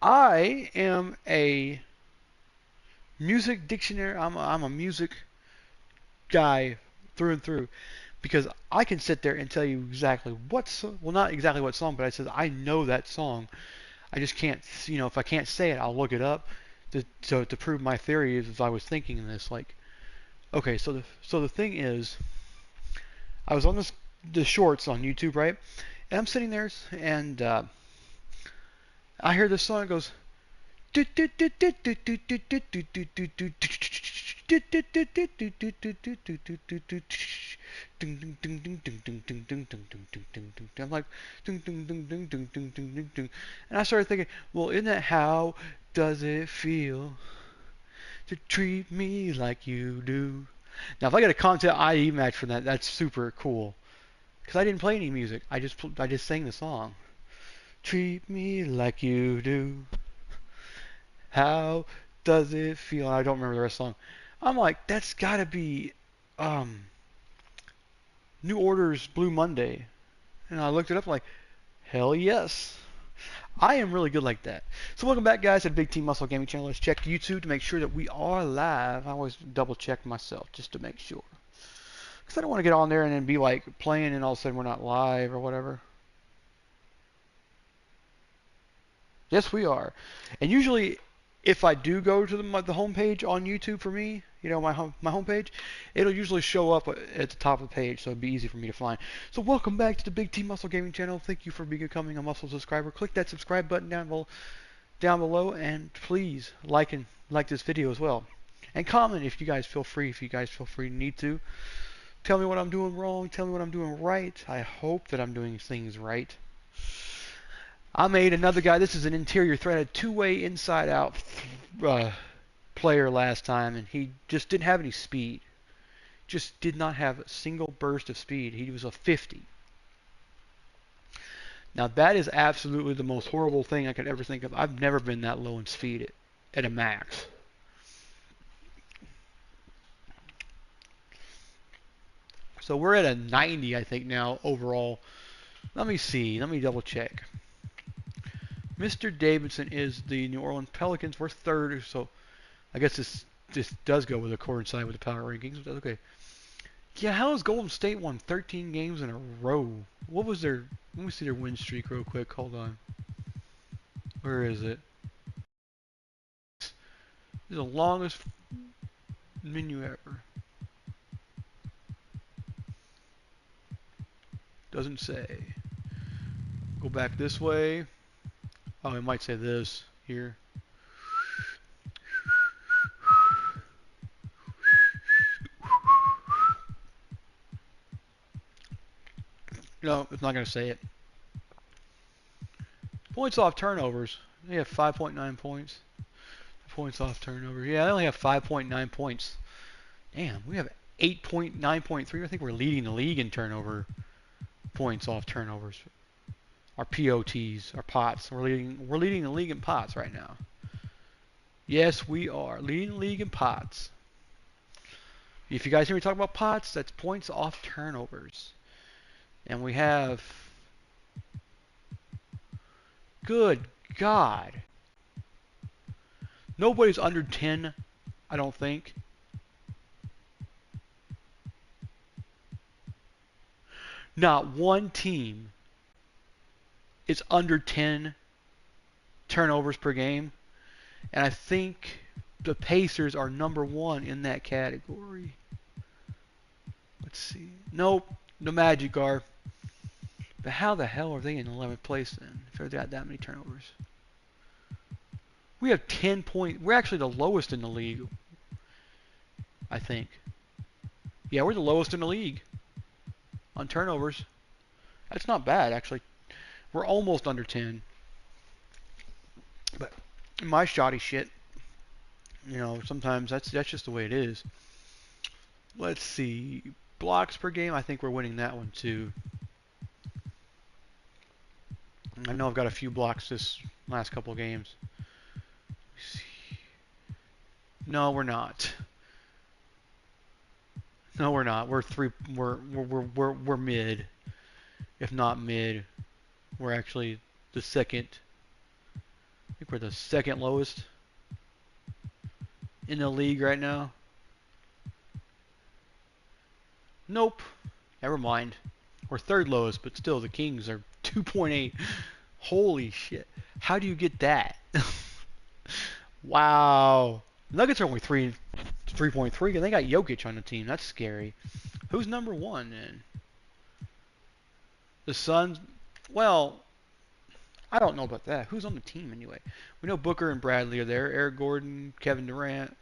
I am a music dictionary. I'm a music guy through and through because I can sit there and tell you exactly well, not exactly what song, but I said I know that song. I just can't, if I can't say it, I'll look it up to prove my theory is as I was thinking this. Like, okay, so the thing is, I was on the shorts on YouTube, right? And I'm sitting there and I hear this song. It goes. I'm like, and I started thinking, well, isn't that how does it feel to treat me like you do? Now, if I get a content IE match for that, that's super cool. Because I didn't play any music. I just sang the song. Treat me like you do. How does it feel? I don't remember the rest of the song. I'm like, that's gotta be um, New Order's Blue Monday. And I looked it up like, hell yes. I am really good like that. So welcome back, guys, to the Big Team Muscle Gaming channel. Let's check YouTube to make sure that we are live. I always double check myself just to make sure. Because I don't want to get on there and then be like playing and all of a sudden we're not live or whatever. Yes, we are. And usually, if I do go to the homepage on YouTube for me, my homepage, it'll usually show up at the top of the page, so it'd be easy for me to find. So welcome back to the Big T Muscle Gaming channel. Thank you for becoming a Muscle subscriber. Click that subscribe button down below, and please like this video as well. And comment if you guys feel free. If you guys feel free to need to. Tell me what I'm doing wrong. Tell me what I'm doing right. I hope that I'm doing things right. I made another guy. This is an interior threaded two-way inside-out player last time, and he just didn't have any speed. Just did not have a single burst of speed. He was a 50. Now that is absolutely the most horrible thing I could ever think of. I've never been that low in speed at a max. So we're at a 90, I think, now overall. Let me see. Let me double check. Mr. Davidson is the New Orleans Pelicans. We're third, so I guess this does go with a coincide with the power rankings. But that's okay. Yeah, how has Golden State won 13 games in a row? What was their? Let me see their win streak real quick. Hold on. Where is it? It's the longest menu ever. Doesn't say. Go back this way. Oh, it might say this here. No, it's not going to say it. Points off turnovers. They have 5.9 points. Points off turnovers. Yeah, they only have 5.9 points. Damn, we have 8.9.3. I think we're leading the league in turnover points off turnovers. Our POTs, our pots. We're leading the league in pots right now. Yes, we are leading the league in pots. If you guys hear me talk about pots, that's points off turnovers. And we have, good God, nobody's under 10, I don't think. Not one team is under 10 turnovers per game. And I think the Pacers are number 1 in that category. Let's see. Nope, the Magic are. But how the hell are they in 11th place then, if they've got that many turnovers? We have 10 points. We're actually the lowest in the league, I think. Yeah, we're the lowest in the league on turnovers. That's not bad, actually. We're almost under 10. But my shoddy shit, sometimes that's just the way it is. Let's see. Blocks per game, I think we're winning that one too. I know I've got a few blocks this last couple games. No, we're not. No, we're not. We're mid. If not mid, we're actually the second think we're the second lowest in the league right now. Nope. Never mind. We're third lowest, but still the Kings are 2.8. Holy shit. How do you get that? Wow. Nuggets are only 3.3, and they got Jokic on the team. That's scary. Who's number one then? The Suns? Well, I don't know about that. Who's on the team anyway? We know Booker and Bradley are there. Eric Gordon, Kevin Durant.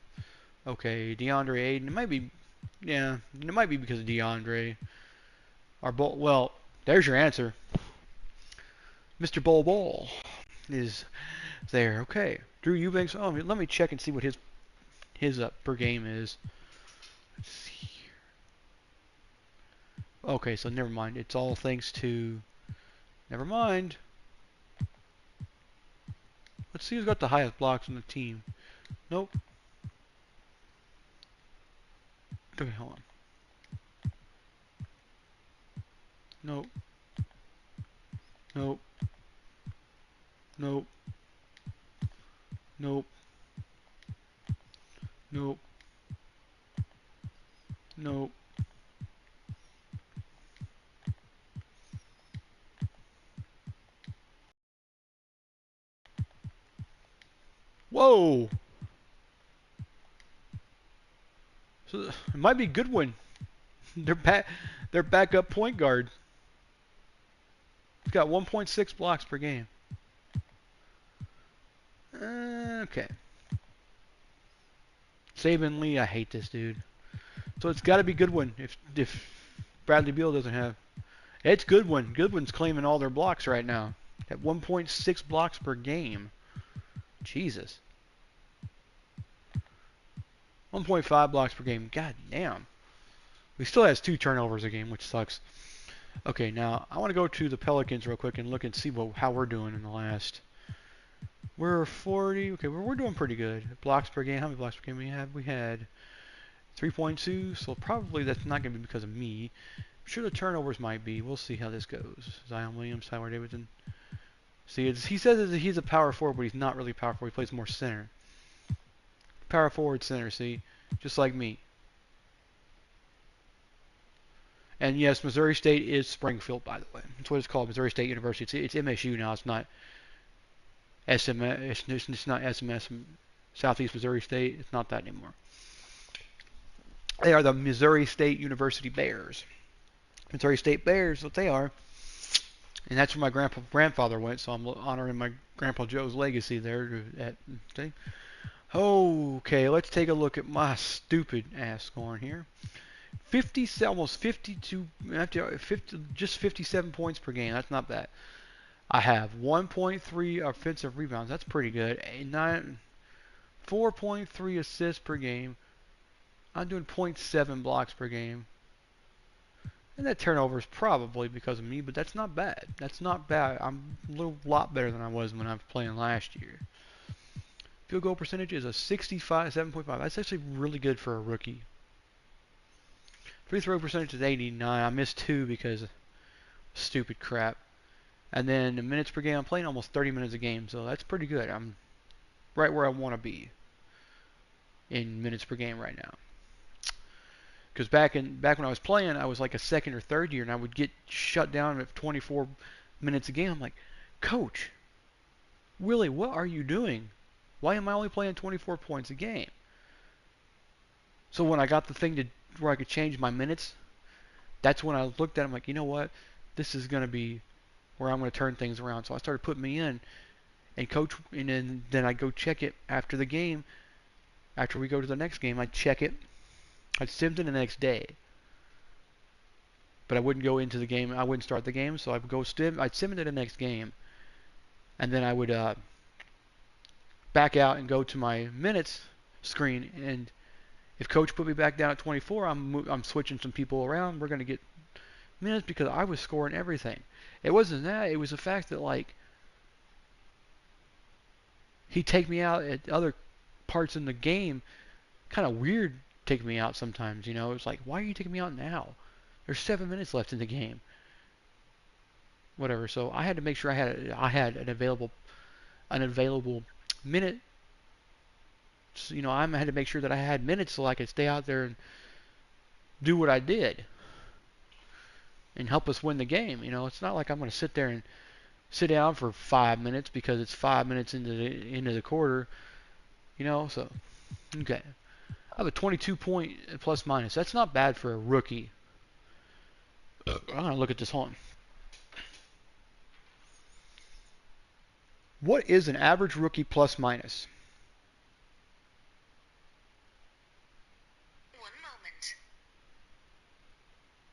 Okay, DeAndre Ayton. It might be, yeah, it might be because of DeAndre. Well, there's your answer. Mr. Bol is there. Okay. Drew Eubanks. Oh, let me check and see what his per game is. Let's see. Okay, so never mind. It's all thanks to. Never mind. Let's see who's got the highest blocks on the team. Nope. Okay, hold on. Nope. Nope. Nope. Nope. Nope. Nope. Whoa! So it might be Goodwin. Their backup point guard. He's got 1.6 blocks per game. Okay. Saban Lee, I hate this dude. So it's got to be Goodwin if Bradley Beal doesn't have. It's Goodwin. Goodwin's claiming all their blocks right now. At 1.6 blocks per game. Jesus. 1.5 blocks per game. God damn. He still has 2 turnovers a game, which sucks. Okay, now I want to go to the Pelicans real quick and look and see how we're doing in the last. We're 40. Okay, we're doing pretty good. Blocks per game. How many blocks per game we have? We had 3.2. So probably that's not going to be because of me. I'm sure the turnovers might be. We'll see how this goes. Zion Williams, Tyler Davidson. See, he says that he's a power forward, but he's not really power forward. He plays more center. Power forward center, see? Just like me. And yes, Missouri State is Springfield, by the way. That's what it's called, Missouri State University. It's MSU now. It's not SMS. It's not SMS, Southeast Missouri State. It's not that anymore. They are the Missouri State University Bears. Missouri State Bears, what they are. And that's where my grandfather went, so I'm honoring my Grandpa Joe's legacy there. Okay, let's take a look at my stupid ass scoring here. 50, almost 52, just 57 points per game. That's not bad. I have 1.3 offensive rebounds. That's pretty good. 4.3 assists per game. I'm doing 0.7 blocks per game. And that turnover is probably because of me, but that's not bad. That's not bad. I'm a lot better than I was when I was playing last year. Field goal percentage is a 7.5. That's actually really good for a rookie. Free throw percentage is 89. I missed 2 because of stupid crap. And then the minutes per game, I'm playing almost 30 minutes a game, so that's pretty good. I'm right where I want to be in minutes per game right now. Because back when I was playing, I was like a second or third year, and I would get shut down at 24 minutes a game. I'm like, Coach, Willie, what are you doing? Why am I only playing 24 points a game? So when I got the thing where I could change my minutes, that's when I looked at it. I'm like, you know what? This is going to be where I'm going to turn things around. So I started putting me in, and coach, and then I go check it after the game. After we go to the next game, I'd check it. I'd sim it the next day. But I wouldn't go into the game. I wouldn't start the game, so I'd sim it the next game. And then I would back out and go to my minutes screen. And if coach put me back down at 24, I'm switching some people around. We're going to get minutes because I was scoring everything. It wasn't that. It was the fact that, like, he'd take me out at other parts in the game. Kind of weird taking me out sometimes, you know. It's like, why are you taking me out now? There's 7 minutes left in the game. Whatever. So I had to make sure I had an available unavailable minute. So, I had to make sure that I had minutes so I could stay out there and do what I did and help us win the game. It's not like I'm going to sit there and sit down for 5 minutes because it's 5 minutes into the quarter. So okay. I have a 22 point plus minus. That's not bad for a rookie. I'm going to look at this one. What is an average rookie plus minus? 1 moment.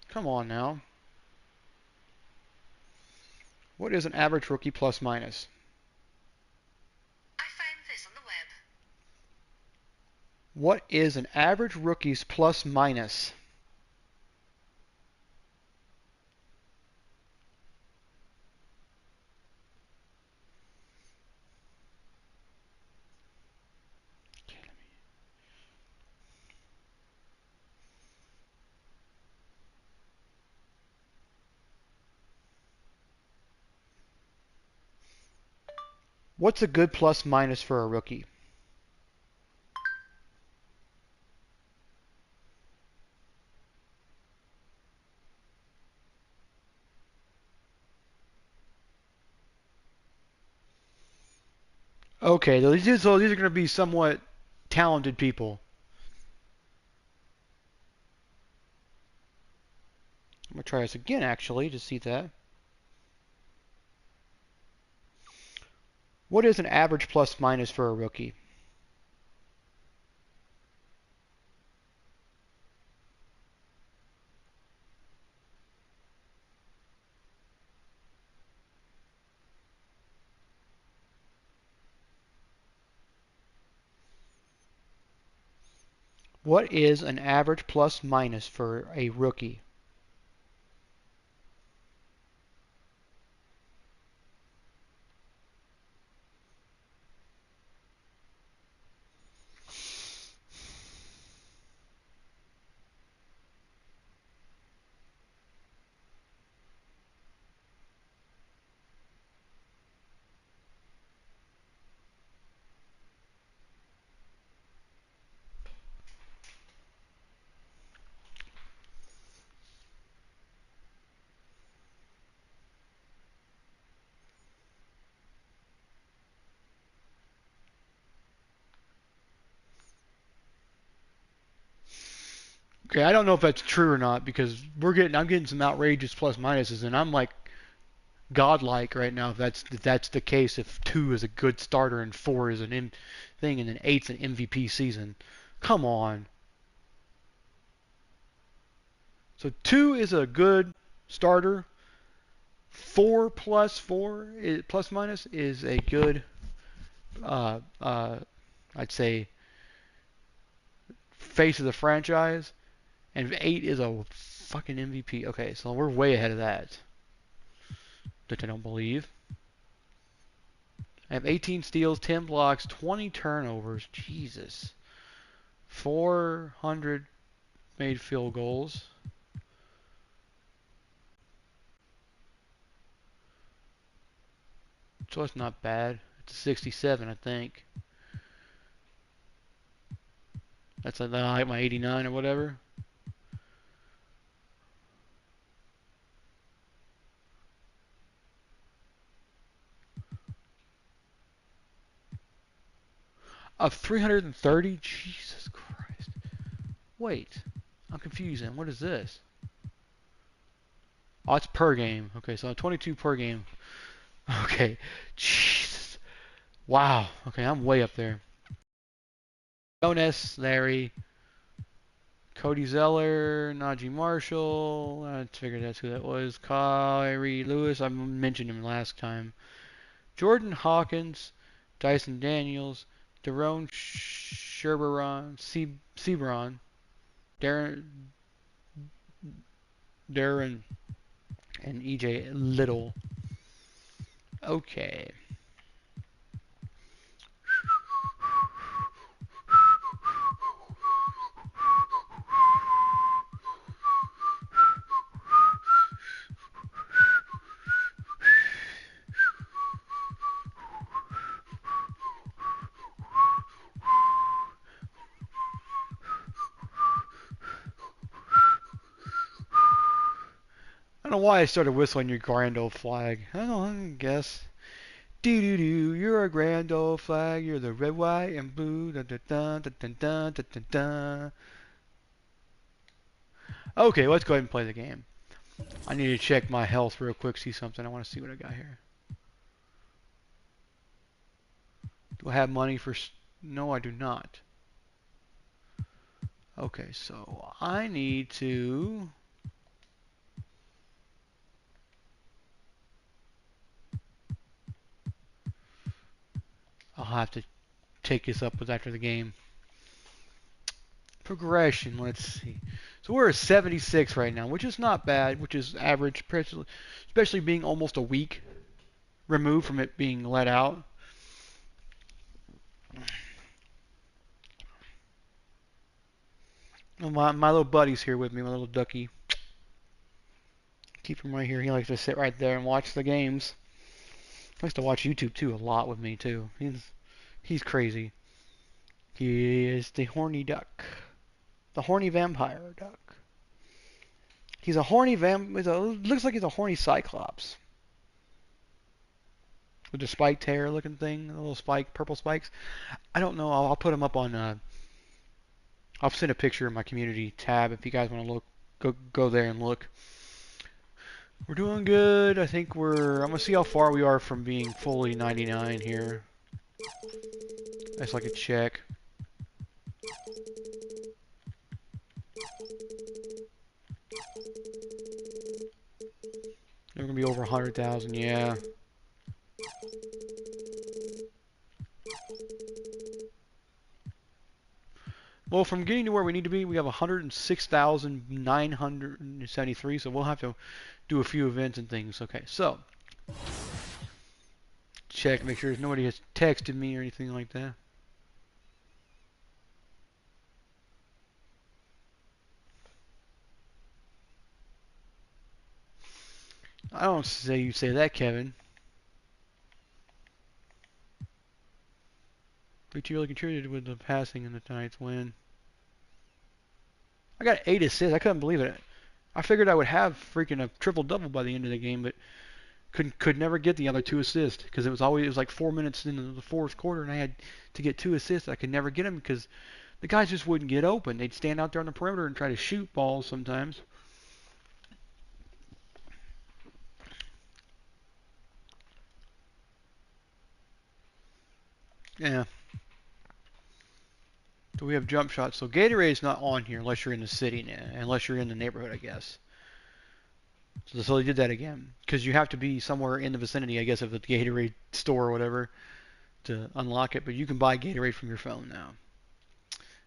Come on now. What is an average rookie plus minus? I found this on the web. What is an average rookie's plus minus? What's a good plus minus for a rookie? Okay, so these are going to be somewhat talented people. I'm going to try this again, actually, to see that. What is an average plus minus for a rookie? What is an average plus minus for a rookie? Okay, I don't know if that's true or not because I'm getting some outrageous plus minuses, and I'm like godlike right now if that's the case. If 2 is a good starter and 4 is an thing, and then 8's an MVP season, come on. So 2 is a good starter. 4 plus 4 plus minus is a good, uh, uh, I'd say, face of the franchise, and 8 is a fucking MVP. Okay, so we're way ahead of that. That I don't believe. I have 18 steals, 10 blocks, 20 turnovers. Jesus. 400 made field goals. So it's not bad. It's a 67, I think. That's like my 89 or whatever. Of 330? Jesus Christ. Wait. I'm confusing. What is this? Oh, it's per game. Okay, so 22 per game. Okay. Jesus. Wow. Okay, I'm way up there. Jonas, Larry, Cody Zeller, Najee Marshall. I figured that's who that was. Kyrie Lewis. I mentioned him last time. Jordan Hawkins, Dyson Daniels, Daron Sherberon, Sebron, Darren, and EJ Little. Okay. know why I started whistling your grand old flag. I don't guess. Do do do, you're a grand old flag. You're the red, white, and blue. Dun, dun, dun, dun, dun, dun, dun, dun, dun. Okay, let's go ahead and play the game. I need to check my health real quick, see something. I want to see what I got here. Do I have money for... No, I do not. Okay, so I need to... I'll have to take this up with after the game. Progression, let's see. So we're at 76 right now, which is not bad, which is average, especially being almost a week removed from it being let out. My little buddy's here with me, my little ducky. Keep him right here. He likes to sit right there and watch the games. He likes to watch YouTube too a lot with me too. He's crazy. He is the horny duck. The horny vampire duck. He's a horny looks like he's a horny cyclops. With the spiked hair looking thing, the little spike, purple spikes. I don't know. I'll put him up on. I'll send a picture in my community tab if you guys want to look. Go there and look. We're doing good. I think we're. I'm gonna see how far we are from being fully 99 here. That's like a check. We're gonna be over 100,000. Yeah. Well, from getting to where we need to be, we have 106,973, so we'll have to do a few events and things. Okay, so check, make sure nobody has texted me or anything like that. I don't say you say that, Kevin. But you really contributed with the passing in the tonight's win. I got 8 assists. I couldn't believe it. I figured I would have freaking a triple double by the end of the game, but could never get the other 2 assists because it was like 4 minutes into the fourth quarter and I had to get 2 assists. I could never get them because the guys just wouldn't get open. They'd stand out there on the perimeter and try to shoot balls sometimes. Yeah. So we have jump shots. So Gatorade's not on here unless you're in the city now, unless you're in the neighborhood, I guess. So they did that again because you have to be somewhere in the vicinity, I guess, of the Gatorade store or whatever to unlock it. But you can buy Gatorade from your phone now.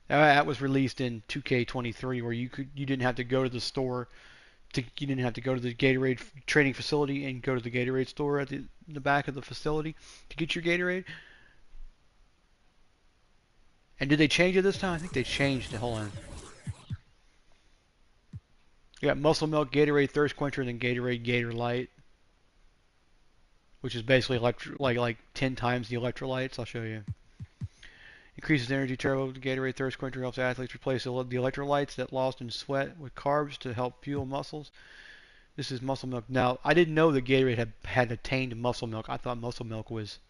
That was released in 2k23, where you didn't have to go to the store, you didn't have to go to the Gatorade trading facility and go to the Gatorade store at the back of the facility to get your Gatorade. And did they change it this time? I think they changed it. Hold on. You got Muscle Milk, Gatorade Thirst Quencher, and then Gatorade Gator Light, which is basically like 10 times the electrolytes. I'll show you. Increases energy turbo. Gatorade Thirst Quencher helps athletes replace the electrolytes that lost in sweat with carbs to help fuel muscles. This is Muscle Milk. Now, I didn't know that Gatorade had attained Muscle Milk. I thought Muscle Milk was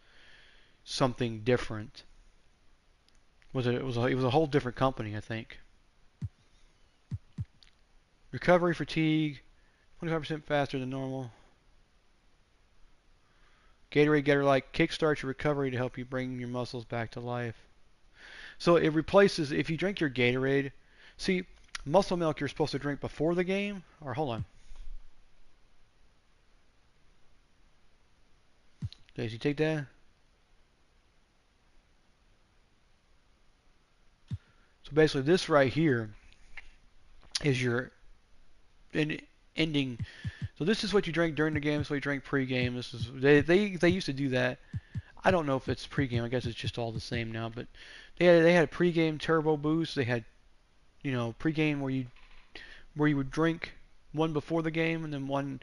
something different. It was a whole different company, I think. Recovery fatigue, 25% faster than normal. Gatorade Gator Light kickstarts your recovery to help you bring your muscles back to life. So it replaces, if you drink your Gatorade, see, Muscle Milk you're supposed to drink before the game, or hold on. Okay, so you take that. So basically this right here is your ending. So this is what you drink during the game. This is what you drink pre-game. This is they used to do that. I don't know if it's pre-game. I guess it's just all the same now. But they had a pre-game turbo boost. They had pre-game where you would drink one before the game and then one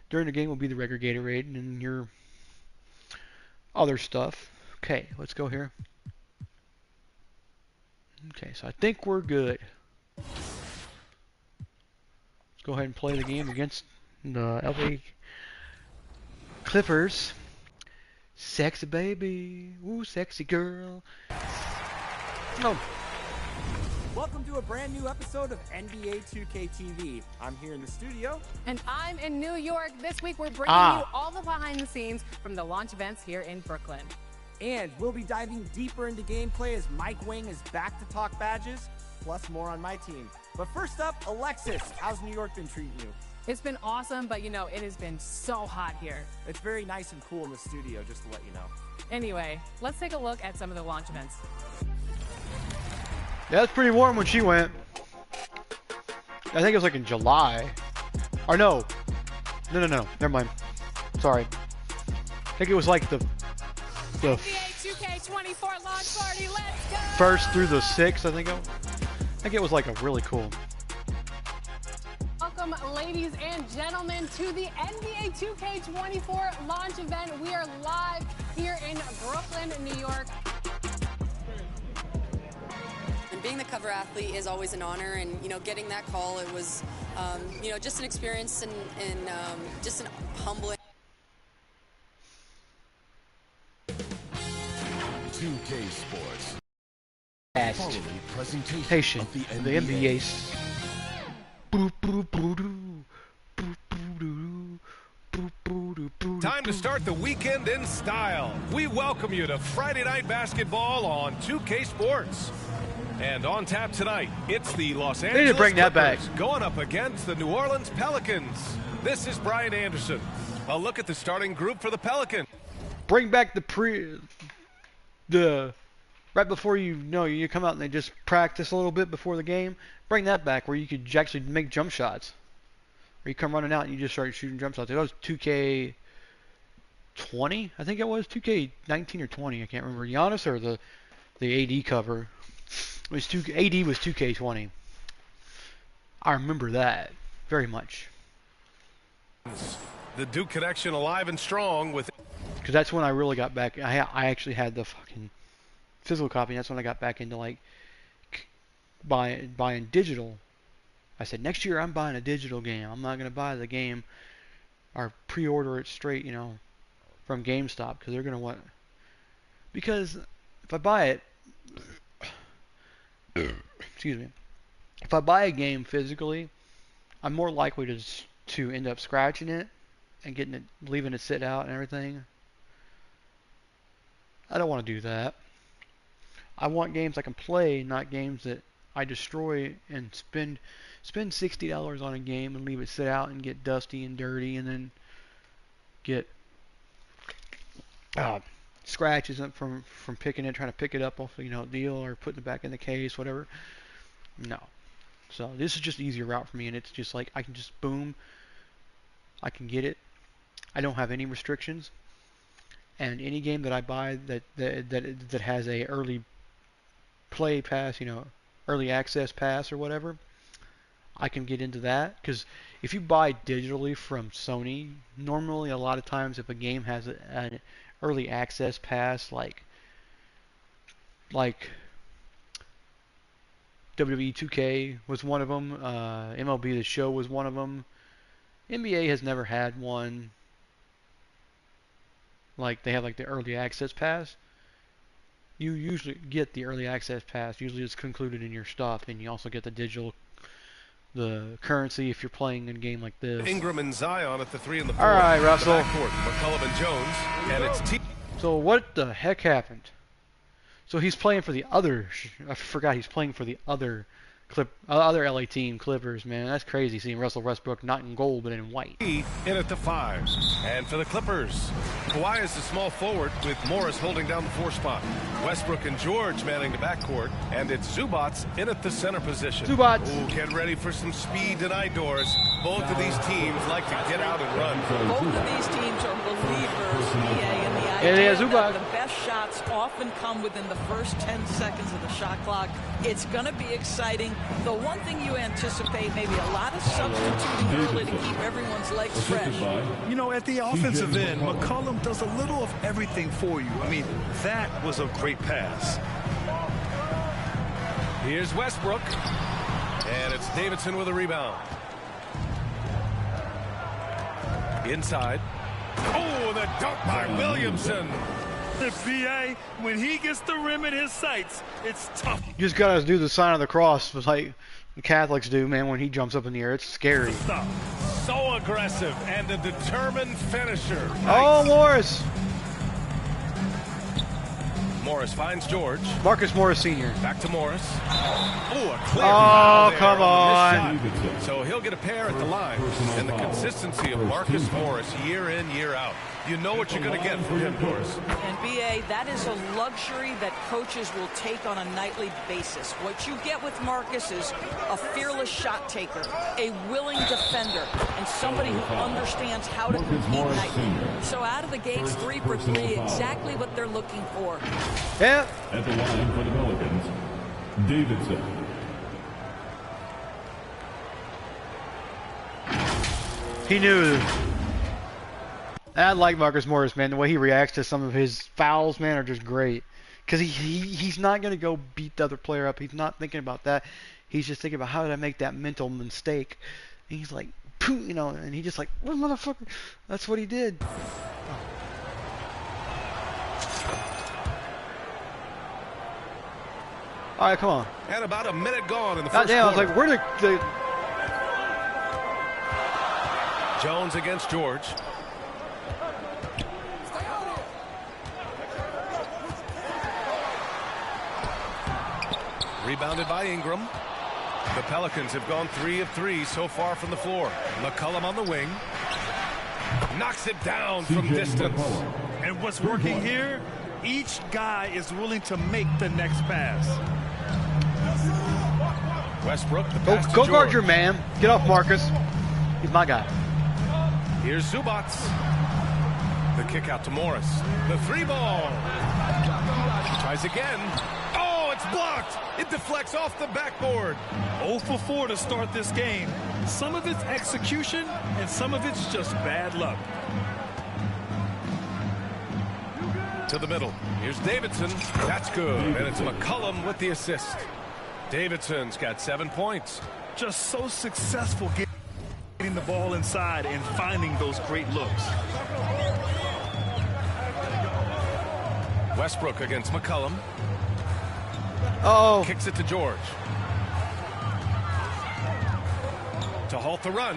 during the game will be the regular Gatorade and then your other stuff. Okay, let's go here. Okay, so I think we're good. Let's go ahead and play the game against The LA Clippers. Sexy baby. Ooh, sexy girl. Oh. Welcome to a brand new episode of NBA2k24. I'm here in the studio. And I'm in New York. This week we're bringing you all the behind the scenes from the launch events here in Brooklyn. And we'll be diving deeper into gameplay as Mike Wing is back to talk badges, plus more on my team. But first up, Alexis, how's New York been treating you? It's been awesome, but you know, it has been so hot here. It's very nice and cool in the studio, just to let you know. Anyway, let's take a look at some of the launch events. Yeah, it's pretty warm when she went. I think it was like in July. Or no. No. Never mind. Sorry. I think it was like the NBA2k24 launch party. Let's go! 1st through the 6th, I think it was like a really cool. Welcome, ladies and gentlemen, to the NBA2k24 launch event. We are live here in Brooklyn, New York. And being the cover athlete is always an honor, and you know, getting that call, it was, you know, just an experience and just an humbling. 2K Sports. Presentation of the NBA. Time to start the weekend in style. We welcome you to Friday Night Basketball on 2K Sports. And on tap tonight, it's the Los Angeles They need to bring that Clippers back. going up against the New Orleans Pelicans. This is Brian Anderson. A look at the starting group for the Pelicans. Bring back the right before you come out and they just practice a little bit before the game. Bring that back where you could actually make jump shots. Where you come running out and you just start shooting jump shots. It was 2K20, I think it was 2K19 or 20. I can't remember. Giannis or the AD cover. It was AD was 2K20. I remember that very much. The Duke connection alive and strong with. Because that's when I really got back. I actually had the fucking physical copy. That's when I got back into like buying digital. I said next year I'm buying a digital game. I'm not gonna buy the game or pre-order it straight, from GameStop because they're gonna want. Because if I buy it, excuse me, if I buy a game physically, I'm more likely to end up scratching it and leaving it sit out and everything. I don't want to do that. I want games I can play, not games that I destroy and spend $60 on a game and leave it sit out and get dusty and dirty and then get scratches from picking it, trying to pick it up off deal or putting it back in the case, whatever. No. So this is just an easier route for me, and it's just like I can just boom. I can get it. I don't have any restrictions. And any game that I buy that has a early play pass, early access pass or whatever, I can get into that. Because if you buy digitally from Sony, normally a lot of times if a game has an early access pass, like WWE 2K was one of them, MLB The Show was one of them, NBA has never had one. Like they have like the early access pass. You usually get the early access pass. Usually it's concluded in your stuff, and you also get the currency if you're playing in a game like this. Ingram and Zion at the 3 and the 4. All right, Russell. McCollum and Jones, and it's So what the heck happened? So he's playing for the other. I forgot he's playing for the other other LA team, Clippers. Man, that's crazy seeing Russell Westbrook not in gold but in white. in at the 5. And for the Clippers, Kawhi is the small forward with Morris holding down the 4 spot. Westbrook and George manning the backcourt, and it's Zubats in at the center position. Zubats. Ooh, get ready for some speed tonight, Doors. Both of these teams like to get out and run. Both of these teams are believers, EA, in the Yeah, idea Zubac. that the best shots often come within the first 10 seconds of the shot clock. It's going to be exciting. The one thing you anticipate, maybe a lot of substituting early to keep everyone's legs fresh. At the offensive end, McCollum does a little of everything for you. I mean, that was a great pass. Here's Westbrook, and it's Davidson with a rebound. Inside. Oh, the dunk by Williamson. The BA, when he gets the rim in his sights, it's tough. You just gotta do the sign of the cross, like the Catholics do, man. When he jumps up in the air, it's scary. Stop. So aggressive and a determined finisher. Oh, Morris! Morris finds George. Marcus Morris Sr. Back to Morris. Oh, a clear Oh, foul there come on. this shot. So he'll get a pair at the line. And the consistency of Marcus Morris year in, year out. You know what you're going to get from him, Morris. And BA, that is a luxury that coaches will take on a nightly basis. What you get with Marcus is a fearless shot taker, a willing defender, and somebody who understands how to compete nightly. So out of the gates, 3 for 3, exactly what they're looking for. Yeah. At the line for the Pelicans, Davidson. He knew. I like Marcus Morris, man. The way he reacts to some of his fouls, man, are just great. Because he's not going to go beat the other player up. He's not thinking about that. He's just thinking about how did I make that mental mistake. And he's like, pooh, you know, and he just like, what motherfucker? That's what he did. All right, come on. And about a minute gone in the first Goddamn, I was quarter. like, where the Jones against George. Rebounded by Ingram. The Pelicans have gone 3 of 3 so far from the floor. McCollum on the wing. Knocks it down from distance. And what's working here, each guy is willing to make the next pass. Westbrook, the pass to go George. guard your man. Get off Marcus. He's my guy. Here's Zubats. The kick out to Morris. The 3-ball. Tries again. Oh, it's blocked. It deflects off the backboard. 0 for 4 to start this game. Some of it's execution, and some of it's just bad luck. To the middle. Here's Davidson. That's good. And it's McCollum with the assist. Davidson's got 7 points. Just so successful getting the ball inside and finding those great looks. Westbrook against McCollum. Oh. Kicks it to George. To halt the run.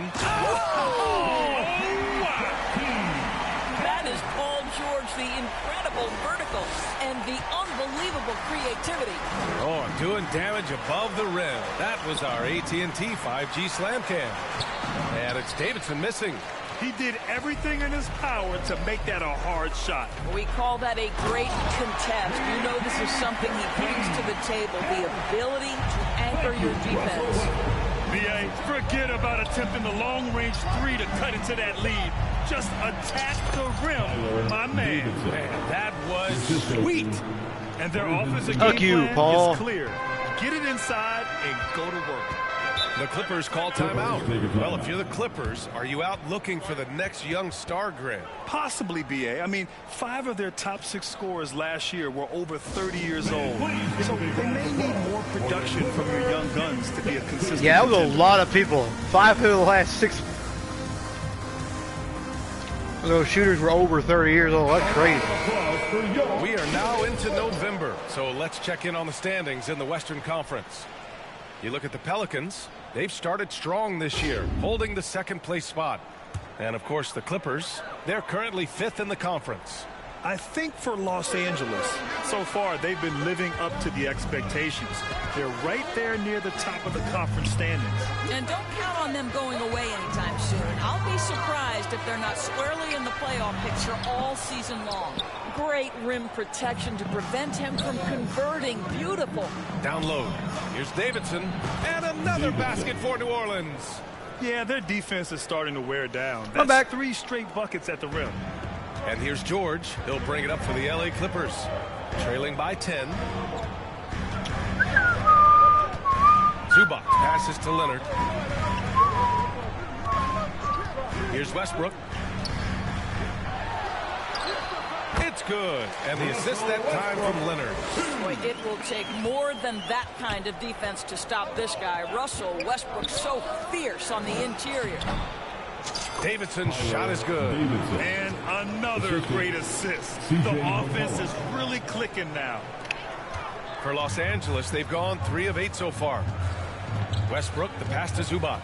That is Paul George, the incredible vertical and the unbelievable creativity. Oh, doing damage above the rim. That was our AT&T 5G slam cam. And it's Davidson missing. He did everything in his power to make that a hard shot. We call that a great contest. You know this is something he brings to the table, the ability to anchor your defense. BA, forget about attempting the long-range 3 to cut into that lead. Just attack the rim, my man. Man, that was sweet. And their offensive Fuck game you, plan Paul. is clear. Get it inside and go to work. The Clippers call timeout. Well, if you're the Clippers, are you out looking for the next young star grid? Possibly, BA. I mean, 5 of their top 6 scorers last year were over 30 years old. So they may need more production from your young guns to be a consistent Yeah, that was a contender. lot of people. 5 of the last 6 of those shooters were over 30 years old. That's crazy. We are now into November, so let's check in on the standings in the Western Conference. You look at the Pelicans, they've started strong this year, holding the 2nd place spot. And of course the Clippers, they're currently 5th in the conference. I think for Los Angeles, so far they've been living up to the expectations. They're right there near the top of the conference standings. And don't count on them going away anytime soon. I'll be surprised if they're not squarely in the playoff picture all season long. Great rim protection to prevent him from converting. Beautiful. Down low. Here's Davidson. And another basket for New Orleans. Yeah, their defense is starting to wear down. I'm back. 3 straight buckets at the rim. And here's George. He'll bring it up for the LA Clippers. Trailing by 10. Zubac passes to Leonard. Here's Westbrook. It's good. And the assist that time from Leonard. Boy, it will take more than that kind of defense to stop this guy. Russell Westbrook so fierce on the interior. Davidson's shot is good. And another great assist. The offense is really clicking now. For Los Angeles, they've gone 3 of 8 so far. Westbrook, the pass to Zubac.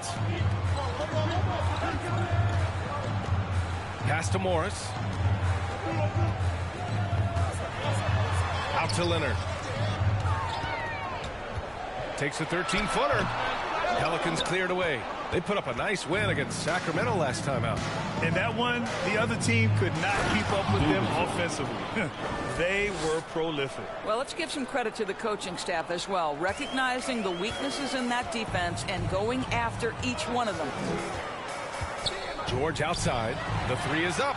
Pass to Morris. Out to Leonard. Takes a 13-footer. Pelicans cleared away. They put up a nice win against Sacramento last time out. And that one, the other team could not keep up with them offensively. They were prolific. Well, let's give some credit to the coaching staff as well, recognizing the weaknesses in that defense and going after each one of them. George outside. The 3 is up.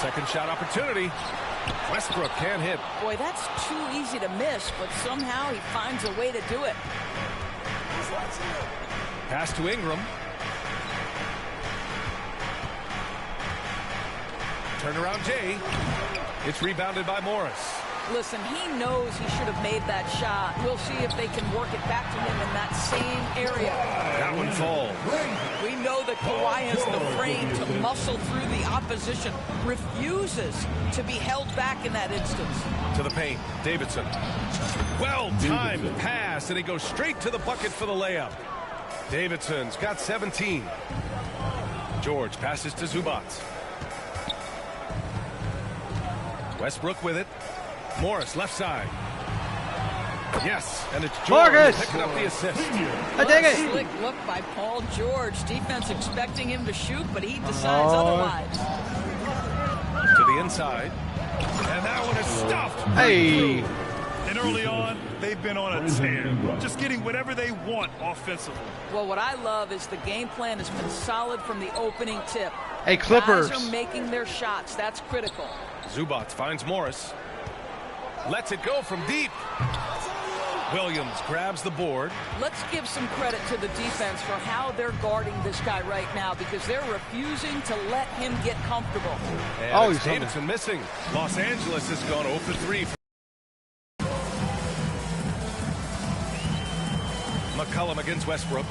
Second shot opportunity. Westbrook can't hit. Boy, that's too easy to miss, but somehow he finds a way to do it. Pass to Ingram. Turnaround Jay. It's rebounded by Morris. Listen, he knows he should have made that shot. We'll see if they can work it back to him in that same area. That one falls. We know that Kawhi has the frame to muscle through the opposition. Refuses to be held back in that instance. To the paint. Davidson. Well-timed pass, and he goes straight to the bucket for the layup. Davidson's got 17. George passes to Zubac. Westbrook with it. Morris left side. Yes, and it's George picking up the assist. I dig it. Slick look by Paul George. Defense expecting him to shoot, but he decides otherwise. To the inside. And that one is stuffed. Hey. And early on, they've been on a tear, just getting whatever they want offensively. Well, what I love is the game plan has been solid from the opening tip. Hey, Clippers. Guys are making their shots. That's critical. Zubac finds Morris. Lets it go from deep. Williams grabs the board. Let's give some credit to the defense for how they're guarding this guy right now, because they're refusing to let him get comfortable. And it's Davidson missing. Los Angeles has gone 0 for 3. McCollum against Westbrook.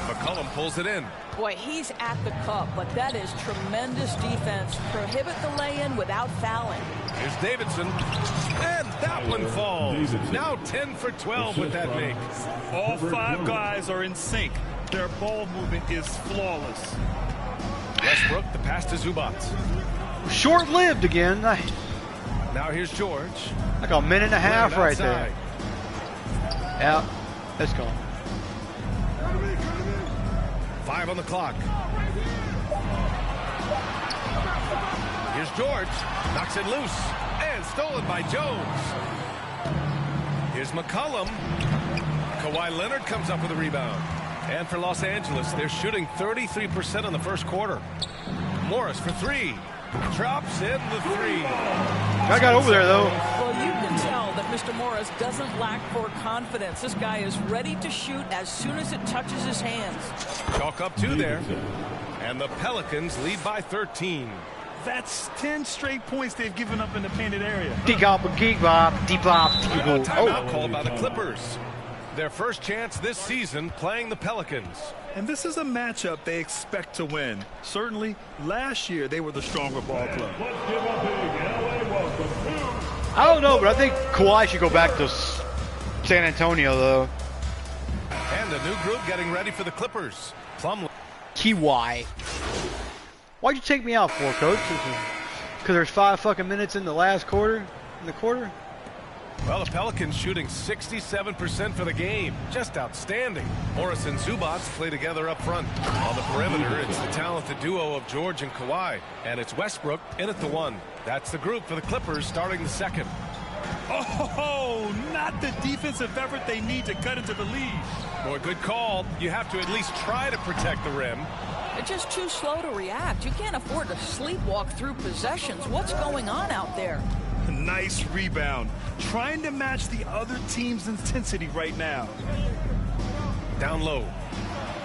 McCollum pulls it in. Boy, he's at the cup, but that is tremendous defense. Prohibit the lay-in without fouling. Here's Davidson, and that one falls. Now 10 for 12 with that make. All 5 guys are in sync. Their ball movement is flawless. Westbrook, the pass to Zubac. Short-lived again. Now here's George. Like a minute and a half right there. Yeah, let's go. 5 on the clock. Here's George. Knocks it loose. And stolen by Jones. Here's McCollum. Kawhi Leonard comes up with a rebound. And for Los Angeles, they're shooting 33% in the first quarter. Morris for 3. Drops in the 3. I got over there, though. Well, you can tell that Mr. Morris doesn't lack for confidence. This guy is ready to shoot as soon as it touches his hands. Chalk up 2 there. And the Pelicans lead by 13. That's 10 straight points they've given up in the painted area. Timeout called by the Clippers. Their first chance this season playing the Pelicans. And this is a matchup they expect to win. Certainly, last year they were the stronger ball club. I don't know, but I think Kawhi should go back to San Antonio, though. And a new group getting ready for the Clippers. Plumlee. Kawhi. Why'd you take me out for, Coach? Because there's 5 fucking minutes in the last quarter? In the quarter? Well, the Pelicans shooting 67% for the game. Just outstanding. Morris and Zubac play together up front. On the perimeter, it's the talented duo of George and Kawhi. And it's Westbrook in at the 1. That's the group for the Clippers starting the 2nd. Oh, not the defensive effort they need to cut into the lead. Boy, good call. You have to at least try to protect the rim. They're just too slow to react. You can't afford to sleepwalk through possessions. What's going on out there? Nice rebound. Trying to match the other team's intensity right now. Down low.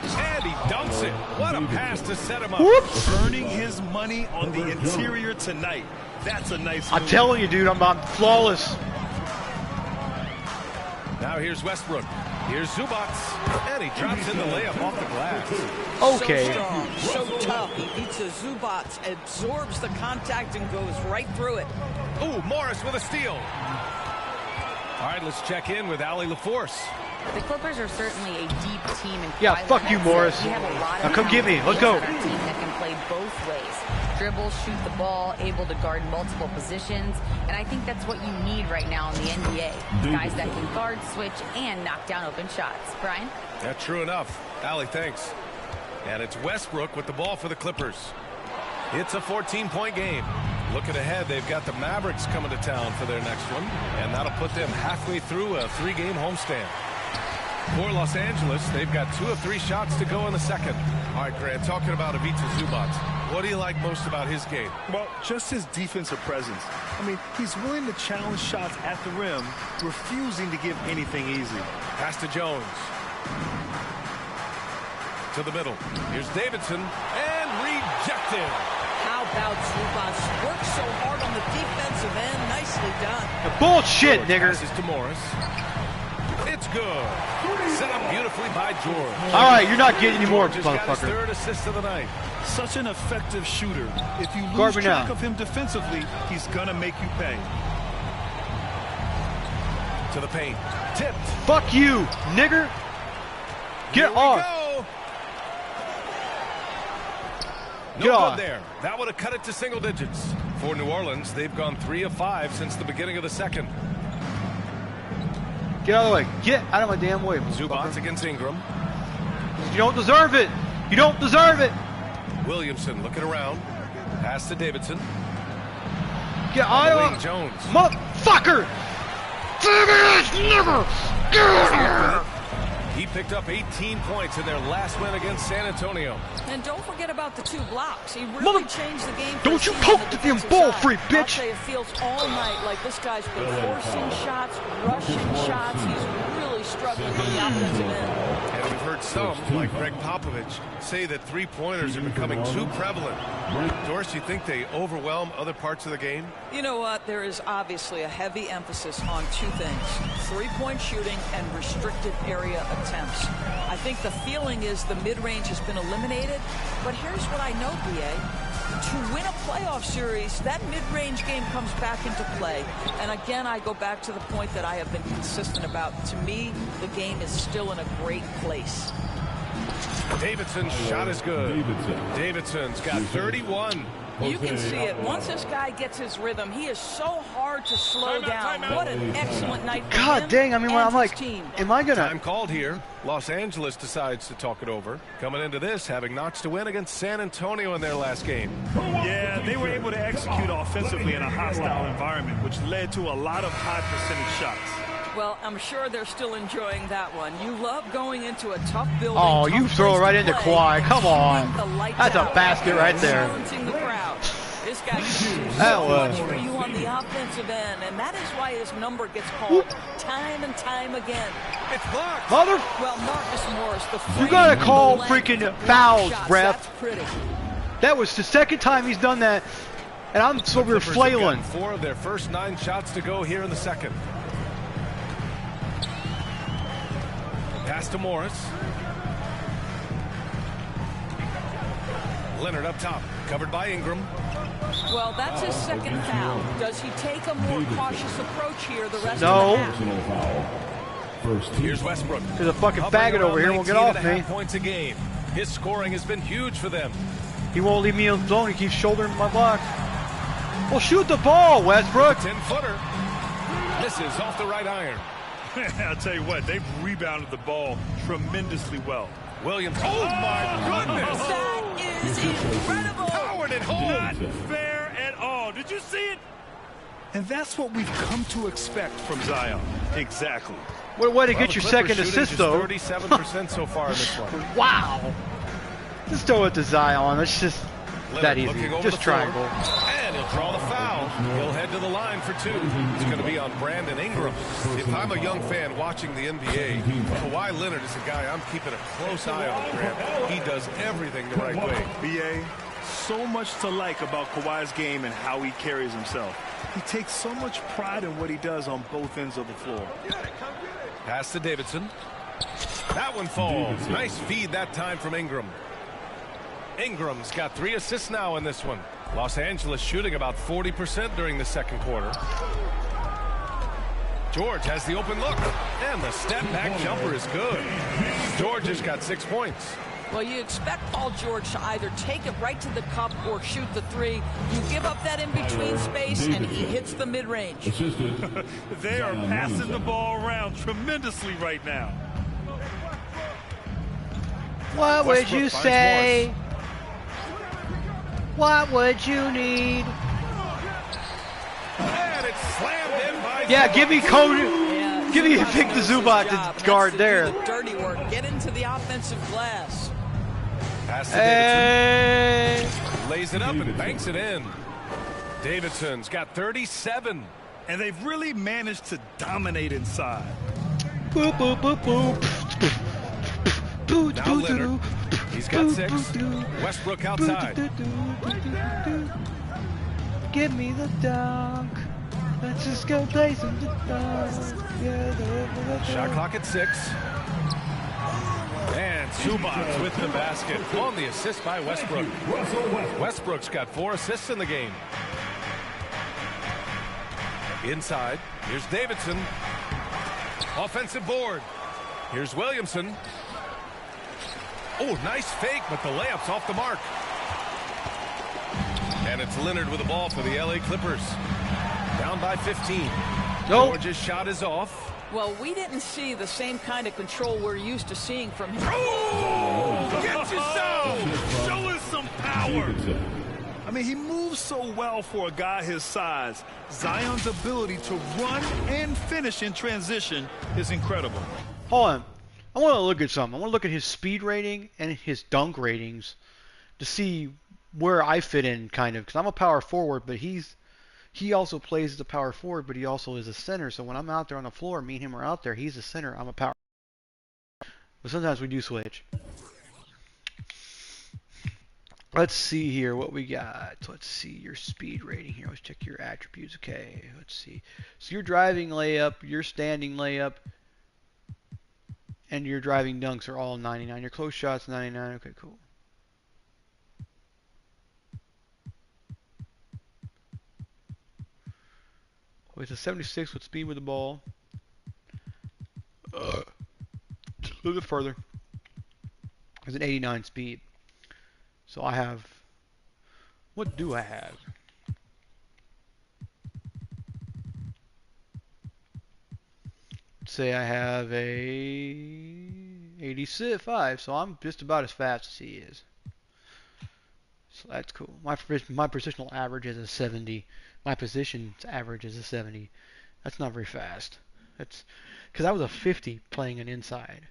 And he dunks it. What a pass to set him up. Whoops. Earning his money on the interior tonight. That's a nice move. I'm telling you, dude, I'm flawless. Now here's Westbrook. Here's Zubats, and he drops in the layup off the glass. Okay. So strong, so tough. Ivica Zubats absorbs the contact and goes right through it. Ooh, Morris with a steal. All right, let's check in with Allie LaForce. The Clippers are certainly a deep team. And Yeah, fuck you, Morris. We have a lot of Now come get me. Let's go. on our team that can play both ways. Dribble, shoot the ball, able to guard multiple positions. And I think that's what you need right now in the NBA. Guys that can guard, switch, and knock down open shots. Brian? That's true enough. Allie, thanks. And it's Westbrook with the ball for the Clippers. It's a 14-point game. Looking ahead, they've got the Mavericks coming to town for their next one. And that'll put them halfway through a 3-game homestand. For Los Angeles, they've got 2 of 3 shots to go in the second. All right, Grant, talking about Ivica Zubats, what do you like most about his game? Well, just his defensive presence. I mean, he's willing to challenge shots at the rim, refusing to give anything easy. Pass to Jones. To the middle. Here's Davidson, and rejected. How about Zubats? Works so hard on the defensive end. Nicely done. Bullshit, nigger. Passes to Morris. It's good. Set up beautifully by George. All right, you're not getting any more, George has got his motherfucker. 3rd assist of the night. Such an effective shooter. If you Guard lose me track now. of him defensively, he's going to make you pay. To the paint. Tipped. Fuck you, nigger. Get Here we off. go. Get No off. good there. That would have cut it to single digits. For New Orleans, they've gone 3 of 5 since the beginning of the second. Get out of the way. Get out of my damn way. Zubats against Ingram. You don't deserve it. You don't deserve it. Williamson looking around. Pass to Davidson. Get out Malik of Jones. motherfucker. Never. He picked up 18 points in their last win against San Antonio. And don't forget about the 2 blocks. He really Mother- changed the game. for Don't the you team poke on the the damn defensive ball side. free, I'll bitch. say it feels all night like this guy's been forcing shots, rushing shots. He's really struggling on the offensive end. And we've heard some, like Greg Popovich, say that 3-pointers are becoming too prevalent. Doris, you think they overwhelm other parts of the game? You know what? There is obviously a heavy emphasis on 2 things. 3-point shooting and restricted area attempts. I think the feeling is the mid-range has been eliminated. But here's what I know, BA. To win a playoff series, that mid-range game comes back into play. And again, I go back to the point that I have been consistent about. To me, the game is still in a great place. Davidson's shot is good. Davidson's got 31. You can see it. Once this guy gets his rhythm, he is so hard to slow down. What an excellent night for God him dang, I mean, when and I'm like, his team. am I going Time to... called here. Los Angeles decides to talk it over. Coming into this, having notched a win against San Antonio in their last game. Yeah, they were able to execute offensively in a hostile environment, which led to a lot of high percentage shots. Well, I'm sure they're still enjoying that one. You love going into a tough building. Oh, tough you throw place it right to into play, Kawhi. and Come on. shooting the lights That's a out, basket right there. silencing the crowd. This guy can do That so was- much for you on the offensive end, and that is why his number gets called time and time again. It's blocked. Mother... Well, Marcus Morris, the You gotta frame, call the length, freaking block fouls, shots, ref. That's pretty. That was the second time he's done that, and I'm so we're Clippers have flailing. gotten 4 of their first 9 shots to go here in the second. Pass to Morris. Leonard up top, covered by Ingram. Well, that's his second foul. Does he take a more cautious approach here the rest No. of the half? Here's Westbrook. There's a fucking Hovering faggot around over here, won't get 19 off and a me. half points a game. His scoring has been huge for them. He won't leave me alone. He keeps shouldering my block. Well, shoot the ball, Westbrook. 10-footer. Misses off the right iron. I'll tell you what, they've rebounded the ball tremendously well. Williams. Oh, my goodness. That is incredible. Powered it home. Not fair at all. Did you see it? And that's what we've come to expect from Zion. Exactly. What a way to Well, get the your Clippers second shooting assist, just though. 37% so far in this one. Wow. Just throw it to Zion. It's just that Leonard easy. looking over Just the floor. triangle. And he'll draw the foul. He'll head to the line for 2. It's going to be on Brandon Ingram. If I'm a young fan watching the NBA, Kawhi Leonard is a guy I'm keeping a close eye on, Grant. He does everything the right way. BA, so much to like about Kawhi's game and how he carries himself. He takes so much pride in what he does on both ends of the floor. Pass to Davidson. That one falls. Nice feed that time from Ingram. Ingram's got 3 assists now in this one. Los Angeles shooting about 40% during the second quarter. George has the open look, and the step-back jumper is good. George has got 6 points. Well, you expect Paul George to either take it right to the cup or shoot the 3. You give up that in-between space, and he hits the mid-range. They are passing the ball around tremendously right now. What would you say? What would you need? And it's slammed in by Yeah, Zubac. give me Cody. Yeah, Give me Zubac's Vic the knows his Zubac job. to guard That's there. do the dirty work. Get into the offensive glass. Pass to Hey. Davidson. Lays it up and banks it in. Davidson's got 37. And they've really managed to dominate inside. Boop, boop, boop, boop. Now Leonard. He's got 6. Westbrook outside. Give me the dunk. Let's just go play some dunk. Yeah, Shot clock at 6. And Zubac with the basket on the assist by Westbrook. Westbrook's got 4 assists in the game. Inside, here's Davidson. Offensive board. Here's Williamson. Oh, nice fake, but the layup's off the mark. And it's Leonard with the ball for the LA Clippers. Down by 15. Nope. George's shot is off. Well, we didn't see the same kind of control we're used to seeing from him. Oh, get yourself! Show us some power. I mean, he moves so well for a guy his size. Zion's ability to run and finish in transition is incredible. Hold on. I want to look at something. I want to look at his speed rating and his dunk ratings to see where I fit in, kind of. Because I'm a power forward, but he also plays as a power forward, but he also is a center. So when I'm out there on the floor, me and him are out there. He's a center. I'm a power. But sometimes we do switch. Let's see here what we got. Let's see your speed rating here. Let's check your attributes. Okay, let's see. So your driving layup, your standing layup, and your driving dunks are all 99. Your close shots 99. Okay, cool. With a 76 with speed with the ball. A little bit further. There's an 89 speed. So I have. What do I have? Say I have a 85, so I'm just about as fast as he is. So that's cool. My positional average is a 70. My position's average is a 70. That's not very fast. That's because I was a 50 playing an inside.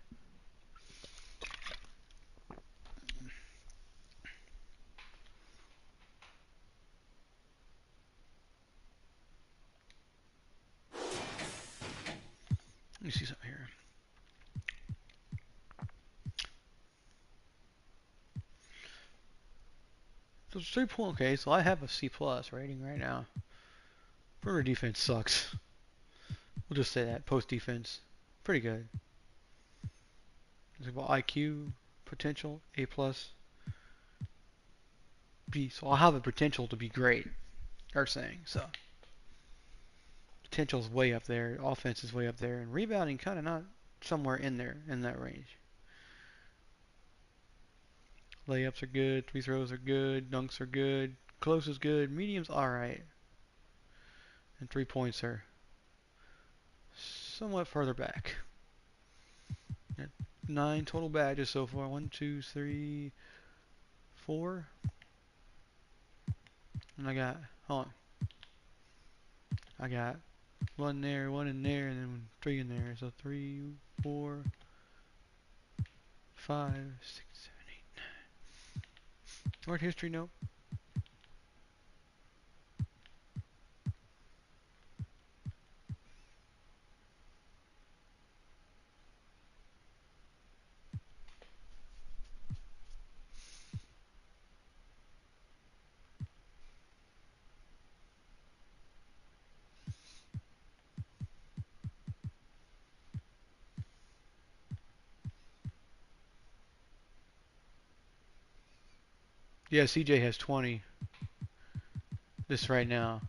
Let me see something here. So it's 3 point. Okay, so I have a C+ rating right now. Perimeter defense sucks. We'll just say that. Post defense, pretty good. About IQ, potential, A+, B. So I'll have the potential to be great. They're saying so. Potential's way up there. Offense is way up there, and rebounding kind of not somewhere in there in that range. Layups are good. Free throws are good. Dunks are good. Close is good. Medium's alright. And 3 points are somewhat further back. 9 total badges so far. 1, 2, 3, 4. And I got, hold on. I got 1 there, 1 in there, and then 3 in there. So 3, 4, 5, 6, 7, 8, 9. Art history, nope. Yeah, CJ has 20. This right now,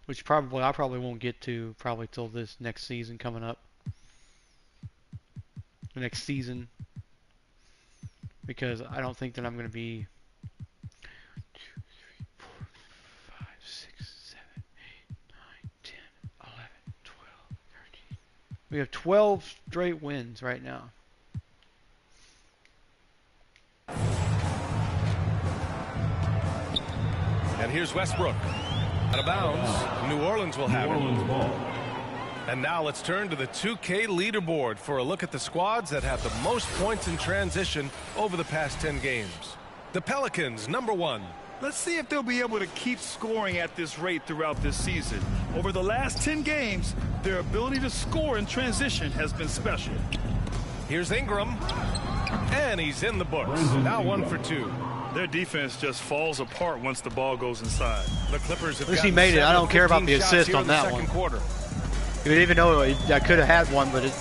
which probably I probably won't get to probably till this next season coming up. The next season, because I don't think that I'm going to be 5, 6, 7, 8, 9, 10, 11, 12, 13. We have 12 straight wins right now. And here's Westbrook. Out of bounds. New Orleans will have it. Ball. And now let's turn to the 2K leaderboard for a look at the squads that have the most points in transition over the past 10 games. The Pelicans, number 1. Let's see if they'll be able to keep scoring at this rate throughout this season. Over the last 10 games, their ability to score in transition has been special. Here's Ingram. And he's in the books. Now 1 for 2. Their defense just falls apart once the ball goes inside. The Clippers have At least he gotten made it. I 7 don't care about 14 the shots assist here on in the that second one. quarter. Even though I could have had one, but it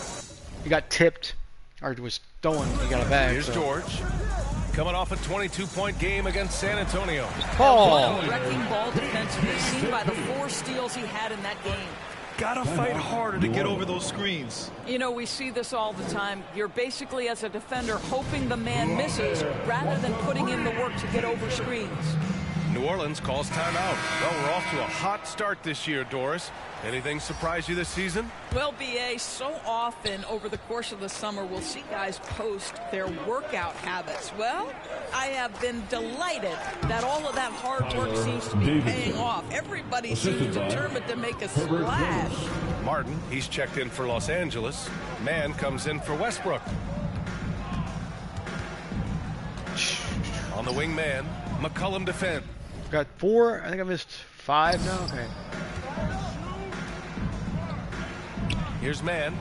got tipped or it was stolen. He got a bag. Here's so. George. Coming off a 22-point game against San Antonio. Paul. Wrecking ball defensively, seen by the 4 steals he had in that game. Gotta fight harder to get over those screens. You know, we see this all the time. You're basically, as a defender, hoping the man misses rather than putting in the work to get over screens. New Orleans calls timeout. Well, we're off to a hot start this year, Doris. Anything surprise you this season? Well, BA, so often over the course of the summer, we'll see guys post their workout habits. Well, I have been delighted that all of that hard work seems to be paying off. Everybody seems determined to make a splash. Martin, he's checked in for Los Angeles. Mann comes in for Westbrook. On the wing man, McCollum defend. Got 4. I think I missed 5 now. Okay. Here's Mann.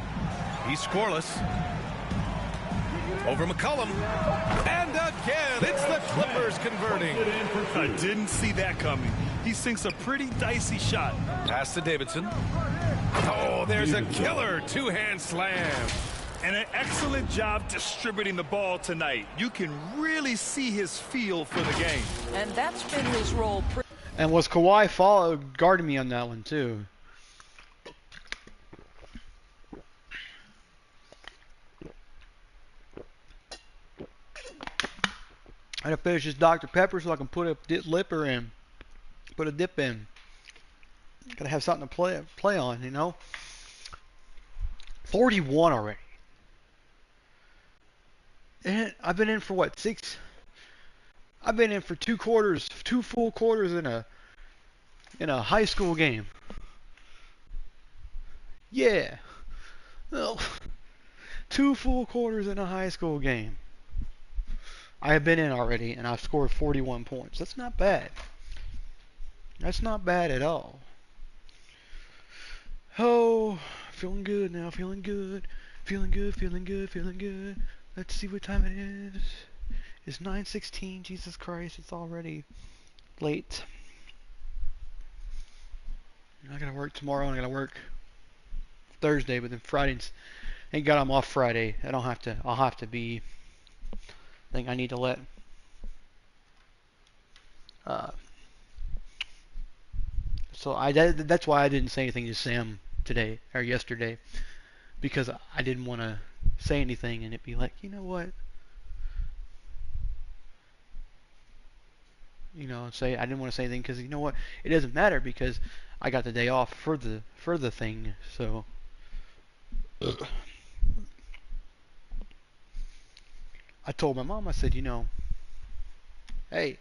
He's scoreless. Over McCollum. And again, it's the Clippers converting. I didn't see that coming. He sinks a pretty dicey shot. Pass to Davidson. Oh, there's a killer 2-hand slam. And an excellent job distributing the ball tonight. You can really see his feel for the game. And that's been his role. And was Kawhi guarding me on that one too? I gotta finish this Dr. Pepper so I can put a lipper in, put a dip in. Gotta have something to play on, you know. 41 already. And I've been in for what, 6? I've been in for 2 quarters, 2 full quarters in a high school game. Yeah. Well, 2 full quarters in a high school game. I have been in already, and I've scored 41 points. That's not bad. That's not bad at all. Oh, feeling good now, feeling good. Feeling good, feeling good, feeling good. Let's see what time it is. It's 9:16. Jesus Christ, it's already late. I gotta work tomorrow, and I gotta work Thursday, but then Fridays. Thank God I'm off Friday. I'll have to be. I think I need to let that's why I didn't say anything to Sam today or yesterday, because I didn't want to say anything and it'd be like, you know what, say I didn't want to say anything because you know what, it doesn't matter because I got the day off for the thing. So I told my mom, I said, hey,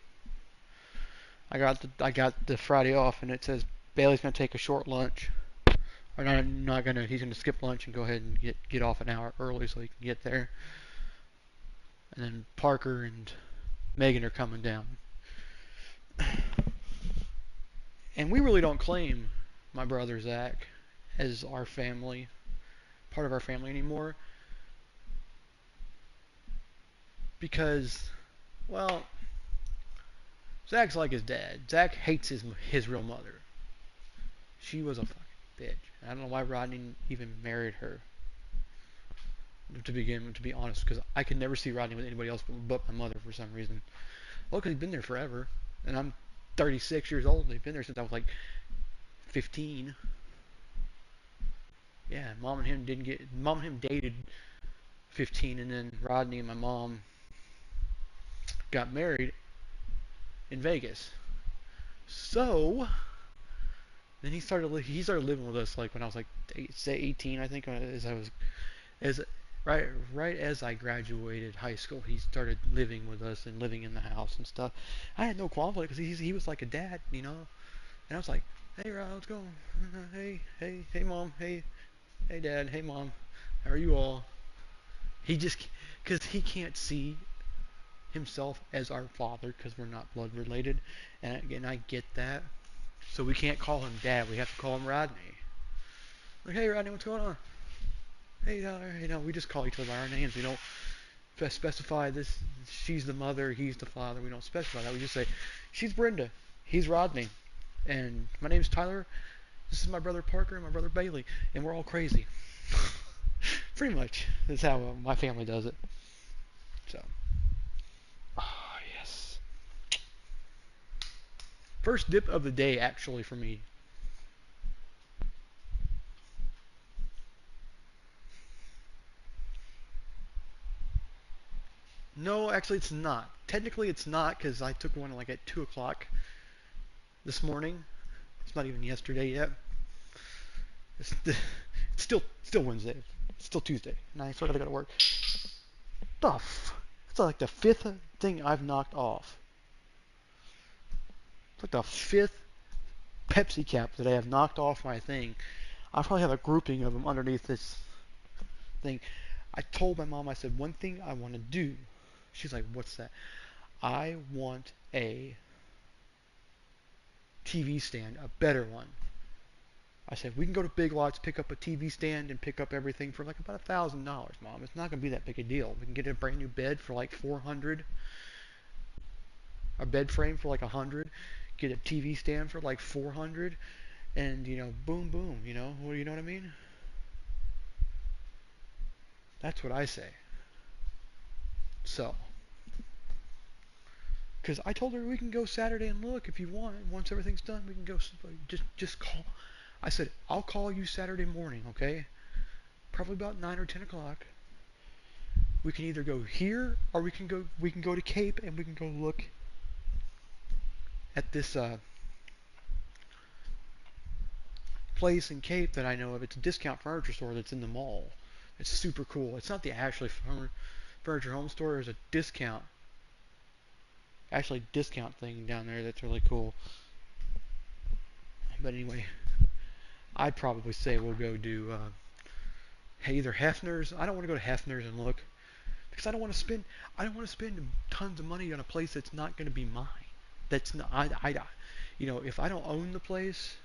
I got the Friday off, and it says Bailey's gonna take a short lunch. Or not gonna. He's gonna skip lunch and go ahead and get off an hour early so he can get there. And then Parker and Megan are coming down. And we really don't claim my brother Zach as our family, part of our family anymore. Because, well, Zach's like his dad. Zach hates his real mother. She was a fucking bitch. I don't know why Rodney even married her. To be honest, because I could never see Rodney with anybody else but my mother for some reason. Well, because he's been there forever, and I'm 36 years old. They've been there since I was like 15. Yeah, mom and him dated 15, and then Rodney and my mom got married in Vegas. So then he started living with us like when I was like 18, I think, as I was as right right as I graduated high school. He started living with us and living in the house and stuff. I had no qualm with it because he was like a dad, you know. And I was like, hey Rod, let's go. Hey mom, hey dad, hey mom, how are you all? He just because he can't see himself as our father because we're not blood related, and again I get that. So we can't call him dad. We have to call him Rodney. Like, hey Rodney, what's going on? Hey, we just call each other by our names. We don't specify this. She's the mother, he's the father. We don't specify that. We just say, she's Brenda, he's Rodney, and my name's Tyler. This is my brother Parker and my brother Bailey, and we're all crazy. Pretty much. That's how my family does it. So, yes. First dip of the day, actually, for me. No, actually, it's not. Technically, it's not because I took one like at 2 o'clock this morning. It's not even yesterday yet. It's, it's still Wednesday. It's still Tuesday, and I still gotta go to work. It's like the fifth thing I've knocked off. It's like the fifth Pepsi cap that I have knocked off my thing. I probably have a grouping of them underneath this thing. I told my mom, I said, one thing I want to do. She's like, what's that? I want a TV stand, a better one. I said, we can go to Big Lots, pick up a TV stand, and pick up everything for like about $1,000, Mom. It's not going to be that big a deal. We can get a brand new bed for like 400, a bed frame for like 100, get a TV stand for like 400, and boom, boom. You know what I mean? That's what I say. So, because I told her we can go Saturday and look if you want. Once everything's done, we can go. Just call. I said I'll call you Saturday morning, okay? Probably about 9 or 10 o'clock. We can either go here or we can go to Cape and we can go look at this place in Cape that I know of. It's a discount furniture store that's in the mall. It's super cool. It's not the Ashley Furniture Home Store. There's a discount thing down there that's really cool. But anyway, I'd probably say we'll go do either Hefner's. I don't want to go to Hefner's and look because I don't want to spend tons of money on a place that's not going to be mine. That's not if I don't own the place,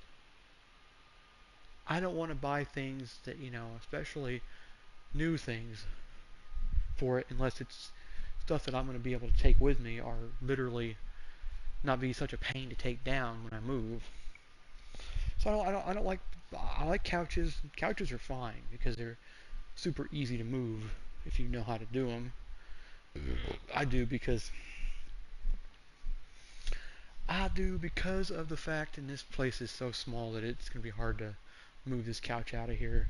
I don't want to buy things that especially new things for it unless it's stuff that I'm going to be able to take with me or literally not be such a pain to take down when I move. So I don't like. I like couches. Couches are fine because they're super easy to move if you know how to do them. I do because of the fact that this place is so small that it's going to be hard to move this couch out of here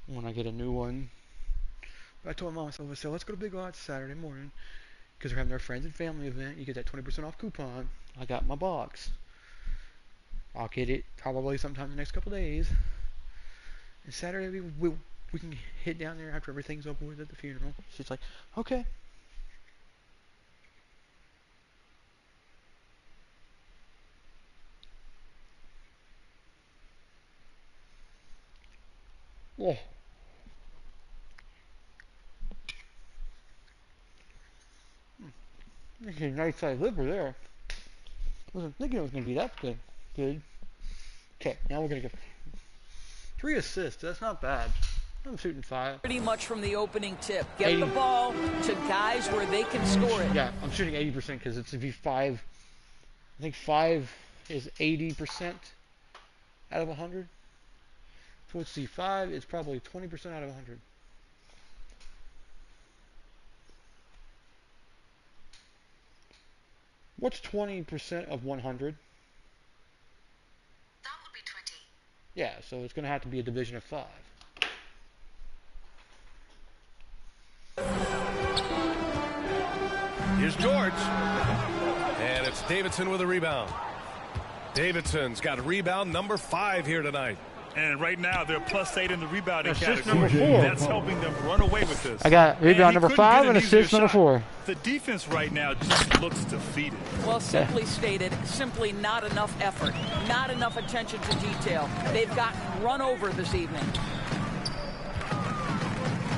when I get a new one. But I told my mom, I said, let's go to Big Lots Saturday morning because they're having their friends and family event. You get that 20% off coupon. I got my box. I'll get it probably sometime in the next couple days. And Saturday we can hit down there after everything's over with at the funeral. She's like, okay. Oh. That's a nice sized liver there. Wasn't thinking it was going to be that good. Okay, now we're going to go 3 assists. That's not bad. I'm shooting 5. Pretty much from the opening tip. Get 80. The ball to guys where they can score it. Yeah, I'm shooting 80% because it's if you 5. I think 5 is 80% out of 100. So let's see, 5 is probably 20% out of 100. What's 20% of 100? That would be 20. Yeah, so it's going to have to be a division of 5. Here's George. And it's Davidson with a rebound. Davidson's got rebound number 5 here tonight. And right now, they're +8 in the rebounding Assist category. number 4. That's helping them run away with this. I got rebound number 5 and assist number 4. The defense right now just looks defeated. Well, simply stated, simply not enough effort, not enough attention to detail. They've gotten run over this evening.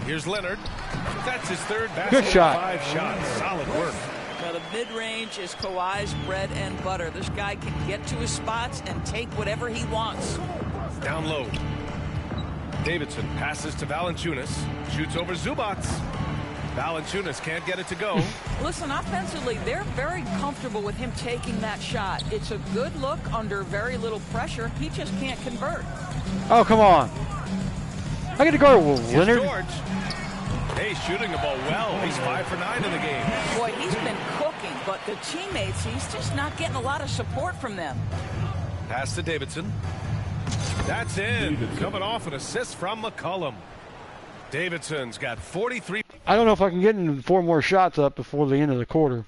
Here's Leonard. That's his 3rd basket. Good shot. 5 shots. Solid work. Now, the mid-range is Kawhi's bread and butter. This guy can get to his spots and take whatever he wants. Down low. Davidson passes to Valanciunas. Shoots over Zubats. Valanciunas can't get it to go. Listen, offensively, they're very comfortable with him taking that shot. It's a good look under very little pressure. He just can't convert. Oh, come on. I get to guard Leonard. George. Hey, shooting the ball well. He's 5 for 9 in the game. Boy, he's been cooking, but the teammates, he's just not getting a lot of support from them. Pass to Davidson. That's in. Coming off an assist from McCollum. Davidson's got 43. I don't know if I can get in 4 more shots up before the end of the quarter.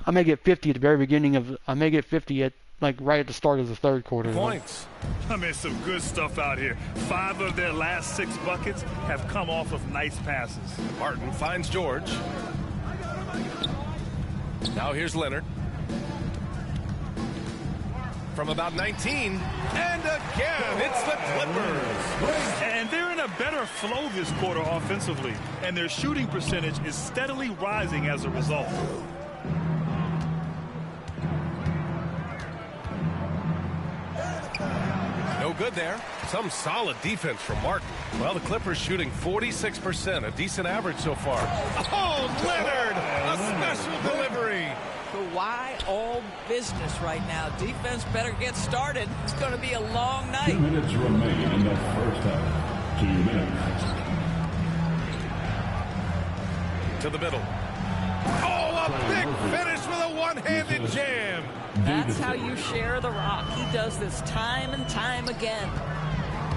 I may get 50 at the very beginning of. I may get 50 at right at the start of the 3rd quarter. Points. I mean, some good stuff out here. 5 of their last 6 buckets have come off of nice passes. Martin finds George. Now here's Leonard. From about 19. And again, it's the Clippers. And they're in a better flow this quarter offensively. And their shooting percentage is steadily rising as a result. No good there. Some solid defense from Martin. Well, the Clippers shooting 46%, a decent average so far. Oh, Leonard! A special delivery. Kawhi, all business right now. Defense better get started. It's going to be a long night. 2 minutes remain in the first half. 2 minutes. To the middle. Oh, a big finish with a one-handed jam. That's how you share the rock. He does this time and time again.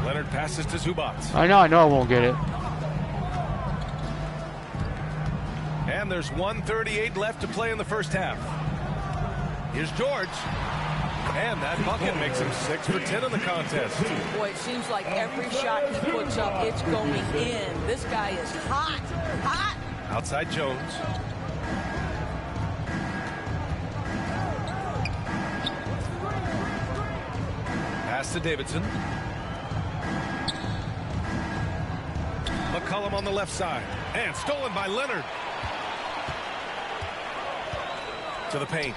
Leonard passes to Zubats. I know I won't get it. And there's 1:38 left to play in the first half. Here's George. And that bucket makes him 6 for 10 in the contest. Boy, it seems like every shot he puts up, it's going in. This guy is hot, hot. Outside Jones. Pass to Davidson. McCollum on the left side. And stolen by Leonard. To the paint.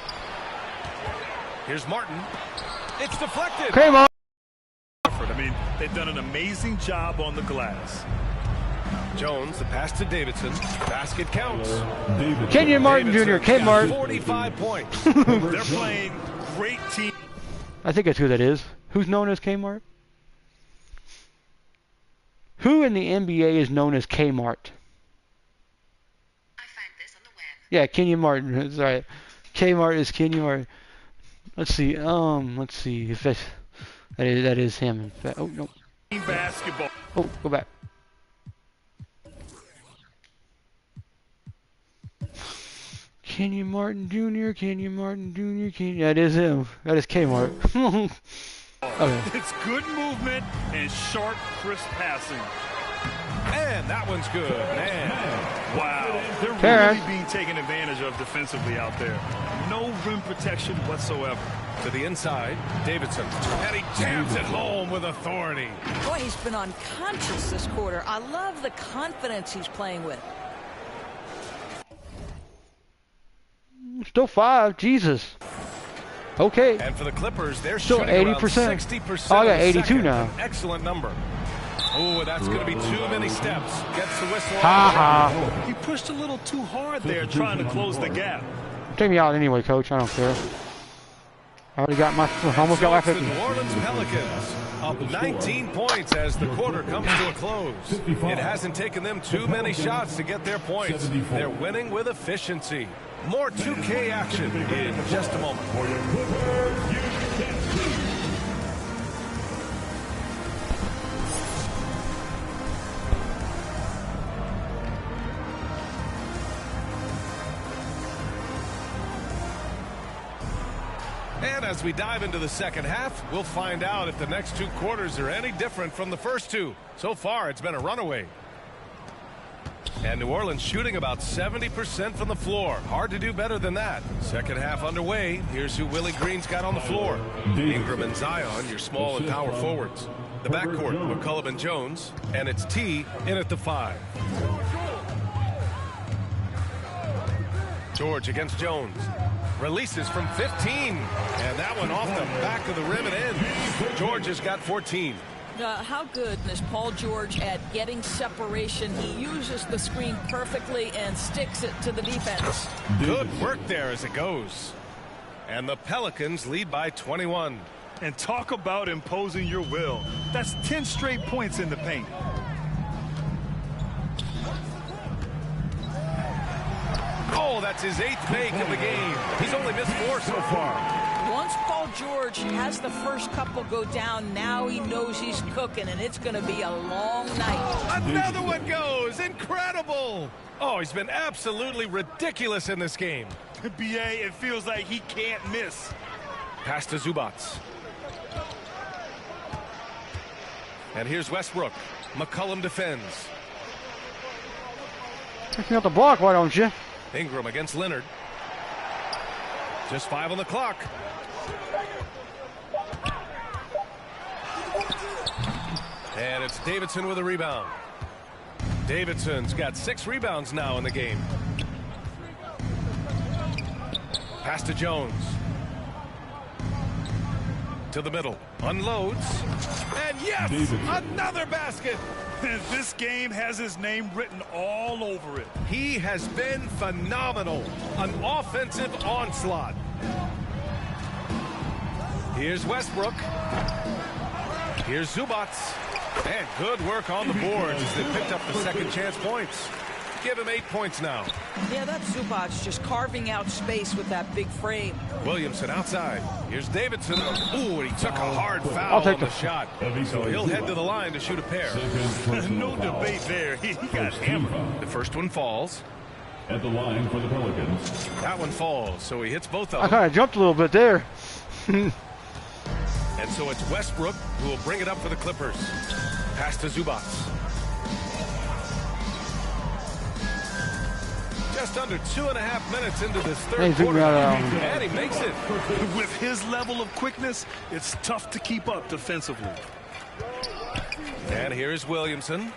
Here's Martin. It's deflected. Come on. I mean, they've done an amazing job on the glass. Jones, the pass to Davidson. Basket counts. Kenyon Martin Jr. Kmart. 45 points. They're playing great team. I think that's who that is. Who's known as Kmart? Who in the NBA is known as Kmart? I found this on the web. Yeah, Kenyon Martin. That's right. Kmart is Kenyon Martin. Let's see. Let's see if that is him. In fact, oh no. Basketball. Oh, go back. Kenyon Martin Jr. Kenyon Martin Jr. That is him. That is Kmart. Okay. It's good movement and sharp, crisp passing. And that one's good, man. Wow, they're Karen. really being taken advantage of defensively out there. No rim protection whatsoever. To the inside, Davidson. And he jams it home with authority. Boy, he's been unconscious this quarter. I love the confidence he's playing with. Still 5. Jesus. Okay. And for the Clippers, they're Still shooting 80%. around 60%. Oh, I got of the 82 second. now. An excellent number. Oh, that's going to be too many steps. Gets the whistle. Ha He pushed a little too hard there trying to close the gap. Take me out anyway, coach. I don't care. I already got my, almost got my So it's 50. the New Orleans Pelicans up 19 points as the quarter comes to a close. It hasn't taken them too many shots to get their points. They're winning with efficiency. More 2K action in just a moment. And as we dive into the second half, we'll find out if the next 2 quarters are any different from the first 2. So far, it's been a runaway. And New Orleans shooting about 70% from the floor. Hard to do better than that. Second half underway. Here's who Willie Green's got on the floor. Ingram and Zion, your small and power forwards. The backcourt, McCollum and Jones. And it's T in at the 5. George against Jones. Releases from 15. And that one off the back of the rim and in. George has got 14. How good is Paul George at getting separation? He uses the screen perfectly and sticks it to the defense. Good work there as it goes. And the Pelicans lead by 21. And talk about imposing your will. That's 10 straight points in the paint. Oh, that's his 8th make of the game. He's only missed 4 so far. Once Paul George has the first couple go down, now he knows he's cooking, and it's going to be a long night. Another one goes. Incredible. Oh, he's been absolutely ridiculous in this game. BA, it feels like he can't miss. Pass to Zubac. And here's Westbrook. McCollum defends. Checking out the block, why don't you? Ingram against Leonard. Just 5 on the clock. And it's Davidson with a rebound. Davidson's got 6 rebounds now in the game. Pass to Jones. To the middle. Unloads. And yes, another basket. This game has his name written all over it. He has been phenomenal. An offensive onslaught. Here's Westbrook. Here's Zubac. And good work on the boards as they picked up the second chance points. Give him 8 points now. Yeah, that's Zubac just carving out space with that big frame. Williamson outside. Here's Davidson. Ooh, and he took a hard foul on the shot. So he'll head to the line to shoot a pair. No debate there. He got hammered. The first one falls. At the line for the Pelicans. That one falls, so he hits both of them. I kind of jumped a little bit there. And so it's Westbrook who will bring it up for the Clippers. Pass to Zubac. Just under 2.5 minutes into this third quarter. And he makes it. With his level of quickness, it's tough to keep up defensively. And here's Williamson.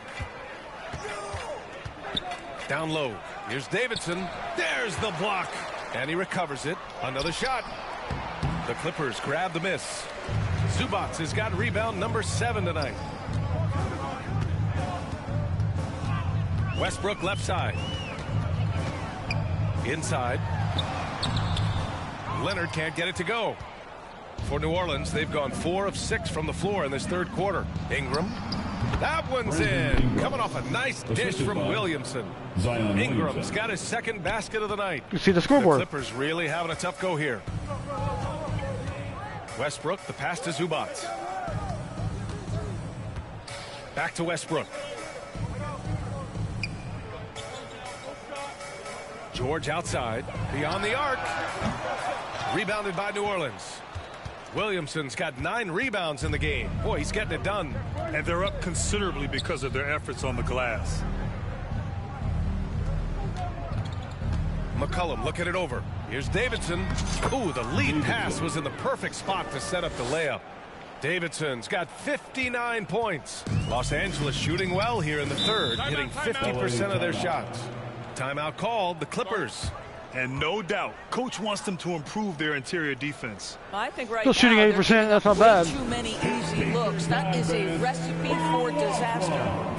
Down low. Here's Davidson. There's the block. And he recovers it. Another shot. The Clippers grab the miss. Zubac has got rebound number 7 tonight. Westbrook left side. Inside. Leonard can't get it to go. For New Orleans, they've gone 4 of 6 from the floor in this third quarter. Ingram. That one's in. Coming off a nice dish from Williamson. Ingram's got his second basket of the night. You see the scoreboard. The Clippers really having a tough go here. Westbrook, the pass to Zubac. Back to Westbrook. George outside, beyond the arc. Rebounded by New Orleans. Williamson's got 9 rebounds in the game. Boy, he's getting it done. And they're up considerably because of their efforts on the glass. McCollum looking it over. Here's Davidson. Ooh, the lead pass was in the perfect spot to set up the layup. Davidson's got 59 points. Los Angeles shooting well here in the third, hitting 50% of their shots. Timeout called, the Clippers. And no doubt, coach wants them to improve their interior defense. I think right Still shooting 80%, that's not bad. Too many easy looks. That is a recipe for disaster.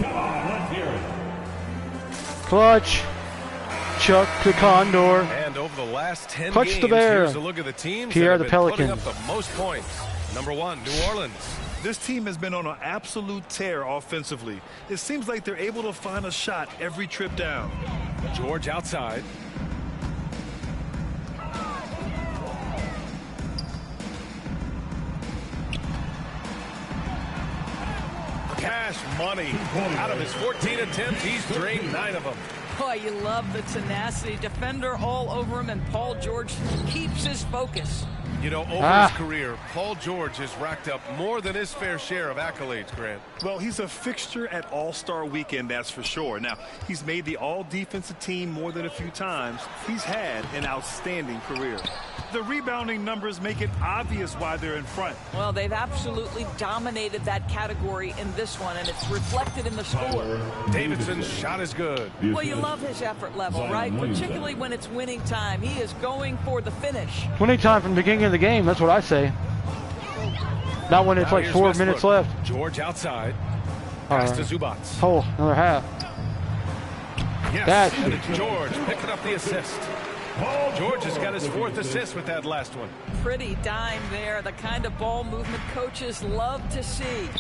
Come on, let's hear it. Clutch. Chuck the Condor. And over the last 10 Clutch games, the bear. here's a look at the teams Pierre that the have been putting Pelican. up the most points. Number 1, New Orleans. This team has been on an absolute tear offensively. It seems like they're able to find a shot every trip down. George outside. cash money. Out of his 14 attempts, he's drained 9 of them. Boy, you love the tenacity. Defender all over him, and Paul George keeps his focus. You know, over his career, Paul George has racked up more than his fair share of accolades, Grant. Well, he's a fixture at All-Star Weekend, that's for sure. Now, he's made the All-Defensive Team more than a few times. He's had an outstanding career. The rebounding numbers make it obvious why they're in front. Well, they've absolutely dominated that category in this one, and it's reflected in the score. Davidson's shot is good. Well, you love his effort level, right? Particularly when it's winning time. He is going for the finish. Winning time from the beginning of the game, that's what I say. Not when it's like 4 minutes left. George outside. Pass to Zubac. Oh, another half. Yes, and it's George picking up the assist. George has got his 4th assist with that last one. Pretty dime there, the kind of ball movement coaches love to see.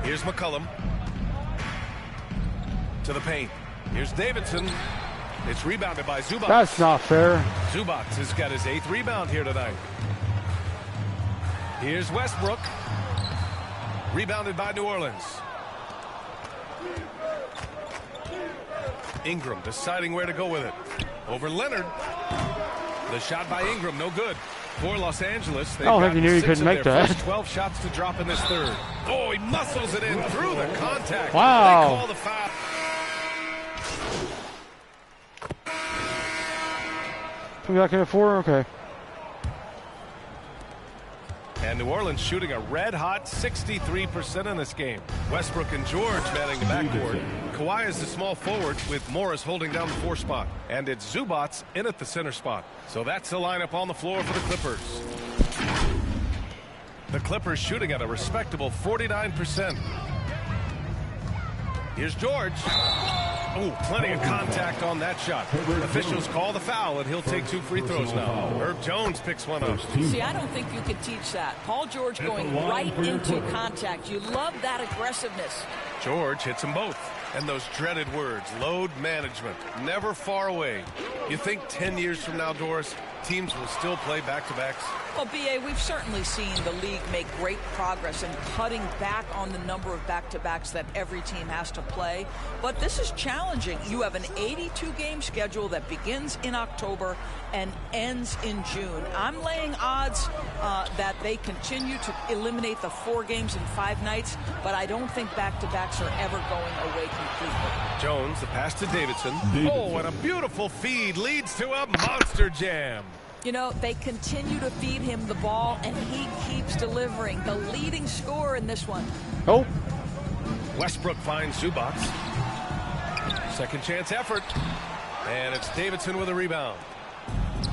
Here's McCollum. To the paint. Here's Davidson. It's rebounded by Zubac. That's not fair. Zubac has got his 8th rebound here tonight. Here's Westbrook. Rebounded by New Orleans. Ingram deciding where to go with it. Over Leonard. The shot by Ingram, no good. For Los Angeles, they've I think you knew you couldn't make that. 12 shots to drop in this third. Oh, he muscles it in through the contact. Wow. They call the foul. 4, okay. And New Orleans shooting a red-hot 63% in this game. Westbrook and George manning the backcourt. Kawhi is the small forward with Morris holding down the 4 spot. And it's Zubac in at the center spot. So that's the lineup on the floor for the Clippers. The Clippers shooting at a respectable 49%. Here's George. Oh, plenty of contact on that shot. Officials call the foul, and he'll take 2 free throws now. Herb Jones picks one up. See, I don't think you could teach that. Paul George going right into contact. You love that aggressiveness. George hits them both. And those dreaded words, load management, never far away. You think 10 years from now, Doris, teams will still play back-to-backs? Well, B.A., we've certainly seen the league make great progress in cutting back on the number of back-to-backs that every team has to play. But this is challenging. You have an 82-game schedule that begins in October and ends in June. I'm laying odds that they continue to eliminate the 4 games in 5 nights, but I don't think back-to-backs are ever going away completely. Jones, the pass to Davidson. Oh, and a beautiful feed leads to a monster jam. You know, they continue to feed him the ball, and he keeps delivering. The leading scorer in this one. Oh. Westbrook finds Zubac. Second chance effort. And it's Davidson with a rebound.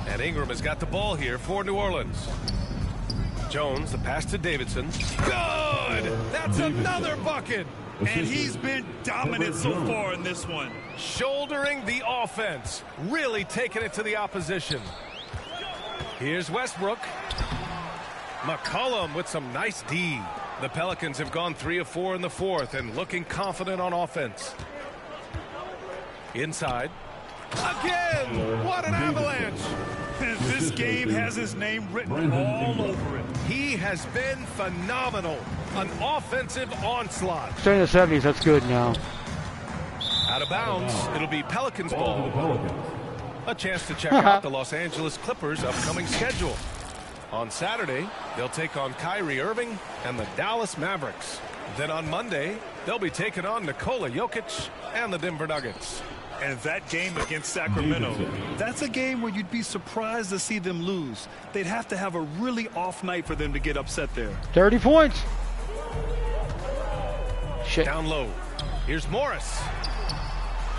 And Ingram has got the ball here for New Orleans. Jones, the pass to Davidson. Good! That's another bucket! And he's been dominant so far in this one. Shouldering the offense. Really taking it to the opposition. Here's Westbrook. McCollum with some nice D. The Pelicans have gone 3 of 4 in the 4th and looking confident on offense. Inside. Again! What an avalanche! And this game has his name written all over it. He has been phenomenal. An offensive onslaught. Stay in the 70s, that's good now. Out of bounds, it'll be Pelicans ball. A chance to check out the Los Angeles Clippers' upcoming schedule. On Saturday, they'll take on Kyrie Irving and the Dallas Mavericks. Then on Monday, they'll be taking on Nikola Jokic and the Denver Nuggets. And that game against Sacramento, that's a game where you'd be surprised to see them lose. They'd have to have a really off night for them to get upset there. 30 points. Shit. Down low. Here's Morris.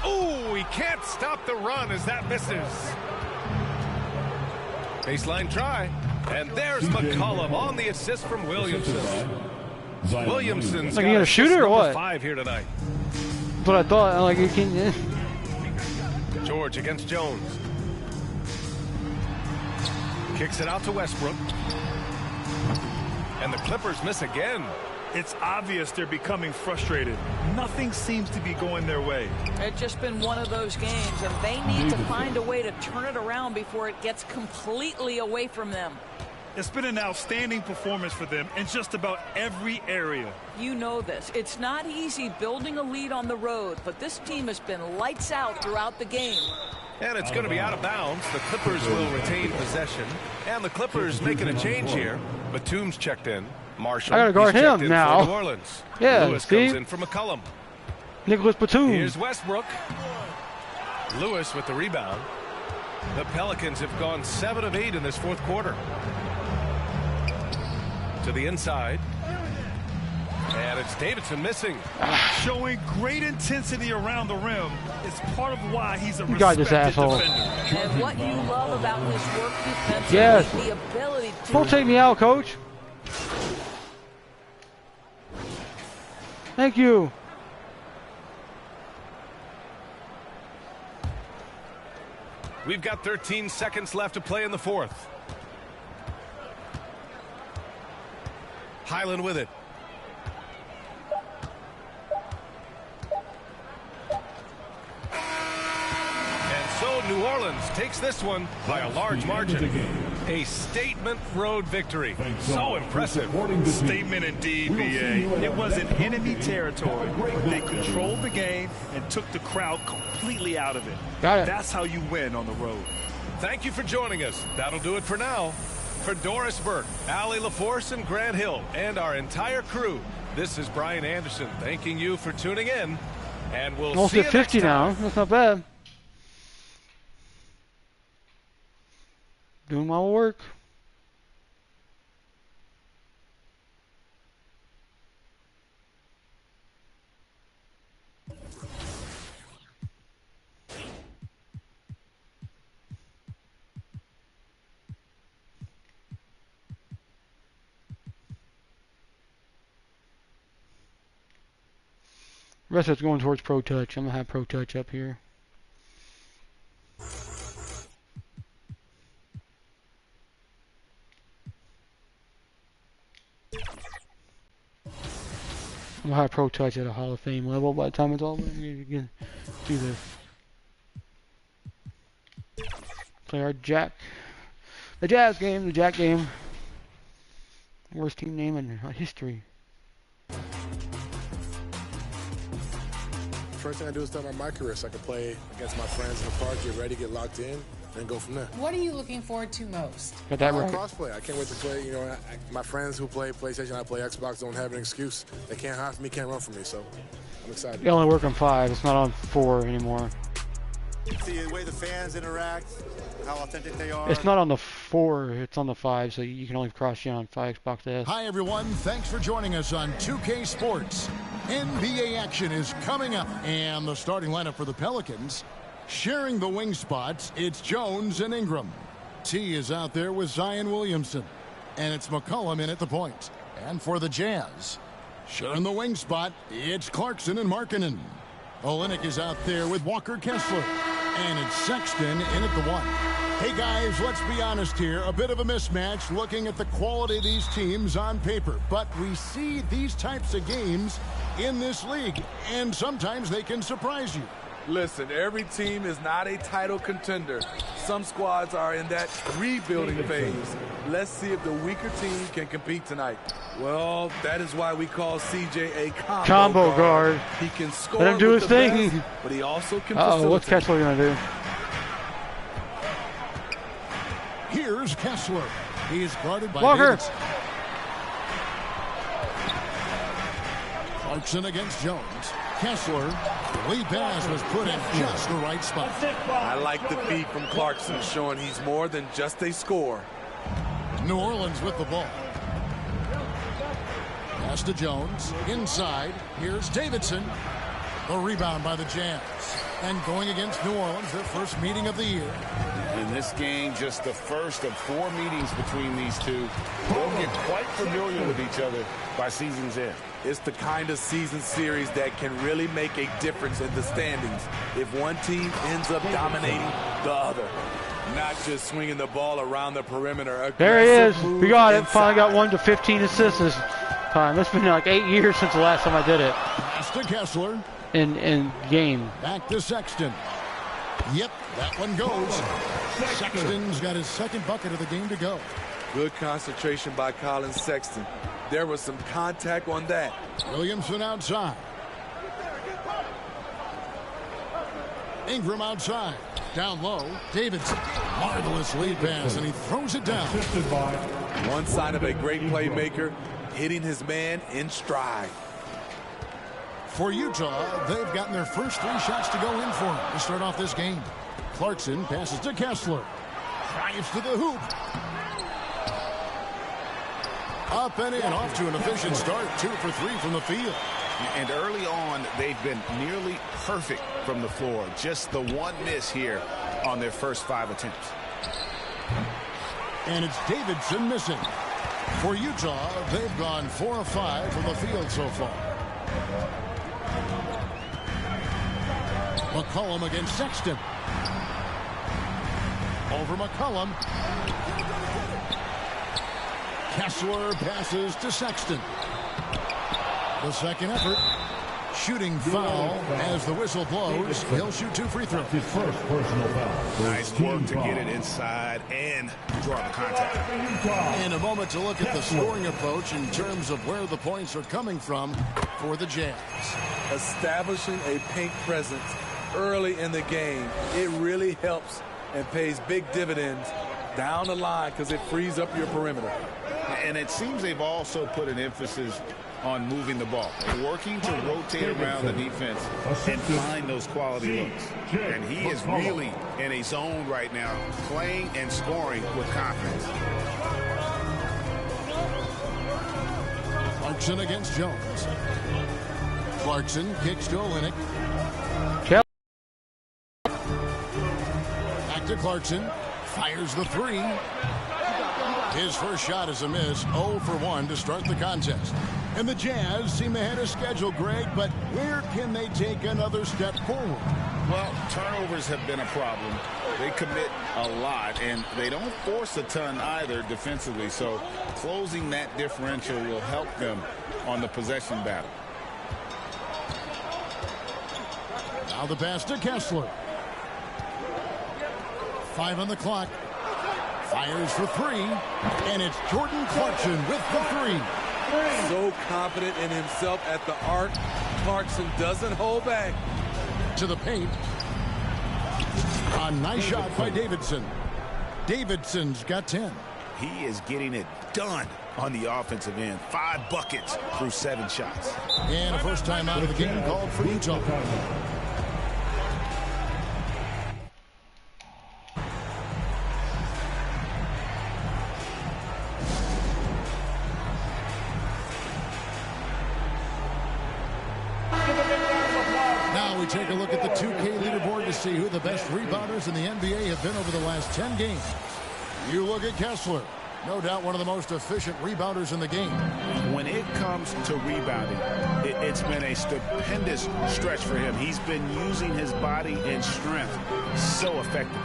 Oh, he can't stop the run as that misses. Baseline try. And there's McCollum on the assist from Williamson. Williamson's like, you gonna shoot it or what? 5 here tonight. That's what I thought. Like, you can. George against Jones. Kicks it out to Westbrook. And the Clippers miss again. It's obvious they're becoming frustrated. Nothing seems to be going their way. It's just been one of those games, and they need to find a way to turn it around before it gets completely away from them. It's been an outstanding performance for them in just about every area. You know this. It's not easy building a lead on the road, but this team has been lights out throughout the game. And it's going to be out of bounds. The Clippers will retain possession. And the Clippers making a change here. Batum's checked in. Marshall. I gotta guard him now. New Orleans. Yeah, Lewis comes in for McCollum. Nicholas Batum. Here's Westbrook. Lewis with the rebound. The Pelicans have gone 7 of 8 in this fourth quarter. To the inside. And it's Davidson missing. Showing great intensity around the rim is part of why he's a got this respected asshole. defender. And what you love about his work defensively, Yes. the ability to... Don't take me out, coach. Thank you. We've got 13 seconds left to play in the fourth. Highland with it. And so New Orleans takes this one by a large margin. A statement road victory. So impressive. Statement indeed, BA. It was in enemy territory. They controlled the game and took the crowd completely out of it. Got it. That's how you win on the road. Thank you for joining us. That'll do it for now. For Doris Burke, Allie LaForce, and Grant Hill, and our entire crew, this is Brian Anderson thanking you for tuning in. And we'll Almost see you at 50 next time. now. That's not bad. Doing my work. The rest of it's going towards Pro Touch. I'm going to have Pro Touch up here. I'm going to have Pro Touch at a Hall of Fame level by the time it's all over. You can do this. Play our Jack. The Jazz game, the Jack game. Worst team name in history. First thing I do is start my career so I can play against my friends in the park, get ready, get locked in, and go from there. What are you looking forward to most? Got that right. Crossplay. I can't wait to play. You know, my friends who play PlayStation, I play Xbox, don't have an excuse. They can't hide from me, can't run from me, so I'm excited. They only work on 5. It's not on 4 anymore. See the way the fans interact, how authentic they are. It's not on the 4, it's on the 5, so you can only cross-gen on 5 Xbox S. Hi, everyone. Thanks for joining us on 2K Sports. NBA action is coming up, and the starting lineup for the Pelicans. Sharing the wing spots, it's Jones and Ingram. T is out there with Zion Williamson, and it's McCollum in at the point. And for the Jazz, sharing the wing spot, it's Clarkson and Markkanen. Olynyk is out there with Walker Kessler, and it's Sexton in at the 1. Hey guys, let's be honest here. A bit of a mismatch looking at the quality of these teams on paper. But we see these types of games in this league, and sometimes they can surprise you. Listen, every team is not a title contender. Some squads are in that rebuilding phase. Let's see if the weaker team can compete tonight. Well, that is why we call CJ a combo guard. He can score. Let him do with his the thing. best, but he also can Uh-oh, what's Kessler going to do? Here's Kessler. He's guarded by Walker. Davis. Clarkson against Jones. Kessler. Lee Bass was put in just the right spot. I like the feed from Clarkson, showing he's more than just a scorer. New Orleans with the ball. Pass to Jones. Inside. Here's Davidson. The rebound by the Jazz. And going against New Orleans, their first meeting of the year. In this game, just the first of 4 meetings between these two. They'll get quite familiar with each other by season's end. It's the kind of season series that can really make a difference in the standings if one team ends up dominating the other. Not just swinging the ball around the perimeter. There he is. We got it. Finally got 1 to 15 assists this time. It's been like 8 years since the last time I did it. Pass to Kessler. In game. Back to Sexton. Yep, that one goes. Sexton's got his second bucket of the game to go. Good concentration by Colin Sexton. There was some contact on that. Williamson outside. Ingram outside. Down low. Davidson. Marvelous lead pass, and he throws it down. One sign of a great playmaker, hitting his man in stride. For Utah, they've gotten their first 3 shots to go in for him to start off this game. Clarkson passes to Kessler. Drives to the hoop. Up and in, off to an efficient start. 2 for 3 from the field. And early on, they've been nearly perfect from the floor. Just the one miss here on their first 5 attempts. And it's Davidson missing. For Utah, they've gone 4 of 5 from the field so far. McCollum against Sexton. Over McCollum. Kessler passes to Sexton. The second effort. Shooting foul as the whistle blows. He'll shoot 2 free throws. His first personal foul. Nice work to get it inside and draw the contact. In a moment to look at the scoring approach in terms of where the points are coming from for the Jazz. Establishing a paint presence early in the game, it really helps and pays big dividends down the line because it frees up your perimeter. And it seems they've also put an emphasis on moving the ball, working to rotate around the defense and find those quality looks. And he is really in a zone right now, playing and scoring with confidence. Clarkson against Jones. Clarkson kicks to Olynyk. Back to Clarkson. Fires the 3. His first shot is a miss. 0 for 1 to start the contest. And the Jazz seem ahead of schedule, Greg, but where can they take another step forward? Well, turnovers have been a problem. They commit a lot, and they don't force a ton either defensively, so closing that differential will help them on the possession battle. Now the pass to Kessler. 5 on the clock. Fires for 3, and it's Jordan Clarkson with the 3. So confident in himself at the arc. Clarkson doesn't hold back. To the paint. A nice shot by Davidson. Davidson's got 10. He is getting it done on the offensive end. 5 buckets through 7 shots. And a first time out of the game called for Utah. Take a look at the 2K leaderboard to see who the best rebounders in the NBA have been over the last 10 games. You look at Kessler. No doubt one of the most efficient rebounders in the game. When it comes to rebounding, it's been a stupendous stretch for him. He's been using his body and strength so effectively.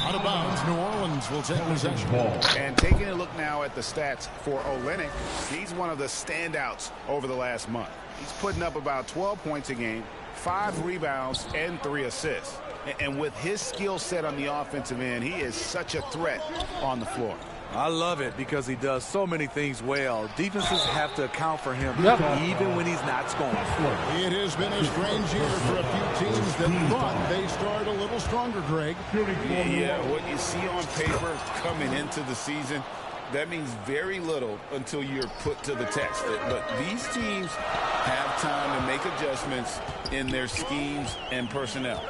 Out of bounds, New Orleans will take possession. And taking a look now at the stats for Olynyk, he's one of the standouts over the last month. He's putting up about 12 points a game, 5 rebounds, and 3 assists. And with his skill set on the offensive end, he is such a threat on the floor. I love it because he does so many things well. Defenses have to account for him even when he's not scoring. It has been a strange year for a few teams that thought they started a little stronger, Greg. Yeah, what you see on paper coming into the season, that means very little until you're put to the test. But these teams have time to make adjustments in their schemes and personnel.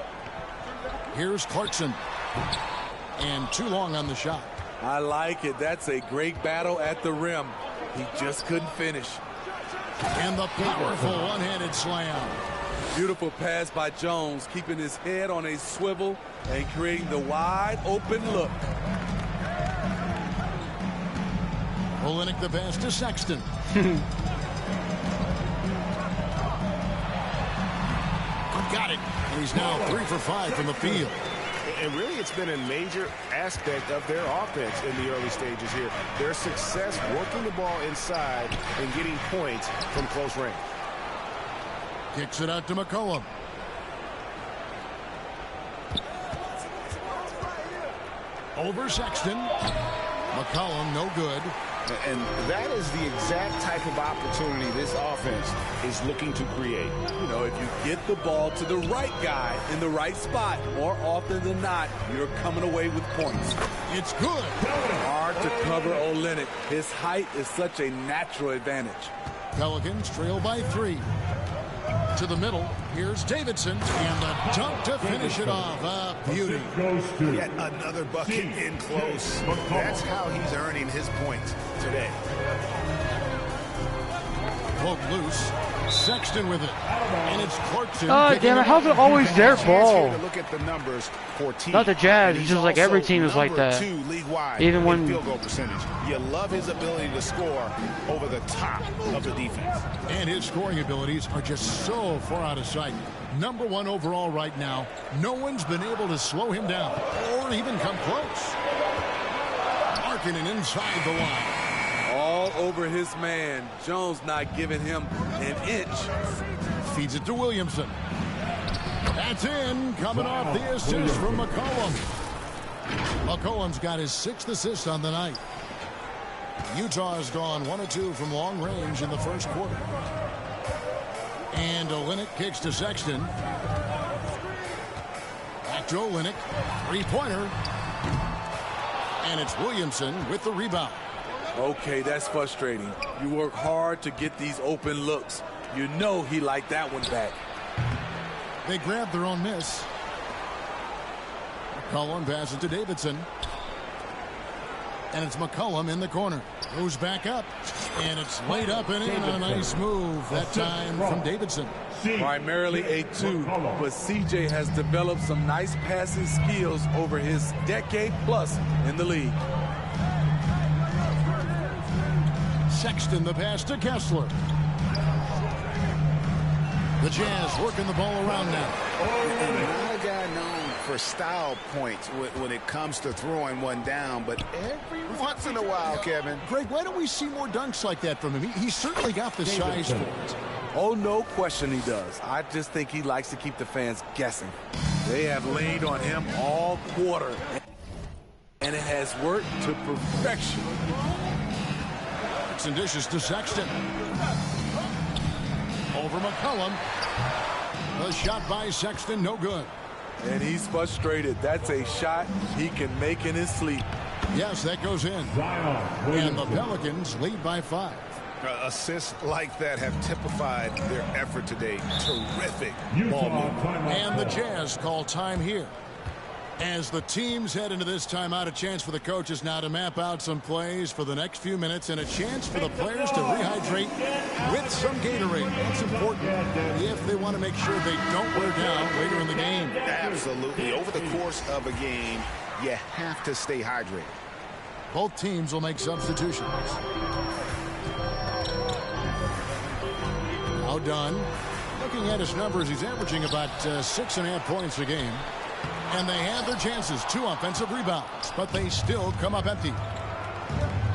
Here's Clarkson. And too long on the shot. I like it. That's a great battle at the rim. He just couldn't finish. And the powerful one-handed slam. Beautiful pass by Jones, keeping his head on a swivel and creating the wide open look. Olynyk the pass to Sexton. Got it. And he's now 3 for 5 from the field. And really, it's been a major aspect of their offense in the early stages here. Their success working the ball inside and getting points from close range. Kicks it out to McCollum. Over Sexton. McCollum, no good. And that is the exact type of opportunity this offense is looking to create. You know, if you get the ball to the right guy in the right spot, more often than not, you're coming away with points. It's good. Hard to cover Olynyk. His height is such a natural advantage. Pelicans trail by 3. To the middle, here's Davidson, and the dunk to finish it off. A beauty. Yet another bucket in close. That's how he's earning his points today. Poke loose. Sexton with it. And it's Clarkson. Oh, damn it. How's it always their ball? Look at the numbers for team. Not the Jazz. It's just like every team is like that. Even when field goal percentage. You love his ability to score over the top of the defense. And his scoring abilities are just so far out of sight. Number 1 overall right now. No one's been able to slow him down or even come close. Markkanen inside the line. All over his man. Jones not giving him an inch. Feeds it to Williamson. That's in. Coming off the assist from McCollum. McCollum's got his 6th assist on the night. Utah has gone 1 of 2 from long range in the first quarter. And Olynyk kicks to Sexton. Back to Olynyk. 3-pointer. And it's Williamson with the rebound. Okay, that's frustrating. You work hard to get these open looks. You know he liked that one back. They grab their own miss. McCollum passes to Davidson. And it's McCollum in the corner. Goes back up. And it's laid up and in. A nice move that time from Davidson. Primarily a 2, but CJ has developed some nice passing skills over his decade plus in the league. Sexton the pass to Kessler. The Jazz working the ball around now. Not a guy known for style points when it comes to throwing one down, but every once in a while, Kevin. Greg, why don't we see more dunks like that from him? He's certainly got the size for it. Oh, no question he does. I just think he likes to keep the fans guessing. They have laid on him all quarter, and it has worked to perfection. And dishes to Sexton. Over McCollum. The shot by Sexton, no good. And he's frustrated. That's a shot he can make in his sleep. Yes, that goes in. And the Pelicans lead by 5. Assists like that have typified their effort today. Terrific ball movement. And the Jazz call time here. As the teams head into this timeout, a chance for the coaches now to map out some plays for the next few minutes and a chance for the players to rehydrate with some Gatorade. That's important if they want to make sure they don't wear down later in the game. Absolutely. Over the course of a game, you have to stay hydrated. Both teams will make substitutions. Now done. Looking at his numbers, he's averaging about 6.5 points a game. And they have their chances. 2 offensive rebounds, but they still come up empty.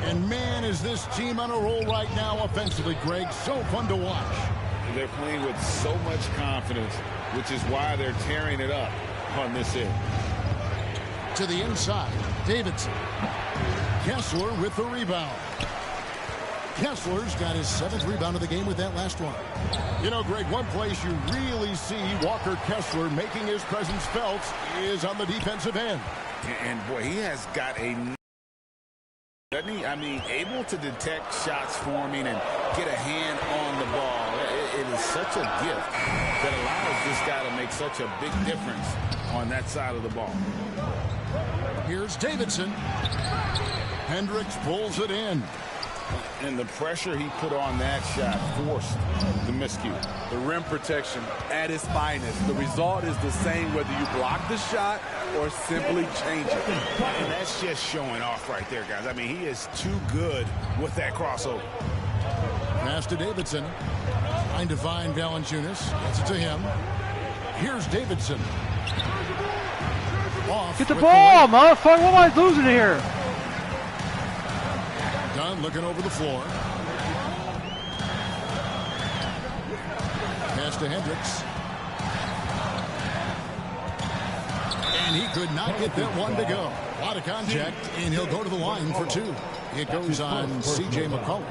And man, is this team on a roll right now offensively, Greg. So fun to watch. They're playing with so much confidence, which is why they're tearing it up on this end. To the inside, Davidson. Kessler with the rebound. Kessler's got his 7th rebound of the game with that last one. You know, Greg, one place you really see Walker Kessler making his presence felt is on the defensive end. And boy, he has got a... Doesn't he? I mean, able to detect shots forming and get a hand on the ball. It is such a gift that allows this guy to make such a big difference on that side of the ball. Here's Davidson. Hendricks pulls it in. And the pressure he put on that shot forced the miscue. The rim protection at its finest. The result is the same whether you block the shot or simply change it. And that's just showing off right there, guys. I mean, he is too good with that crossover. Pass to Davidson. Trying to find Valanciunas. Gets it to him. Here's Davidson. Off. Get the ball, motherfucker. What am I losing here? Dunn looking over the floor. Pass to Hendricks. And he could not get that one to go. A lot of contact, and he'll go to the line for two. It goes on C.J. McCollum.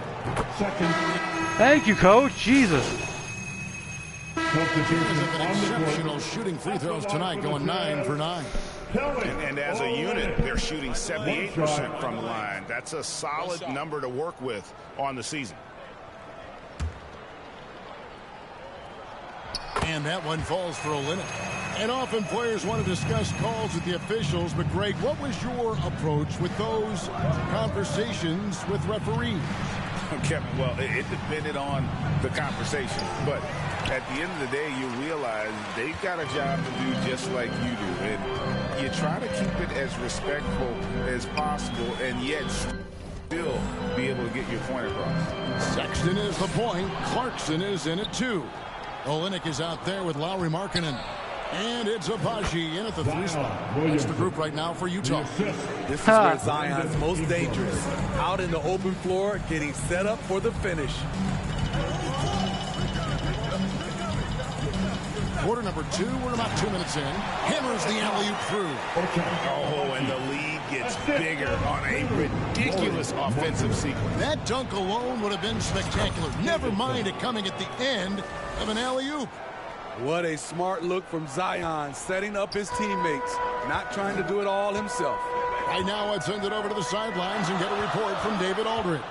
Thank you, Coach. Jesus. Exceptional shooting free throws tonight, going 9 for 9. And as a unit, they're shooting 78% from the line. That's a solid number to work with on the season. And that one falls for Olynyk. And often players want to discuss calls with the officials, but Greg, what was your approach with those conversations with referees? Kevin, well, it depended on the conversation, but at the end of the day, you realize they've got a job to do just like you do, and you try to keep it as respectful as possible, and yet still be able to get your point across. Sexton is the point. Clarkson is in at 2. Olynyk is out there with Lauri Markkanen. And it's Abaji in at the 3 spot. That's the group right now for Utah. This is where Zion's most dangerous. Out in the open floor, getting set up for the finish. Quarter number 2, we're about 2 minutes in. Hammers the alley-oop through. Oh, and the lead gets bigger on a ridiculous offensive sequence. That dunk alone would have been spectacular. Never mind it coming at the end of an alley-oop. What a smart look from Zion, setting up his teammates, not trying to do it all himself. Right now, I'd send it over to the sidelines and get a report from David Aldridge.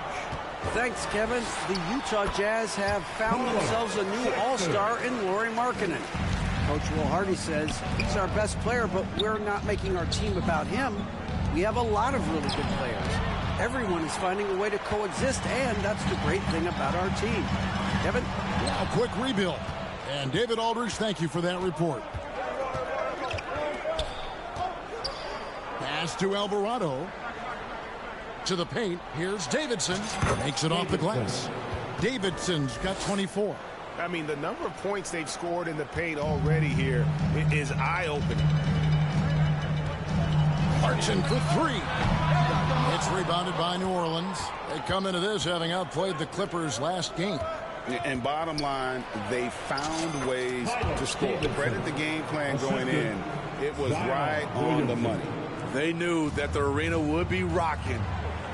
Thanks, Kevin. The Utah Jazz have found themselves a new all-star in Lauri Markkanen. Coach Will Hardy says he's our best player, but we're not making our team about him. We have a lot of really good players. Everyone is finding a way to coexist, and that's the great thing about our team. Kevin? Yeah, a quick rebuild. And David Aldridge, thank you for that report. Pass to Alvarado. To the paint. Here's Davidson. Makes it off the glass. Davidson's got 24. I mean, the number of points they've scored in the paint already here is eye-opening. Clarkson for 3. It's rebounded by New Orleans. They come into this having outplayed the Clippers last game. And bottom line, they found ways to score. Credit the game plan going in. It was right on the money. They knew that the arena would be rocking.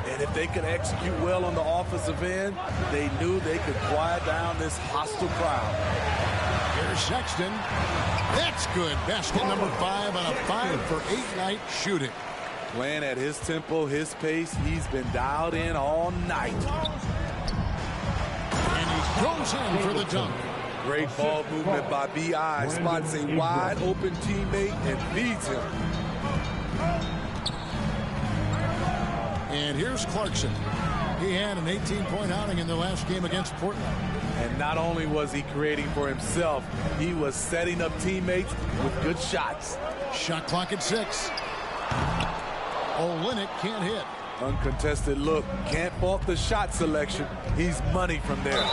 And if they could execute well on the offensive end, they knew they could quiet down this hostile crowd. Here's Sexton. That's good. Basket number 5 on a 5 for 8 night shooting. Playing at his tempo, his pace, he's been dialed in all night. And he goes in for the dunk. Great ball movement by B.I. Spots a wide open teammate and feeds him. And here's Clarkson. He had an 18-point outing in their last game against Portland. And not only was he creating for himself, he was setting up teammates with good shots. Shot clock at 6. Olynyk can't hit. Uncontested look. Can't fault the shot selection. He's money from there.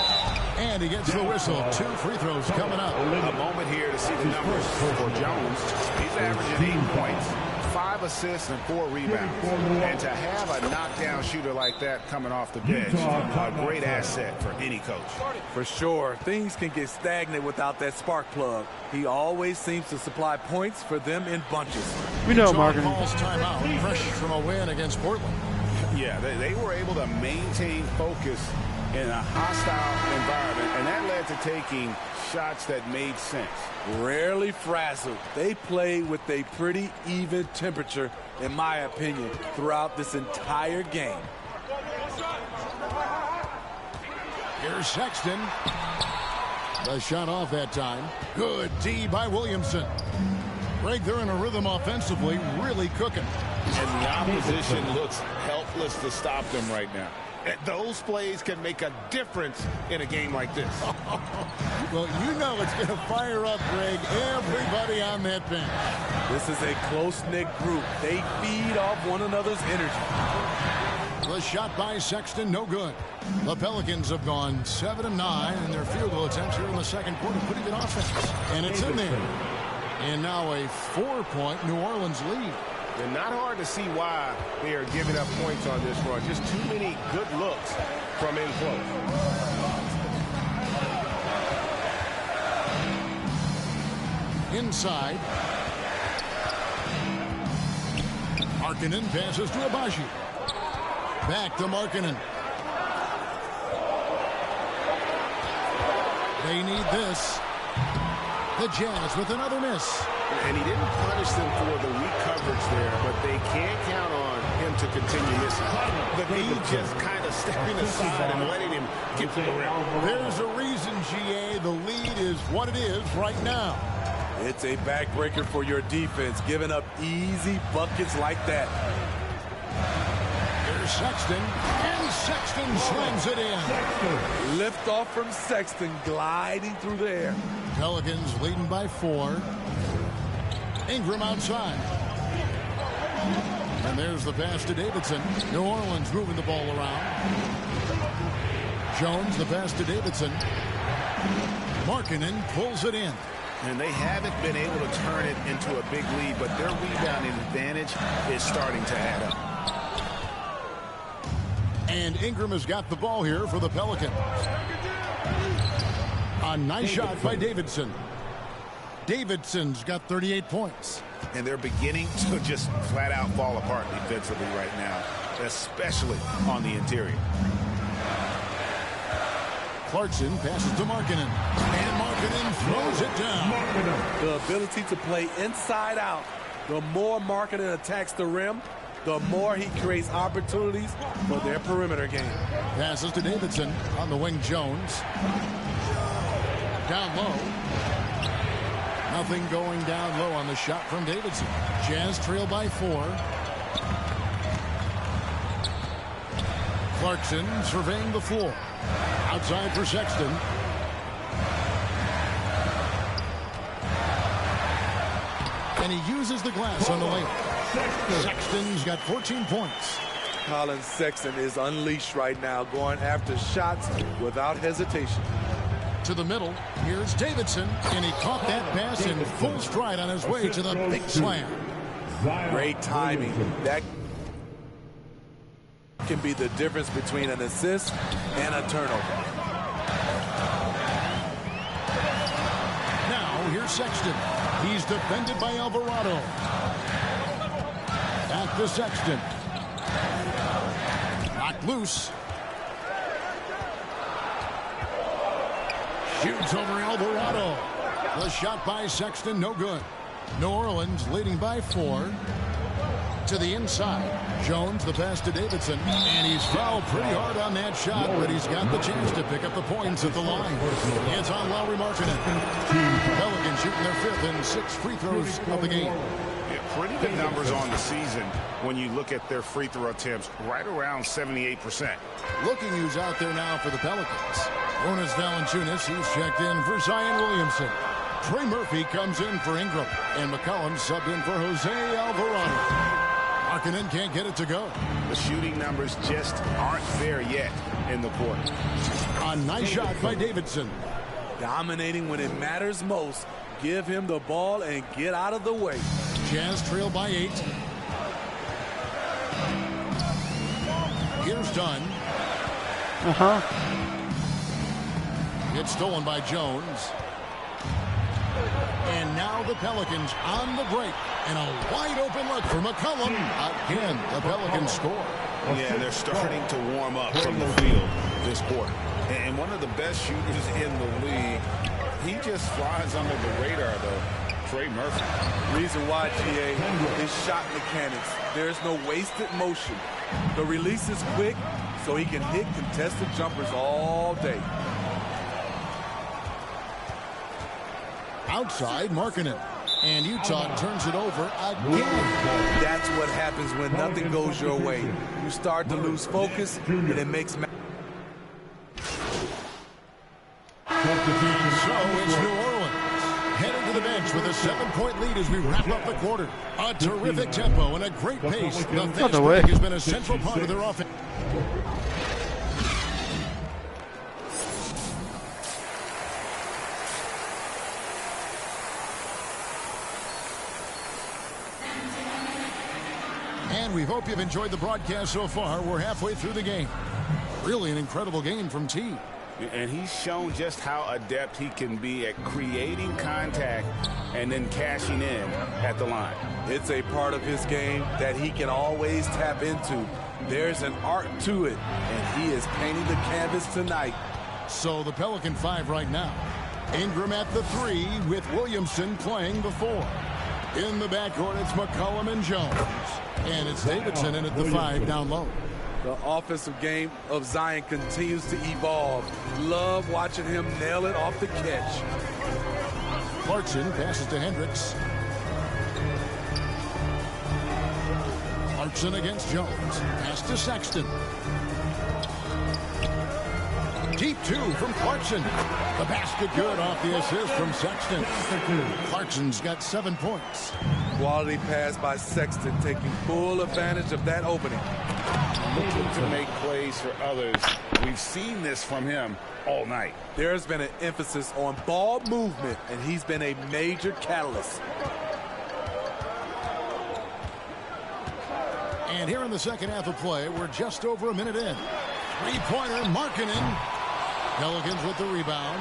And he gets the whistle. 2 free throws coming up. A moment here to see the numbers for Jones. He's averaging 8 points, 5 assists, and 4 rebounds. And to have a knockdown shooter like that coming off the bench, a great asset for any coach. For sure. Things can get stagnant without that spark plug. He always seems to supply points for them in bunches. We know, Martin. Calls timeout, fresh from a win against Portland. Yeah, they were able to maintain focus in a hostile environment, and that led to taking shots that made sense. Rarely frazzled. They play with a pretty even temperature, in my opinion, throughout this entire game. Here's Sexton. The shot off that time. Good D by Williamson. Greg, they're in a rhythm offensively, really cooking. And the opposition looks helpless to stop them right now. Those plays can make a difference in a game like this. Well, you know it's going to fire up, Greg, everybody on that bench. This is a close-knit group. They feed off one another's energy. The shot by Sexton, no good. The Pelicans have gone 7 of 9 in their field goal attempts here in the second quarter. Pretty good offense. And it's in there. And now a 4-point New Orleans lead. And not hard to see why they are giving up points on this run. Just too many good looks from in close. Inside. Markkanen passes to Abaji. Back to Markkanen. They need this. The Jazz with another miss. And he didn't punish them for the weak coverage there, but they can't count on him to continue missing. But he just kind of stepping aside and letting him get to the rim. There's a reason, GA, the lead is what it is right now. It's a backbreaker for your defense, giving up easy buckets like that. Here's Sexton, and Sexton slams it in. Lift off from Sexton, gliding through the air. Pelicans leading by 4. Ingram outside. And there's the pass to Davidson. New Orleans moving the ball around. Jones, the pass to Davidson. Markkanen pulls it in. And they haven't been able to turn it into a big lead, but their rebounding advantage is starting to add up. And Ingram has got the ball here for the Pelicans. A nice shot by Davidson. Davidson's got 38 points. And they're beginning to just flat out fall apart defensively right now, especially on the interior. Clarkson passes to Markkanen. And Markkanen throws it down. The ability to play inside out. The more Markkanen attacks the rim, the more he creates opportunities for their perimeter game. Passes to Davidson on the wing. Jones. Down low. Nothing going down low on the shot from Davidson. Jazz trail by 4. Clarkson surveying the floor. Outside for Sexton. And he uses the glass on the layup. Sexton's got 14 points. Colin Sexton is unleashed right now, going after shots without hesitation. To the middle, here's Davidson, and he caught that pass in full stride on his way to the big slam. Great timing. That can be the difference between an assist and a turnover. Now, here's Sexton. He's defended by Alvarado. Back to Sexton. Knocked loose. Shoots over Alvarado. The shot by Sexton, no good. New Orleans leading by 4. To the inside. Jones, the pass to Davidson. And he's fouled pretty hard on that shot, but he's got the chance to pick up the points at the line. It's on Lauri Markkanen. Pelicans shooting their 5th and 6th free throws of the game. Yeah, pretty good numbers on the season when you look at their free throw attempts, right around 78%. Looking who's out there now for the Pelicans. Jonas Valanciunas, he's checked in for Zion Williamson. Trey Murphy comes in for Ingram. And McCollum subbed in for Jose Alvarado. Markkanen can't get it to go. The shooting numbers just aren't there yet in the quarter. A nice shot by Davidson. Dominating when it matters most. Give him the ball and get out of the way. Jazz trail by 8. Here's Dunn. It's stolen by Jones. And now the Pelicans on the break. And a wide open look for McCollum. Again, the Pelicans score. Yeah, they're starting to warm up from the field this quarter. And one of the best shooters in the league. He just flies under the radar, though. Trey Murphy. Reason why, GA, is shot mechanics. There's no wasted motion. The release is quick, so he can hit contested jumpers all day. Outside, Markkanen. And Utah turns it over again. That's what happens when nothing goes your way. You start to lose focus, and it makes... So it's New Orleans headed to the bench with a 7-point lead as we wrap up the quarter. A terrific tempo and a great pace. The fast break has been a central part of their offense. And we hope you've enjoyed the broadcast so far. We're halfway through the game. Really an incredible game from T. And he's shown just how adept he can be at creating contact and then cashing in at the line. It's a part of his game that he can always tap into. There's an art to it, and he is painting the canvas tonight. So the Pelican 5 right now. Ingram at the 3 with Williamson playing the 4. In the backcourt, it's McCollum and Jones. And it's Davidson in at the 5 down low. The offensive game of Zion continues to evolve. Love watching him nail it off the catch. Clarkson passes to Hendricks. Clarkson against Jones. Pass to Sexton. Deep 2 from Clarkson. The basket good off the assist from Sexton. Clarkson's got 7 points. Quality pass by Sexton, taking full advantage of that opening. Looking to make plays for others. We've seen this from him all night. There's been an emphasis on ball movement, and he's been a major catalyst. And here in the second half of play, we're just over a minute in. Three-pointer, Markkanen. Pelicans with the rebound.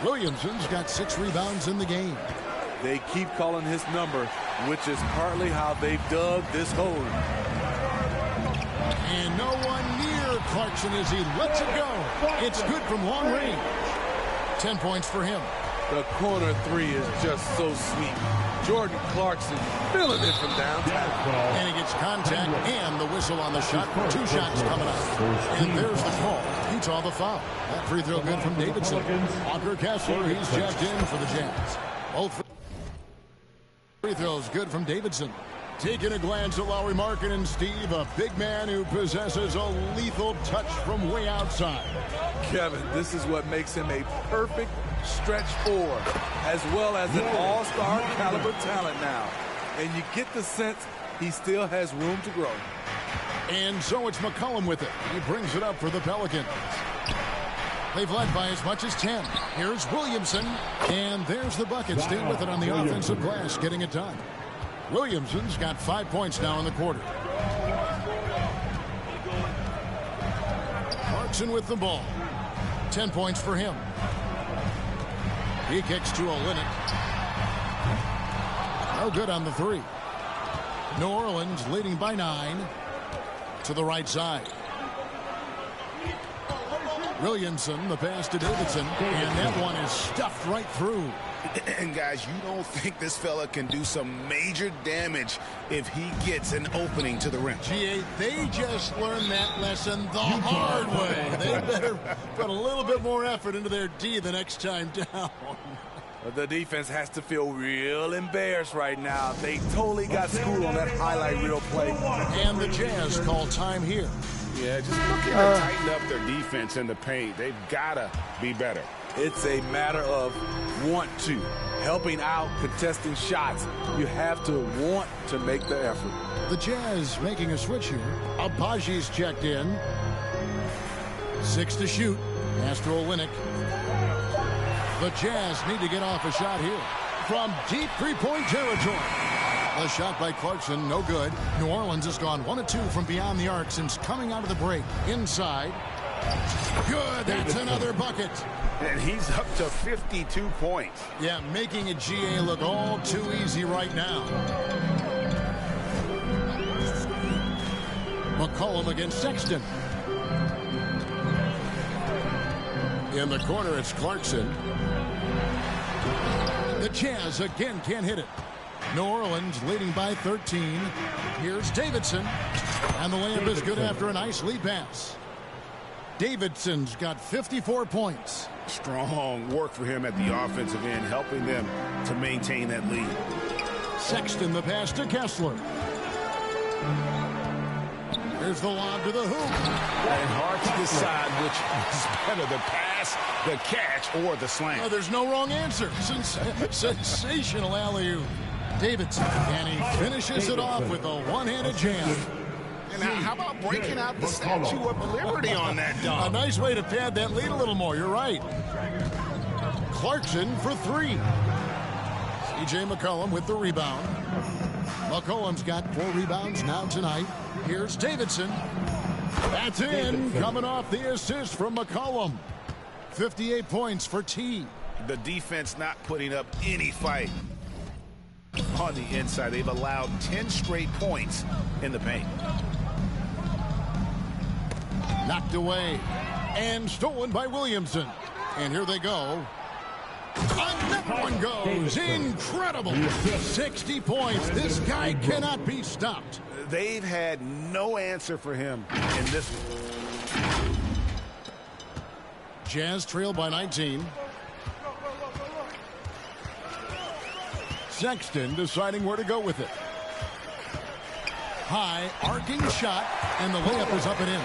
Williamson's got 6 rebounds in the game. They keep calling his number, which is partly how they've dug this hole. And no one near Clarkson as he lets it go. It's good from long range. 10 points for him. The corner 3 is just so sweet. Jordan Clarkson feeling it from downtown. And he gets contact and the whistle on the shot. 2 shots coming up. And there's the call. Utah the foul. That free throw good from Davidson. Walker Kessler, he's checked in for the Jazz. Both free throws good from Davidson. Taking a glance at Lauri Markkanen, Steve, a big man who possesses a lethal touch from way outside. Kevin, this is what makes him a perfect stretch 4, as well as an all-star caliber talent now. And you get the sense he still has room to grow. And so it's McCollum with it. He brings it up for the Pelicans. They've led by as much as 10. Here's Williamson, and there's the bucket. Stay with it on the offensive glass, getting it done. Williamson's got 5 points now in the quarter. Clarkson with the ball. 10 points for him. He kicks to Olynyk. No good on the 3. New Orleans leading by 9. To the right side. Williamson, the pass to Davidson, and that one is stuffed right through. And guys, you don't think this fella can do some major damage if he gets an opening to the rim. GA, they just learned that lesson the hard way. They better put a little bit more effort into their D the next time down. The defense has to feel real embarrassed right now. They totally got schooled on that highlight reel play. And the Jazz call time here. Yeah, just looking to tighten up their defense in the paint. They've got to be better. It's a matter of want to. Helping out, contesting shots. You have to want to make the effort. The Jazz making a switch here. Abaji's checked in. 6 to shoot. Pass to Olynyk. The Jazz need to get off a shot here from deep three-point territory. The shot by Clarkson, no good. New Orleans has gone 1 of 2 from beyond the arc since coming out of the break. Inside. Good, that's another bucket. And he's up to 52 points. Yeah, making a GA look all too easy right now. McCollum against Sexton. In the corner, it's Clarkson. The Jazz again can't hit it. New Orleans leading by 13. Here's Davidson. And the layup is good after a nice lead pass. Davidson's got 54 points. Strong work for him at the offensive end, helping them to maintain that lead. Sexton, the pass to Kessler. Here's the lob to the hoop. And hard to decide which is better, the pass, the catch, or the slam. Oh, there's no wrong answer. Sensational alley-oop. Davidson, and he finishes it off with a one-handed jam. And how about breaking out the Statue of Liberty on that dunk? A nice way to pad that lead a little more. You're right. Clarkson for 3. C.J. McCollum with the rebound. McCollum's got 4 rebounds now tonight. Here's Davidson. That's in. Coming off the assist from McCollum. 58 points for T. The defense not putting up any fight. on the inside. They've allowed 10 straight points in the paint. Knocked away and stolen by Williamson. And here they go. Another one goes. Incredible. 60 points. This guy cannot be stopped. They've had no answer for him in this one. Jazz trail by 19. Sexton deciding where to go with it. High arcing shot, and the layup is up and in.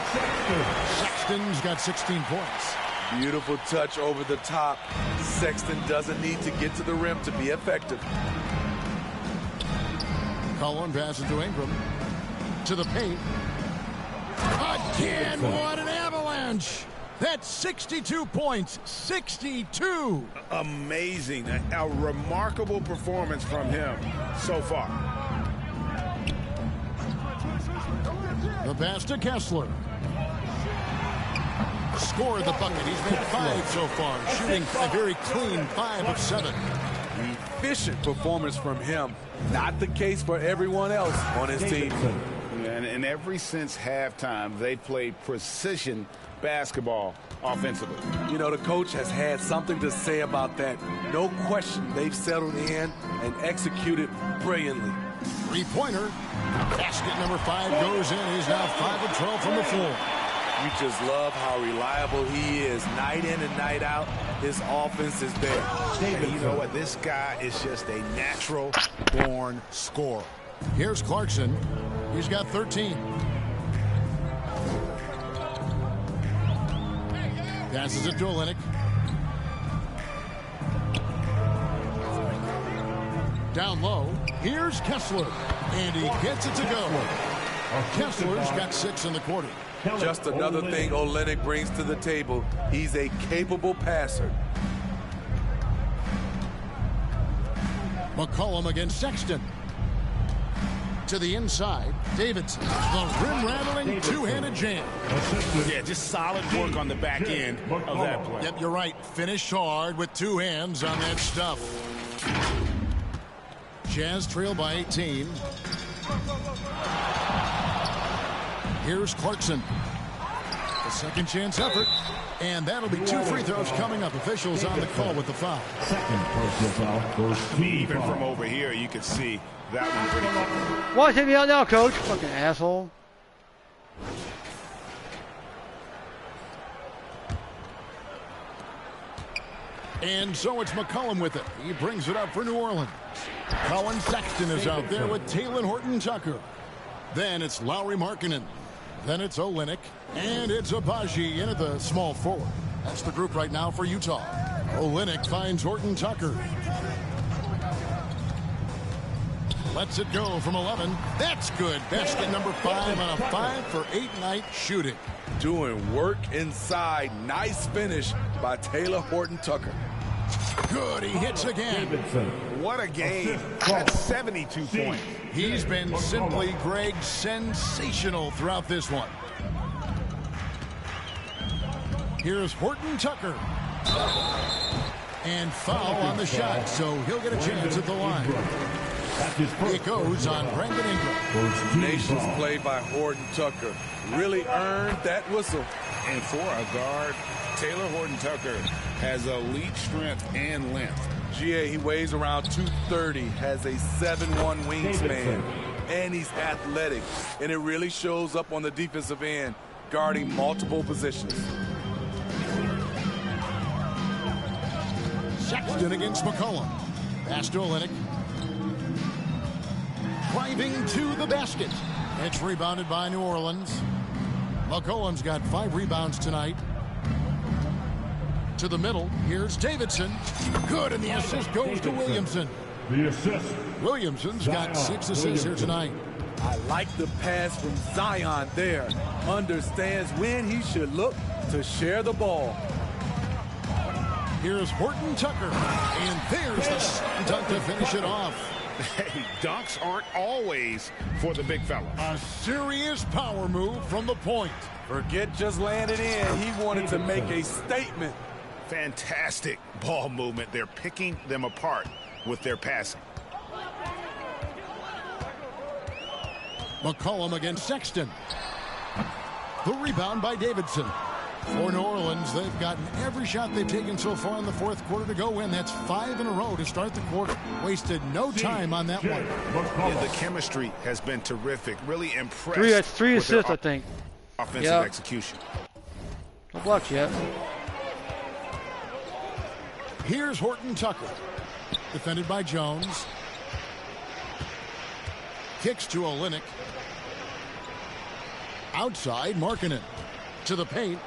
Sexton's got 16 points. Beautiful touch over the top. Sexton doesn't need to get to the rim to be effective. Cullen passes to Ingram. To the paint. Again, what an avalanche! That's 62 points. 62. Amazing. A remarkable performance from him so far. The pass to Kessler. Scored the bucket. He's made 5 so far, shooting a very clean 5 of 7. Efficient performance from him. Not the case for everyone else on his team. And ever since halftime, they played precision basketball offensively. You know, the coach has had something to say about that. No question, they've settled in and executed brilliantly. Three-pointer. Basket number 5 goes in. He's now 5 of 12 from the floor. You just love how reliable he is. Night in and night out, his offense is there. And you know what? This guy is just a natural-born scorer. Here's Clarkson. He's got 13. Passes it to Olynyk. Down low. Here's Kessler. And he gets it to go. Kessler's got 6 in the quarter. Just another thing Olynyk brings to the table. He's a capable passer. McCollum against Sexton. To the inside, Davidson. The rim-rattling two-handed jam. Yeah, just solid work on the back end of that play. Yep, you're right. Finished hard with 2 hands on that stuff. Jazz trail by 18. Here's Clarkson. The second chance effort. And that'll be 2 free throws coming up. Officials on the call with the foul. Second personal foul goes team Even foul. from over here, you can see that one pretty clear. Why take me out now, coach? Fucking asshole. And so it's McCollum with it. He brings it up for New Orleans. Colin Sexton is out there with Talen Horton-Tucker. Then it's Lauri Markkanen. Then it's Olynyk. And it's Abaji in at the small forward. That's the group right now for Utah. Olynyk finds Horton-Tucker. Lets it go from 11. That's good. Basket number 5 on a 5 for 8 night shooting. Doing work inside. Nice finish by Talen Horton-Tucker. Good. He hits again. What a game. That's 72 points. He's been simply, Greg, sensational throughout this one. Here's Horton-Tucker. And foul on the shot, so he'll get a chance at the line. It goes on Brandon Ingram. Nations play by Horton-Tucker. Really earned that whistle. And for a guard, Talen Horton-Tucker has elite strength and length. GA, he weighs around 230, has a 7'1" wingspan, and he's athletic. And it really shows up on the defensive end, guarding multiple positions. Sexton against McCollum. Pass to Olynyk. Driving to the basket. It's rebounded by New Orleans. McCollum's got 5 rebounds tonight. To the middle. Here's Davidson. Good, and the assist goes to Williamson. The assist. Williamson's got 6 assists here tonight. I like the pass from Zion there. Understands when he should look to share the ball. Here's Horton-Tucker. And there's the slam dunk to finish it off. Hey, dunks aren't always for the big fella. A serious power move from the point. Forget just landing in. He wanted to make a statement. Fantastic ball movement. They're picking them apart with their passing. McCollum against Sexton. The rebound by Davidson. For New Orleans, they've gotten every shot they've taken so far in the fourth quarter to go win. That's 5 in a row to start the quarter. Wasted no time on that one. Yeah, the chemistry has been terrific. Really impressed. Three assists, I think. Offensive execution. No blocks yet. Here's Horton Tucker. Defended by Jones. Kicks to Olynyk. Outside, Markkanen. To the paint.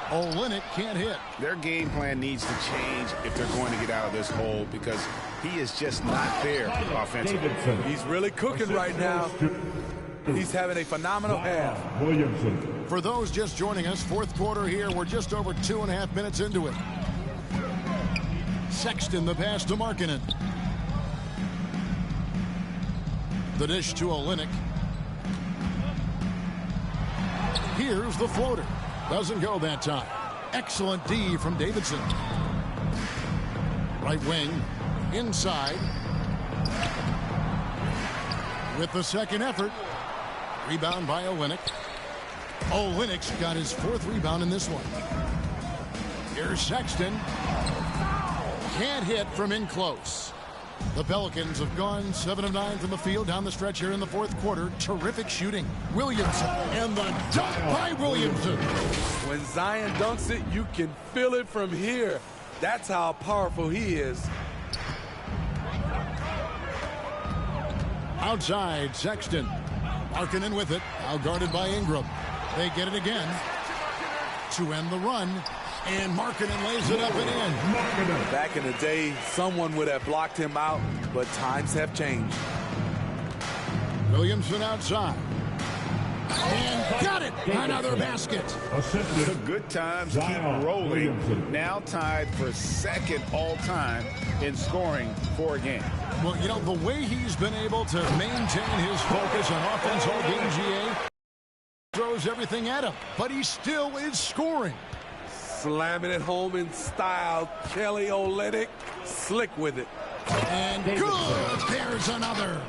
Olynyk can't hit. Their game plan needs to change if they're going to get out of this hole because he is just not there offensively. He's really cooking right now. He's having a phenomenal half. For those just joining us, fourth quarter here. We're just over 2.5 minutes into it. Sexton, the pass to Markkanen. The dish to Olynyk. Here's the floater. Doesn't go that time. Excellent D from Davidson. Right wing. Inside. With the second effort. Rebound by Olynyk. Olynyk's got his 4th rebound in this one. Here's Sexton. Can't hit from in close. The Pelicans have gone 7 of 9 from the field down the stretch here in the fourth quarter. Terrific shooting. Williamson. And the dunk by Williamson. When Zion dunks it, you can feel it from here. That's how powerful he is. Outside, Sexton. Markkanen with it. Now guarded by Ingram. They get it again to end the run. And Markkanen lays it up and in. Back in the day, someone would have blocked him out, but times have changed. Williamson outside. And got it. Another basket. The good times keep rolling. Now tied for second all-time in scoring for a game. Well, you know, the way he's been able to maintain his focus on offense all game, GA, throws everything at him, but he still is scoring. Slamming it home in style. Kelly Olynyk, slick with it. And good. There's another.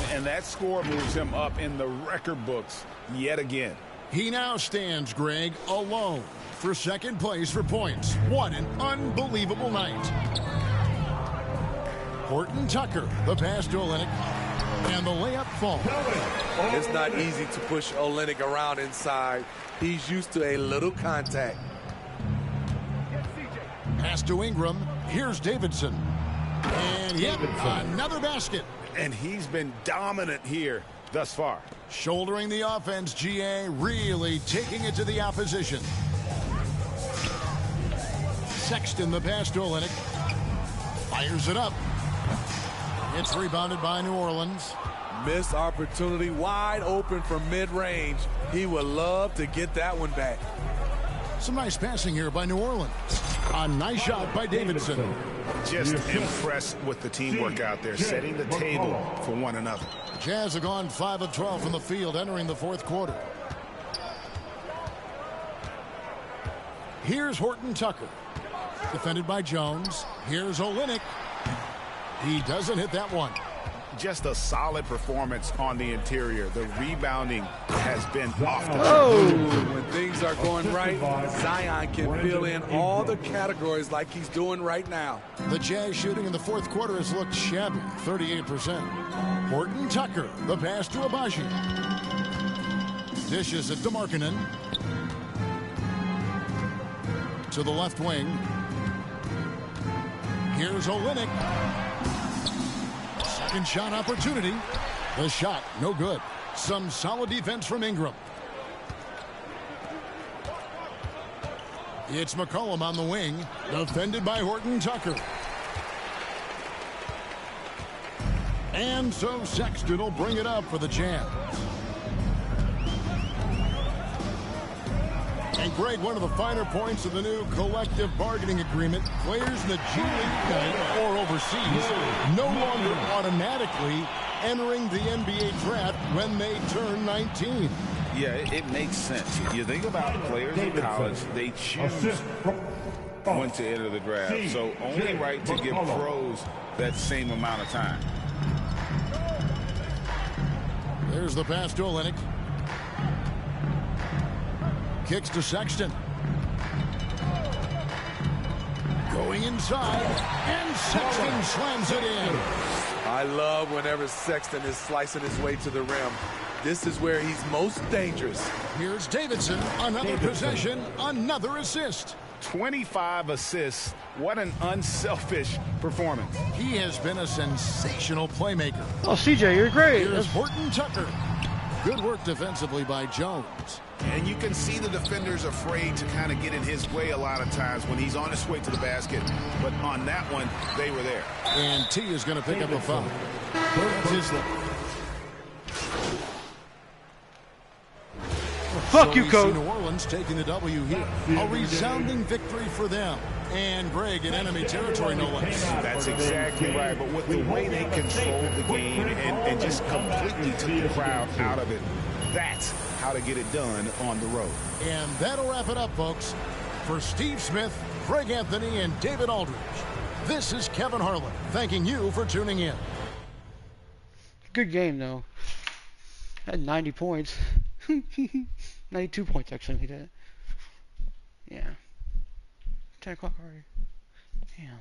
And that score moves him up in the record books yet again. He now stands, Greg, alone for second place for points. What an unbelievable night. Horton Tucker, the pass to Olynyk, and the layup falls. It's not easy to push Olynyk around inside. He's used to a little contact. Pass to Ingram. Here's Davidson. And yet another basket. And he's been dominant here thus far. Shouldering the offense, GA, really taking it to the opposition. Sexton, the pass to Olynyk. Fires it up. It's rebounded by New Orleans. Missed opportunity, wide open from mid-range. He would love to get that one back. Some nice passing here by New Orleans. A nice shot by Davidson. Just impressed with the teamwork out there, setting the table for one another. Jazz have gone 5 of 12 from the field entering the fourth quarter. Here's Horton Tucker. Defended by Jones. Here's Olynyk. He doesn't hit that one. Just a solid performance on the interior. The rebounding has been off the charts. When things are going right, Zion can fill in all the categories like he's doing right now. The Jazz shooting in the fourth quarter has looked shabby, 38%. Horton Tucker, the pass to Abaji. Dishes it to Markkanen. To the left wing. Here's Olynyk. Second shot opportunity. The shot, no good. Some solid defense from Ingram. It's McCollum on the wing. Defended by Horton Tucker. And so Sexton will bring it up for the Jazz. And Greg, one of the finer points of the new collective bargaining agreement, players in the G League or overseas no longer automatically entering the NBA draft when they turn 19. Yeah, it makes sense. You think about players in college, they choose when to enter the draft. So only right to give pros that same amount of time. Here's the pass to Olynyk. Kicks to Sexton. Going inside, and Sexton slams it in. I love whenever Sexton is slicing his way to the rim. This is where he's most dangerous. Here's Davidson. Another possession, another assist. 25 assists. What an unselfish performance. He has been a sensational playmaker. Oh, CJ, you're great. Here's Horton Tucker. Good work defensively by Jones. And you can see the defenders afraid to kind of get in his way a lot of times when he's on his way to the basket. But on that one, they were there. And T is going to pick up a foul. Fuck you, Coach. New Orleans taking the W here. A resounding victory for them. And Greg in enemy territory, no less. That's exactly right. But with the way they controlled the game and just completely took the crowd out of it, that's how to get it done on the road. And that'll wrap it up, folks. For Steve Smith, Craig Anthony, and David Aldridge, this is Kevin Harlan thanking you for tuning in. Good game, though. Had 90 points. 92 points, actually. He did. Yeah. 10 o'clock already. Damn.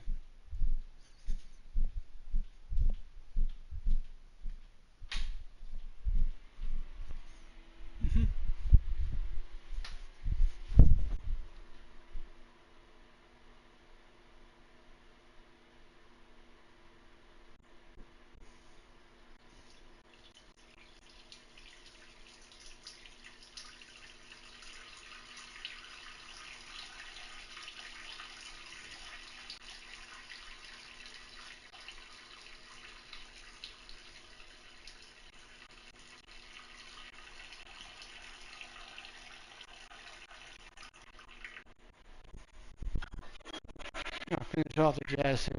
I'll finish off the Jazz series.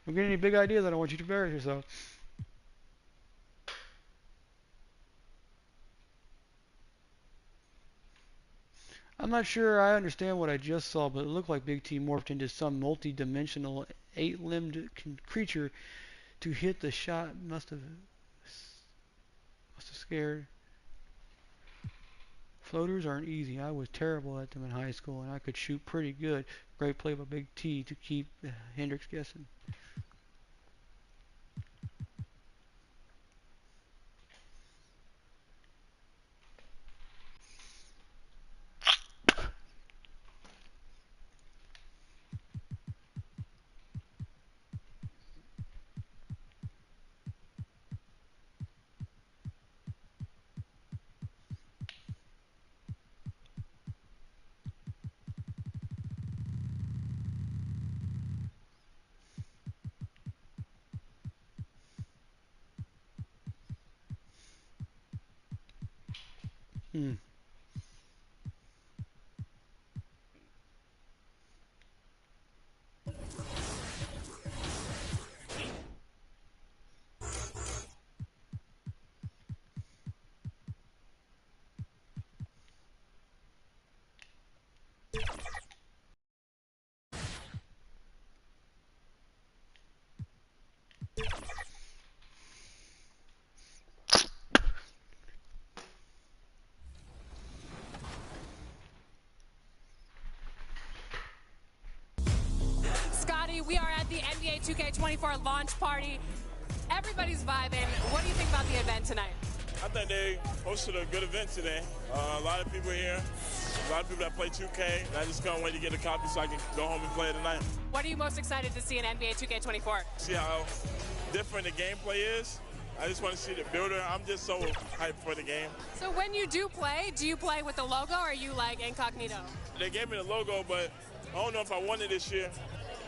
Don't get any big ideas. I don't want you to embarrass yourself. I'm not sure I understand what I just saw, but it looked like Big T morphed into some multi-dimensional, eight-limbed creature to hit the shot. Must have scared. Floaters aren't easy. I was terrible at them in high school, and I could shoot pretty good. Great play by Big T to keep Hendricks guessing. Hmm. We are at the NBA2k24 launch party. Everybody's vibing. What do you think about the event tonight? I think they hosted a good event today. A lot of people here, a lot of people that play 2K. And I just can't wait to get a copy so I can go home and play it tonight. What are you most excited to see in NBA 2K24? See how different the gameplay is. I just want to see the builder. I'm just so hyped for the game. So when you do you play with the logo, or are you like incognito? They gave me the logo, but I don't know if I won it this year.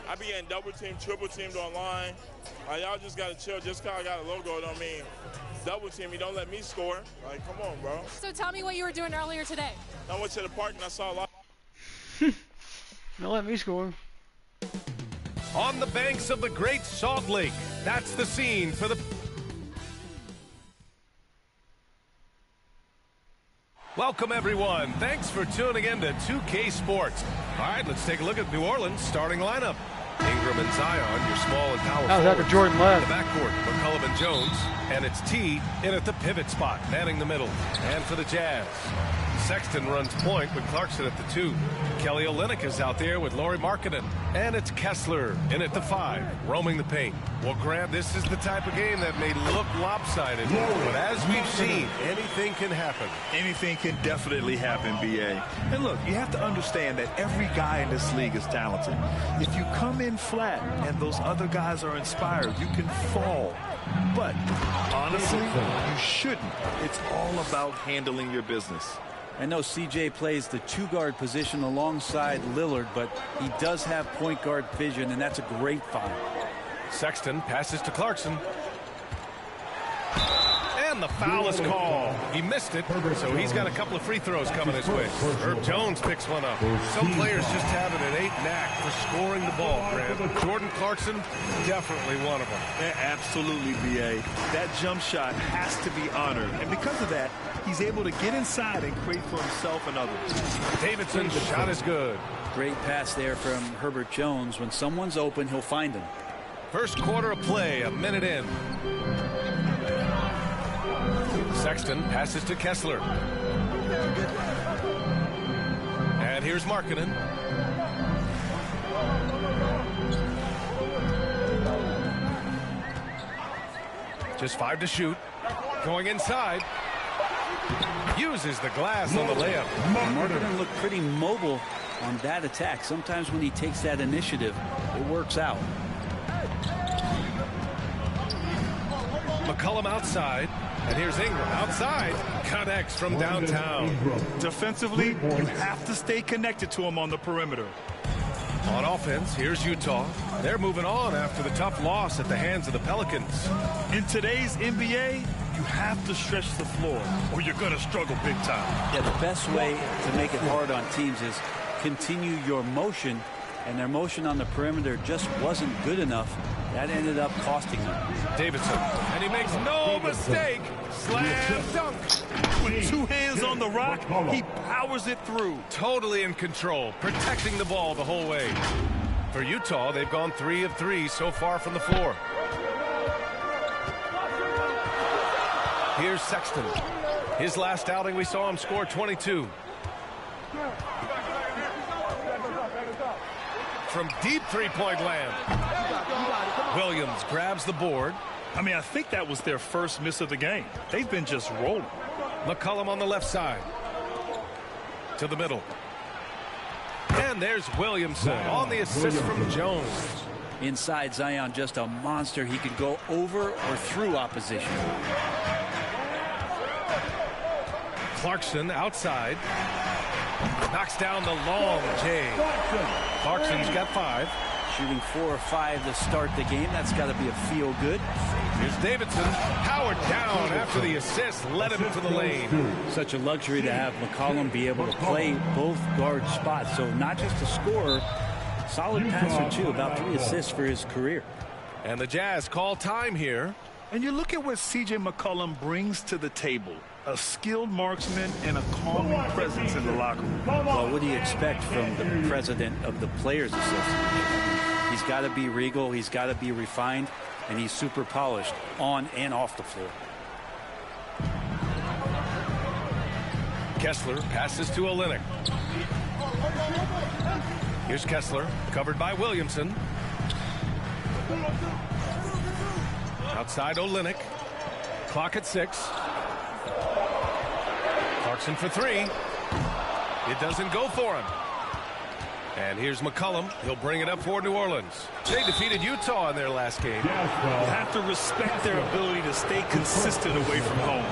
I be getting double teamed, triple teamed online. Y'all just got to chill. Just because I got a logo don't mean double team. You don't let me score. Like, come on, bro. So tell me what you were doing earlier today. I went to the park and I saw a lot. Don't let me score. On the banks of the Great Salt Lake, that's the scene for the... Welcome, everyone. Thanks for tuning in to 2K Sports. All right, let's take a look at New Orleans' starting lineup. Ingram and Zion, your small and power How's that for Jordan Love? In the backcourt, McCollum and Jones. And it's T in at the pivot spot, manning the middle. And for the Jazz, Sexton runs point with Clarkson at the 2. Kelly Olynyk is out there with Lauri Markkanen. And it's Kessler in at the 5, roaming the paint. Well, Grant, this is the type of game that may look lopsided, but as we've seen, anything can happen. Anything can definitely happen, B.A. And look, you have to understand that every guy in this league is talented. If you come in flat and those other guys are inspired, you can fall. But honestly, you shouldn't. It's all about handling your business. I know CJ plays the 2-guard position alongside Lillard, but he does have point guard vision, and that's a great find. Sexton passes to Clarkson. And the foul is called. He missed it, so he's got a couple of free throws coming his way. Herb Jones picks one up. Some players just have an innate knack for scoring the ball, Grant. Jordan Clarkson, definitely one of them. Yeah, absolutely, B.A. That jump shot has to be honored. And because of that, he's able to get inside and create for himself and others. Davidson's shot is good. Great pass there from Herbert Jones. When someone's open, he'll find him. First quarter of play, a minute in. Sexton passes to Kessler. And here's Markkanen. Just 5 to shoot. Going inside. Uses the glass on the layup. Markkanen looked pretty mobile on that attack. Sometimes when he takes that initiative, it works out. McCollum outside. And here's Ingram outside. Connects from downtown. Defensively, you have to stay connected to him on the perimeter. On offense, here's Utah. They're moving on after the tough loss at the hands of the Pelicans. In today's NBA, you have to stretch the floor or you're going to struggle big time. Yeah, the best way to make it hard on teams is continue your motion, and their motion on the perimeter just wasn't good enough. That ended up costing them. Davidson, and he makes no mistake. Slam dunk. With 2 hands on the rock, he powers it through. Totally in control, protecting the ball the whole way. For Utah, they've gone 3 of 3 so far from the floor. Here's Sexton. His last outing, we saw him score 22. From deep three-point land. Williams grabs the board. I mean, I think that was their first miss of the game. They've been just rolling. McCollum on the left side. To the middle. And there's Williamson on the assist from Jones. Inside, Zion just a monster. He could go over or through opposition. Clarkson outside. Knocks down the long J. Clarkson's got 5. Shooting 4 or 5 to start the game. That's got to be a feel good. Here's Davidson. Powered down after the assist. Led him to the lane. Such a luxury to have McCollum be able to play both guard spots. So not just a scorer, solid passer too. About 3 assists for his career. And the Jazz call time here. And you look at what C.J. McCollum brings to the table. A skilled marksman and a calming presence in the locker room. Well, what do you expect from the president of the Players Association? He's got to be regal, he's got to be refined, and he's super polished on and off the floor. Kessler passes to Olynyk. Here's Kessler, covered by Williamson. Outside Olynyk. Clock at 6. Clarkson for three. It doesn't go for him. And here's McCollum. He'll bring it up for New Orleans. They defeated Utah in their last game. You have to respect their ability to stay consistent away from home,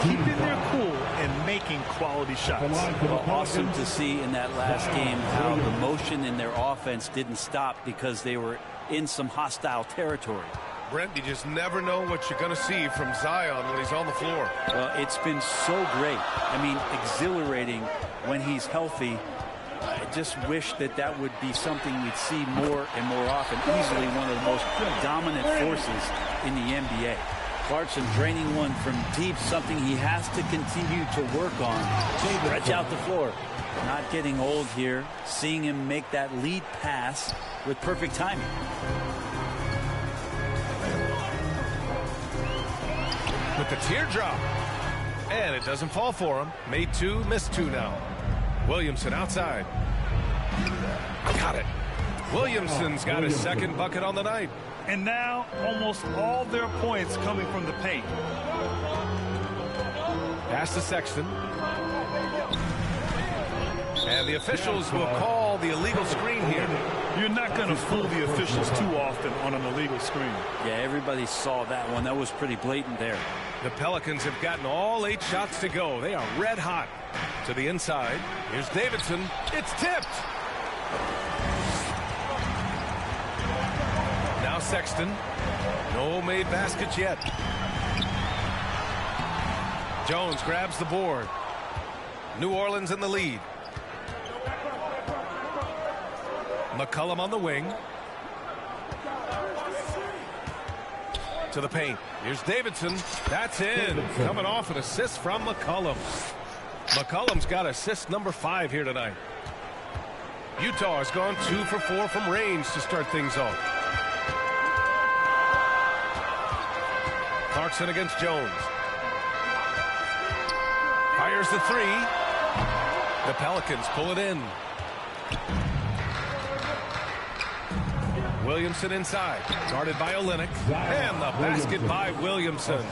keeping their cool and making quality shots. Well, awesome to see in that last game how the motion in their offense didn't stop because they were in some hostile territory. Brent, you just never know what you're going to see from Zion when he's on the floor. Well, it's been so great. I mean, exhilarating when he's healthy. I just wish that would be something we'd see more and more often. Easily one of the most dominant forces in the NBA. Clarkson draining one from deep, something he has to continue to work on. Stretch out the floor. Not getting old here. Seeing him make that lead pass with perfect timing. With the teardrop. And it doesn't fall for him. Made two, missed two now. Williamson outside. Got it. Williamson's got his second bucket on the night. And now almost all their points coming from the paint. Pass to Sexton. And the officials will call the illegal screen here. You're not going to fool the officials too often on an illegal screen. Yeah, everybody saw that one. That was pretty blatant there. The Pelicans have gotten all 8 shots to go. They are red hot. To the inside. Here's Davidson. It's tipped. Now Sexton. No made baskets yet. Jones grabs the board. New Orleans in the lead. McCollum on the wing. To the paint. Here's Davidson. That's in. Coming off an assist from McCollum. McCollum's got assist number 5 here tonight. Utah has gone 2 for 4 from range to start things off. Clarkson against Jones. Fires the 3. The Pelicans pull it in. Williamson inside, guarded by Olynyk, and the basket by Williamson.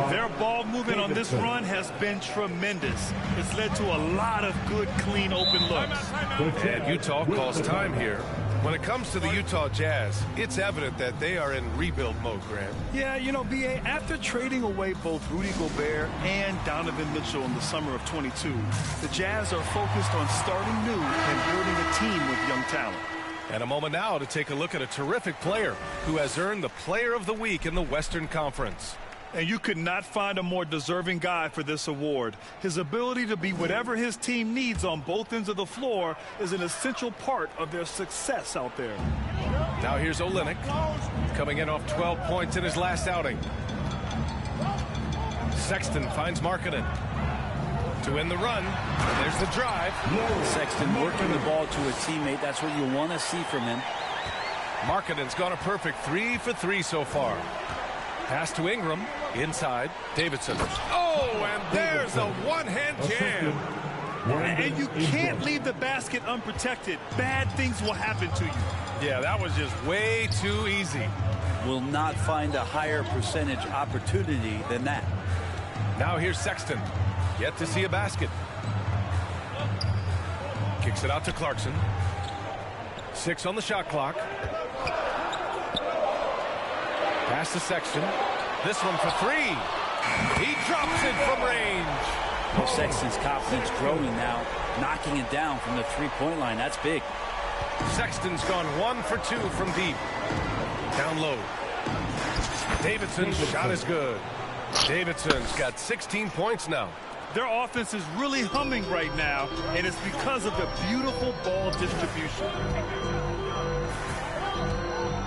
Their ball movement on this run has been tremendous. It's led to a lot of good, clean, open looks. And Utah calls time here. When it comes to the Utah Jazz, it's evident that they are in rebuild mode, Grant. Yeah, you know, B.A., after trading away both Rudy Gobert and Donovan Mitchell in the summer of 22, the Jazz are focused on starting new and building a team with young talent. And a moment now to take a look at a terrific player who has earned the Player of the Week in the Western Conference. And you could not find a more deserving guy for this award. His ability to be whatever his team needs on both ends of the floor is an essential part of their success out there. Now here's Olynyk, coming in off 12 points in his last outing. Sexton finds Markkanen to win the run. And there's the drive. Sexton working the ball to a teammate. That's what you want to see from him. Markkanen's gone a perfect 3 for 3 so far. Pass to Ingram. Inside. Davidson. Oh, and there's a one-hand jam. And you can't leave the basket unprotected. Bad things will happen to you. Yeah, that was just way too easy. Will not find a higher percentage opportunity than that. Now here's Sexton. Yet to see a basket. Kicks it out to Clarkson. 6 on the shot clock. Pass to Sexton. This one for 3. He drops it from range. Well, Sexton's confidence growing now, knocking it down from the three-point line. That's big. Sexton's gone 1 for 2 from deep. Down low. Davidson's shot is good. Davidson's got 16 points now. Their offense is really humming right now, and it's because of the beautiful ball distribution.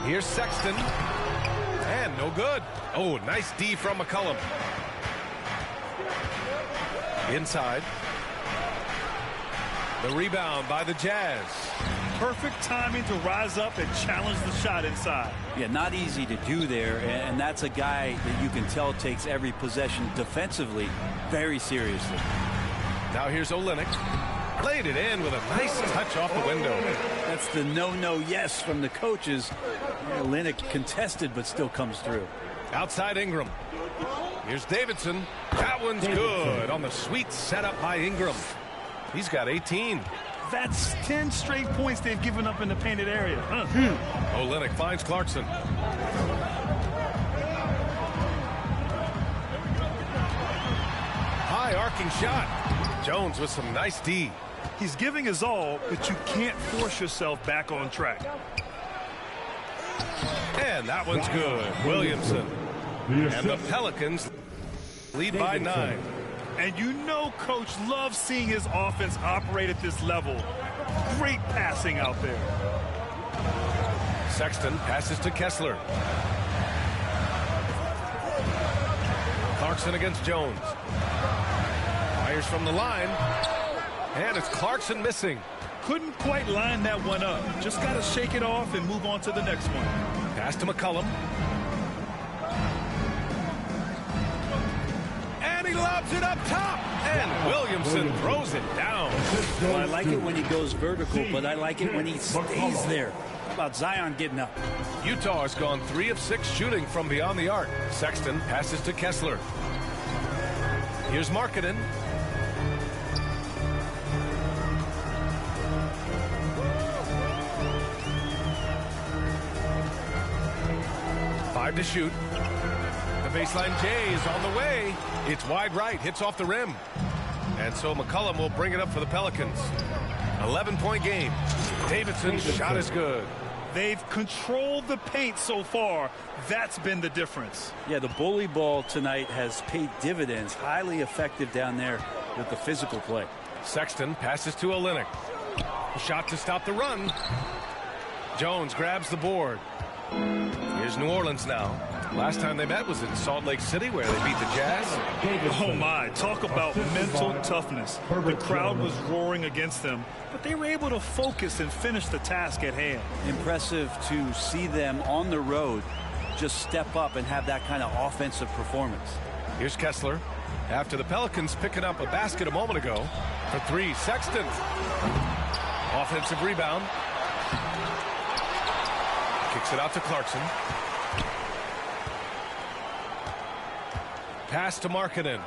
Here's Sexton. And no good. Oh, nice D from McCollum. Inside. The rebound by the Jazz. Perfect timing to rise up and challenge the shot inside. Yeah, not easy to do there, and that's a guy that you can tell takes every possession defensively very seriously. Now here's Olynyk. Laid it in with a nice touch off the window. That's the no yes from the coaches. Olynyk contested but still comes through. Outside Ingram. Here's Davidson. That one's good on the sweet setup by Ingram. He's got 18. That's 10 straight points they've given up in the painted area. Olynyk finds Clarkson. High arcing shot. Jones with some nice D. He's giving his all, but you can't force yourself back on track. And that one's good. Williamson. And the Pelicans lead by 9. And you know Coach loves seeing his offense operate at this level. Great passing out there. Sexton passes to Kessler. Clarkson against Jones. Fires from the line. And it's Clarkson missing. Couldn't quite line that one up. Just got to shake it off and move on to the next one. Pass to McCollum. And he lobs it up top. And Williamson throws it down. Well, I like it when he goes vertical, but I like it when he stays there. How about Zion getting up? Utah has gone 3 of 6 shooting from beyond the arc. Sexton passes to Kessler. Here's Markkanen. To shoot. The baseline J is on the way. It's wide right, hits off the rim. And so McCollum will bring it up for the Pelicans. 11-point game. Davidson's shot is good. They've controlled the paint so far. That's been the difference. Yeah, the bully ball tonight has paid dividends. Highly effective down there with the physical play. Sexton passes to Olynyk. A shot to stop the run. Jones grabs the board. Here's New Orleans now. Last time they met was in Salt Lake City where they beat the Jazz. Oh my, talk about mental toughness. The crowd was roaring against them, but they were able to focus and finish the task at hand. Impressive to see them on the road just step up and have that kind of offensive performance. Here's Kessler. After the Pelicans picking up a basket a moment ago for 3, Sexton. Offensive rebound. Kicks it out to Clarkson. Pass to Markkanen.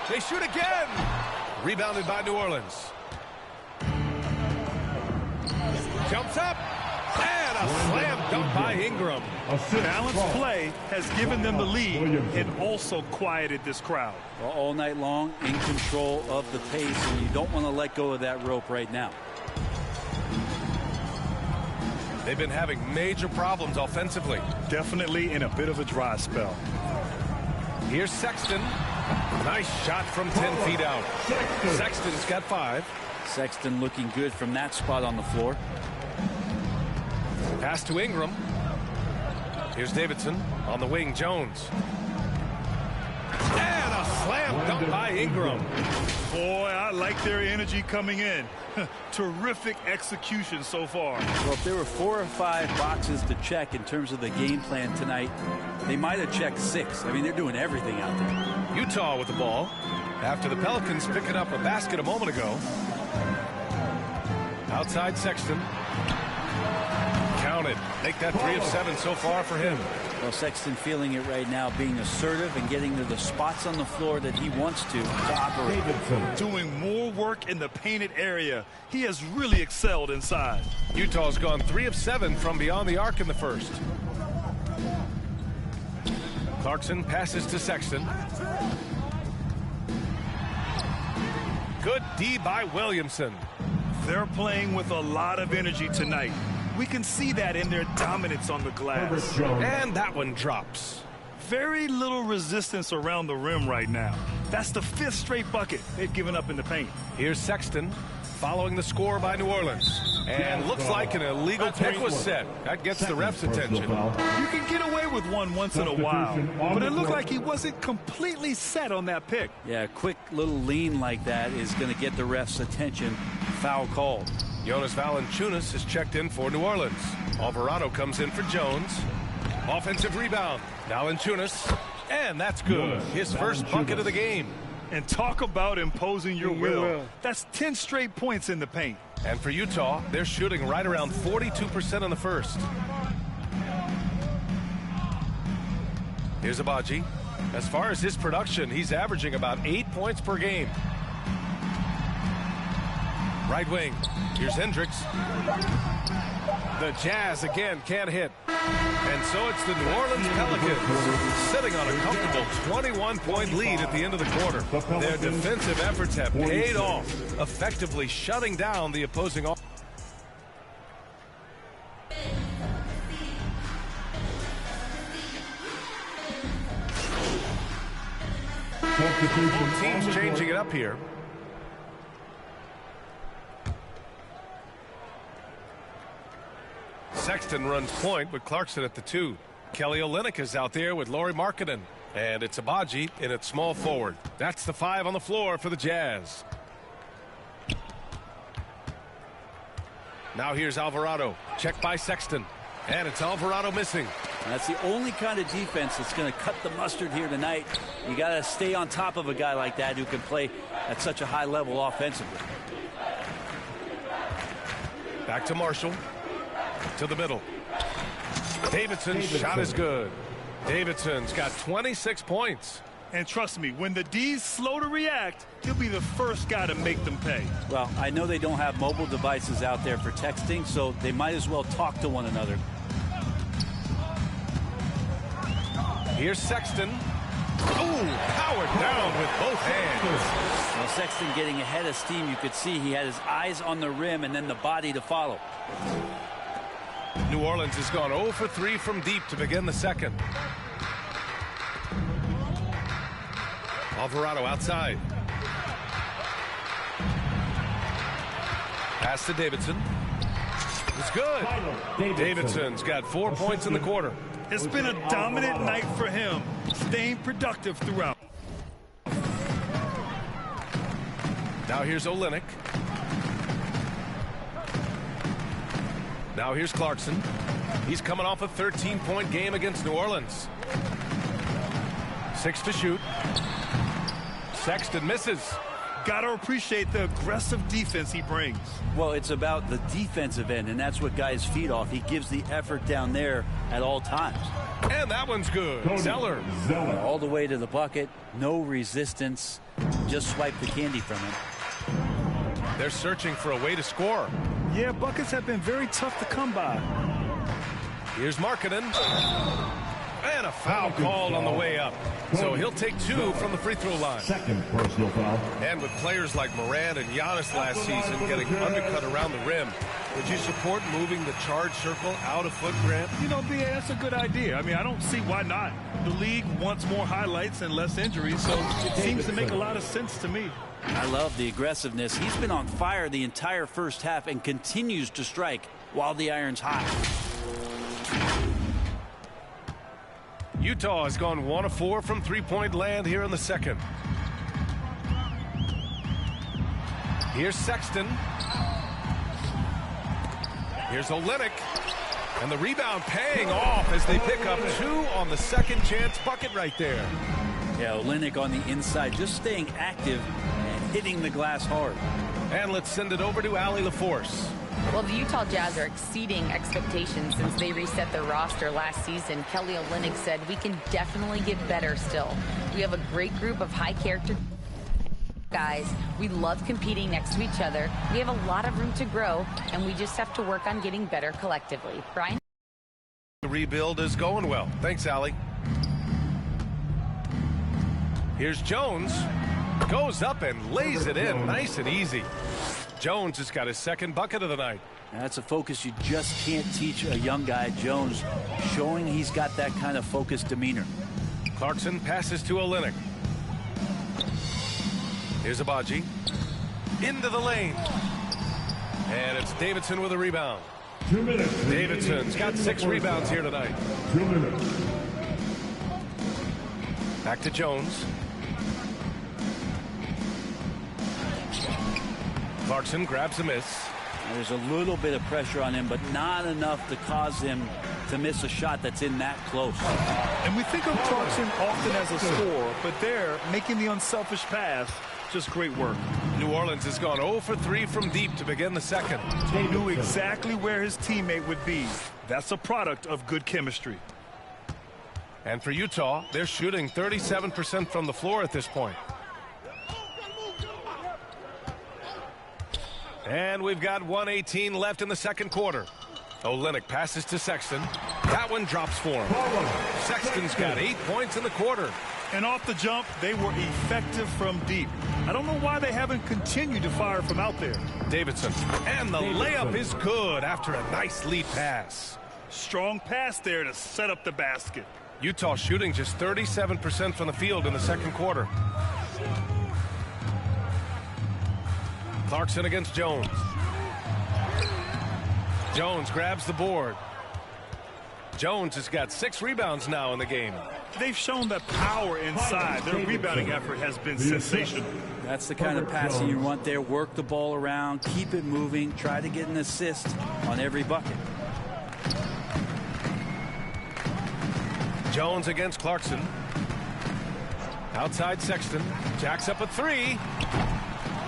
They shoot again. Rebounded by New Orleans. Jumps up. And a slam dunk by Ingram. Balanced play has given them the lead and also quieted this crowd. Well, all night long in control of the pace, and you don't want to let go of that rope right now. They've been having major problems offensively. Definitely in a bit of a dry spell. Here's Sexton. Nice shot from 10 feet out. Sexton's got 5. Sexton looking good from that spot on the floor. Pass to Ingram. Here's Davidson on the wing. Jones. And a slam dunk by Ingram. Boy, I like their energy coming in. Terrific execution so far. Well, if there were 4 or 5 boxes to check in terms of the game plan tonight, they might have checked 6. I mean, they're doing everything out there. Utah with the ball after the Pelicans picking up a basket a moment ago. Outside Sexton. Counted. Make that 3 of 7 so far for him. Well, Sexton feeling it right now, being assertive and getting to the spots on the floor that he wants to operate. Doing more work in the painted area. He has really excelled inside. Utah's gone 3 of 7 from beyond the arc in the first. Clarkson passes to Sexton. Good D by Williamson. They're playing with a lot of energy tonight. We can see that in their dominance on the glass. And that one drops. Very little resistance around the rim right now. That's the 5th straight bucket they've given up in the paint. Here's Sexton following the score by New Orleans. And looks like an illegal pick was set. That gets the ref's attention. You can get away with one once in a while, but it looked like he wasn't completely set on that pick. Yeah, a quick little lean like that is going to get the ref's attention. Foul called. Jonas Valanciunas is checked in for New Orleans. Alvarado comes in for Jones. Offensive rebound. Valanciunas. And that's good. His first bucket of the game. And talk about imposing your will. That's 10 straight points in the paint. And for Utah, they're shooting right around 42% in the first. Here's Abaji. As far as his production, he's averaging about 8 points per game. Right wing. Here's Hendricks. The Jazz again can't hit. And so it's the New Orleans Pelicans sitting on a comfortable 21-point lead at the end of the quarter. Their defensive efforts have paid off, effectively shutting down the opposing offense. Both teams changing it up here. Sexton runs point with Clarkson at the 2. Kelly Olynyk is out there with Lauri Markkanen. And it's Abaji in at small forward. That's the 5 on the floor for the Jazz. Now here's Alvarado. Checked by Sexton. And it's Alvarado missing. That's the only kind of defense that's going to cut the mustard here tonight. You got to stay on top of a guy like that who can play at such a high level offensively. Back to Marshall. To the middle. Davidson's shot is good. Davidson's got 26 points. And trust me, when the D's slow to react, he'll be the first guy to make them pay. Well, I know they don't have mobile devices out there for texting, so they might as well talk to one another. Here's Sexton. Oh, powered down with both hands. Well, Sexton getting ahead of steam. You could see he had his eyes on the rim and then the body to follow. New Orleans has gone 0 for 3 from deep to begin the second. Alvarado outside. Pass to Davidson. It's good. Davidson's got 4 points in the quarter. It's been a dominant night for him, staying productive throughout. Now here's Olynyk. Now here's Clarkson. He's coming off a 13-point game against New Orleans. 6 to shoot. Sexton misses. Gotta appreciate the aggressive defense he brings. Well, it's about the defensive end, and that's what guys feed off. He gives the effort down there at all times. And that one's good. Zeller. All the way to the bucket. No resistance. Just swipe the candy from him. They're searching for a way to score. Yeah, buckets have been very tough to come by. Here's Markkanen. And a foul called on the way up. So he'll take 2 from the free throw line. Second personal foul. And with players like Morant and Giannis last season getting undercut around the rim, would you support moving the charge circle out of foot, Grant? You know, B.A., that's a good idea. I mean, I don't see why not. The league wants more highlights and less injuries, so it seems to make a lot of sense to me. I love the aggressiveness. He's been on fire the entire first half and continues to strike while the iron's hot. Utah has gone 1 of 4 from three-point land here in the second. Here's Sexton. Here's Olynyk. And the rebound paying off as they pick up 2 on the second chance bucket right there. Yeah, Olynyk on the inside, just staying active and hitting the glass hard. And let's send it over to Allie LaForce. Well, the Utah Jazz are exceeding expectations since they reset their roster last season. Kelly Olynyk said, "We can definitely get better still. We have a great group of high-character guys. We love competing next to each other. We have a lot of room to grow, and we just have to work on getting better collectively." Brian? The rebuild is going well. Thanks, Allie. Here's Jones. Goes up and lays it in nice and easy. Jones has got his second bucket of the night. That's a focus you just can't teach a young guy. Jones showing he's got that kind of focused demeanor. Clarkson passes to Olynyk. Here's Abaji. Into the lane. And it's Davidson with a rebound. 2 minutes. Davidson's got 6 rebounds here tonight. 2 minutes. Back to Jones. Clarkson grabs a miss. There's a little bit of pressure on him, but not enough to cause him to miss a shot that's in that close. And we think of Clarkson often as a scorer, but there, making the unselfish pass, just great work. New Orleans has gone 0 for 3 from deep to begin the second. He knew exactly where his teammate would be. That's a product of good chemistry. And for Utah, they're shooting 37% from the floor at this point. And we've got 1:18 left in the second quarter. Olynyk passes to Sexton. That one drops for him. Sexton's got 8 points in the quarter. And off the jump, they were effective from deep. I don't know why they haven't continued to fire from out there. Davidson. And the layup is good after a nice lead pass. Strong pass there to set up the basket. Utah shooting just 37% from the field in the second quarter. Clarkson against Jones. Jones grabs the board. Jones has got 6 rebounds now in the game. They've shown that power inside. Their rebounding effort has been sensational. That's the kind of passing you want there. Work the ball around, keep it moving, try to get an assist on every bucket. Jones against Clarkson. Outside Sexton. Jacks up a 3.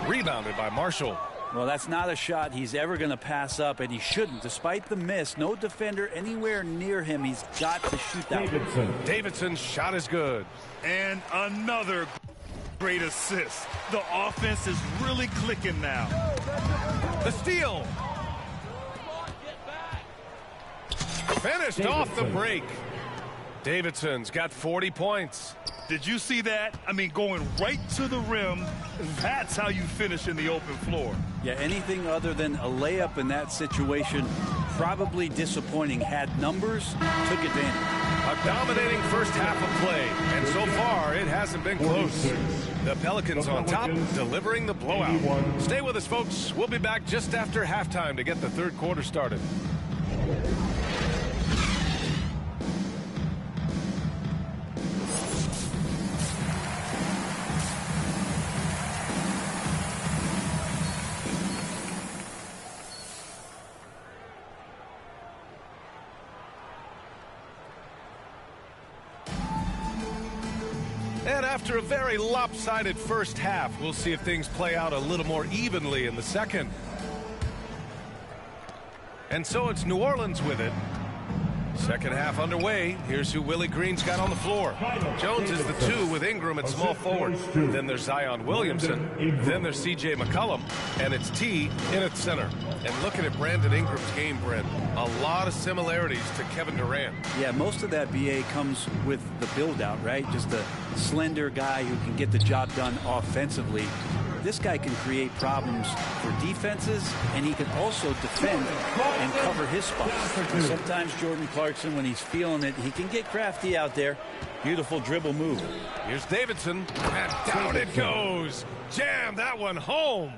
Rebounded by Marshall. Well, that's not a shot he's ever going to pass up, and he shouldn't. Despite the miss, no defender anywhere near him. He's got to shoot that one. Davidson's shot is good. And another great assist. The offense is really clicking now. The steal. Finished off the break. Davidson's got 40 points. Did you see that? I mean, going right to the rim. That's how you finish in the open floor. Yeah, anything other than a layup in that situation, probably disappointing. Had numbers, took advantage. A dominating first half of play, and so far it hasn't been close. The Pelicans on top, delivering the blowout. Stay with us, folks. We'll be back just after halftime to get the third quarter started. And after a very lopsided first half, we'll see if things play out a little more evenly in the second. And so it's New Orleans with it. Second half underway. Here's who Willie Green's got on the floor. Jones is the 2 with Ingram at small forward. Then there's Zion Williamson. Then there's C.J. McCollum. And it's T in at center. And looking at Brandon Ingram's game, Brent, a lot of similarities to Kevin Durant. Yeah, most of that BA comes with the build-out, right? Just a slender guy who can get the job done offensively. This guy can create problems for defenses, and he can also defend and cover his spot. Sometimes Jordan Clarkson, when he's feeling it, he can get crafty out there. Beautiful dribble move. Here's Davidson, and down it goes. Jam that one home.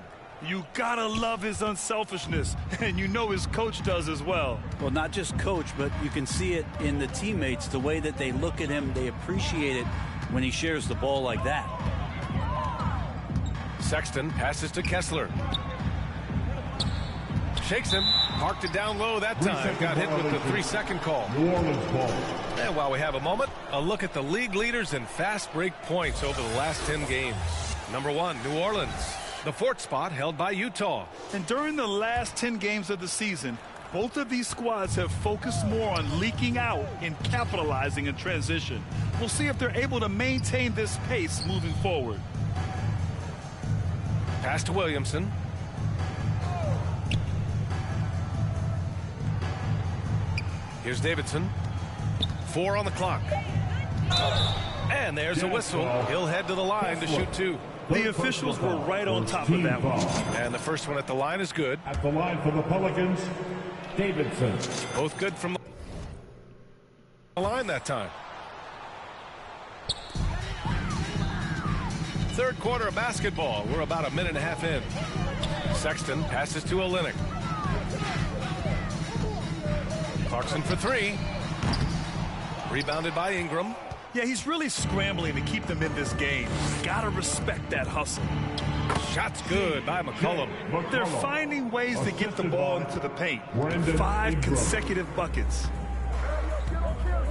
You gotta love his unselfishness, and you know his coach does as well. Well, not just coach, but you can see it in the teammates, the way that they look at him. They appreciate it when he shares the ball like that. Sexton passes to Kessler. Shakes him. Parked it down low that time. Got hit with the 3-second call. New Orleans ball. And while we have a moment, a look at the league leaders in fast break points over the last 10 games. Number 1, New Orleans. The 4th spot held by Utah. And during the last 10 games of the season, both of these squads have focused more on leaking out and capitalizing in transition. We'll see if they're able to maintain this pace moving forward. Pass to Williamson. Here's Davidson. 4 on the clock. And there's a whistle. He'll head to the line to shoot 2. The officials were right on top of that one. And the first one at the line is good. At the line for the Pelicans, Davidson. Both good from the line that time. Third quarter of basketball. We're about a minute and a half in. Sexton passes to Olynyk. Clarkson for 3. Rebounded by Ingram. Yeah, he's really scrambling to keep them in this game. Gotta respect that hustle. Shots good by McCollum. They're finding ways to get the ball into the paint. 5 consecutive buckets.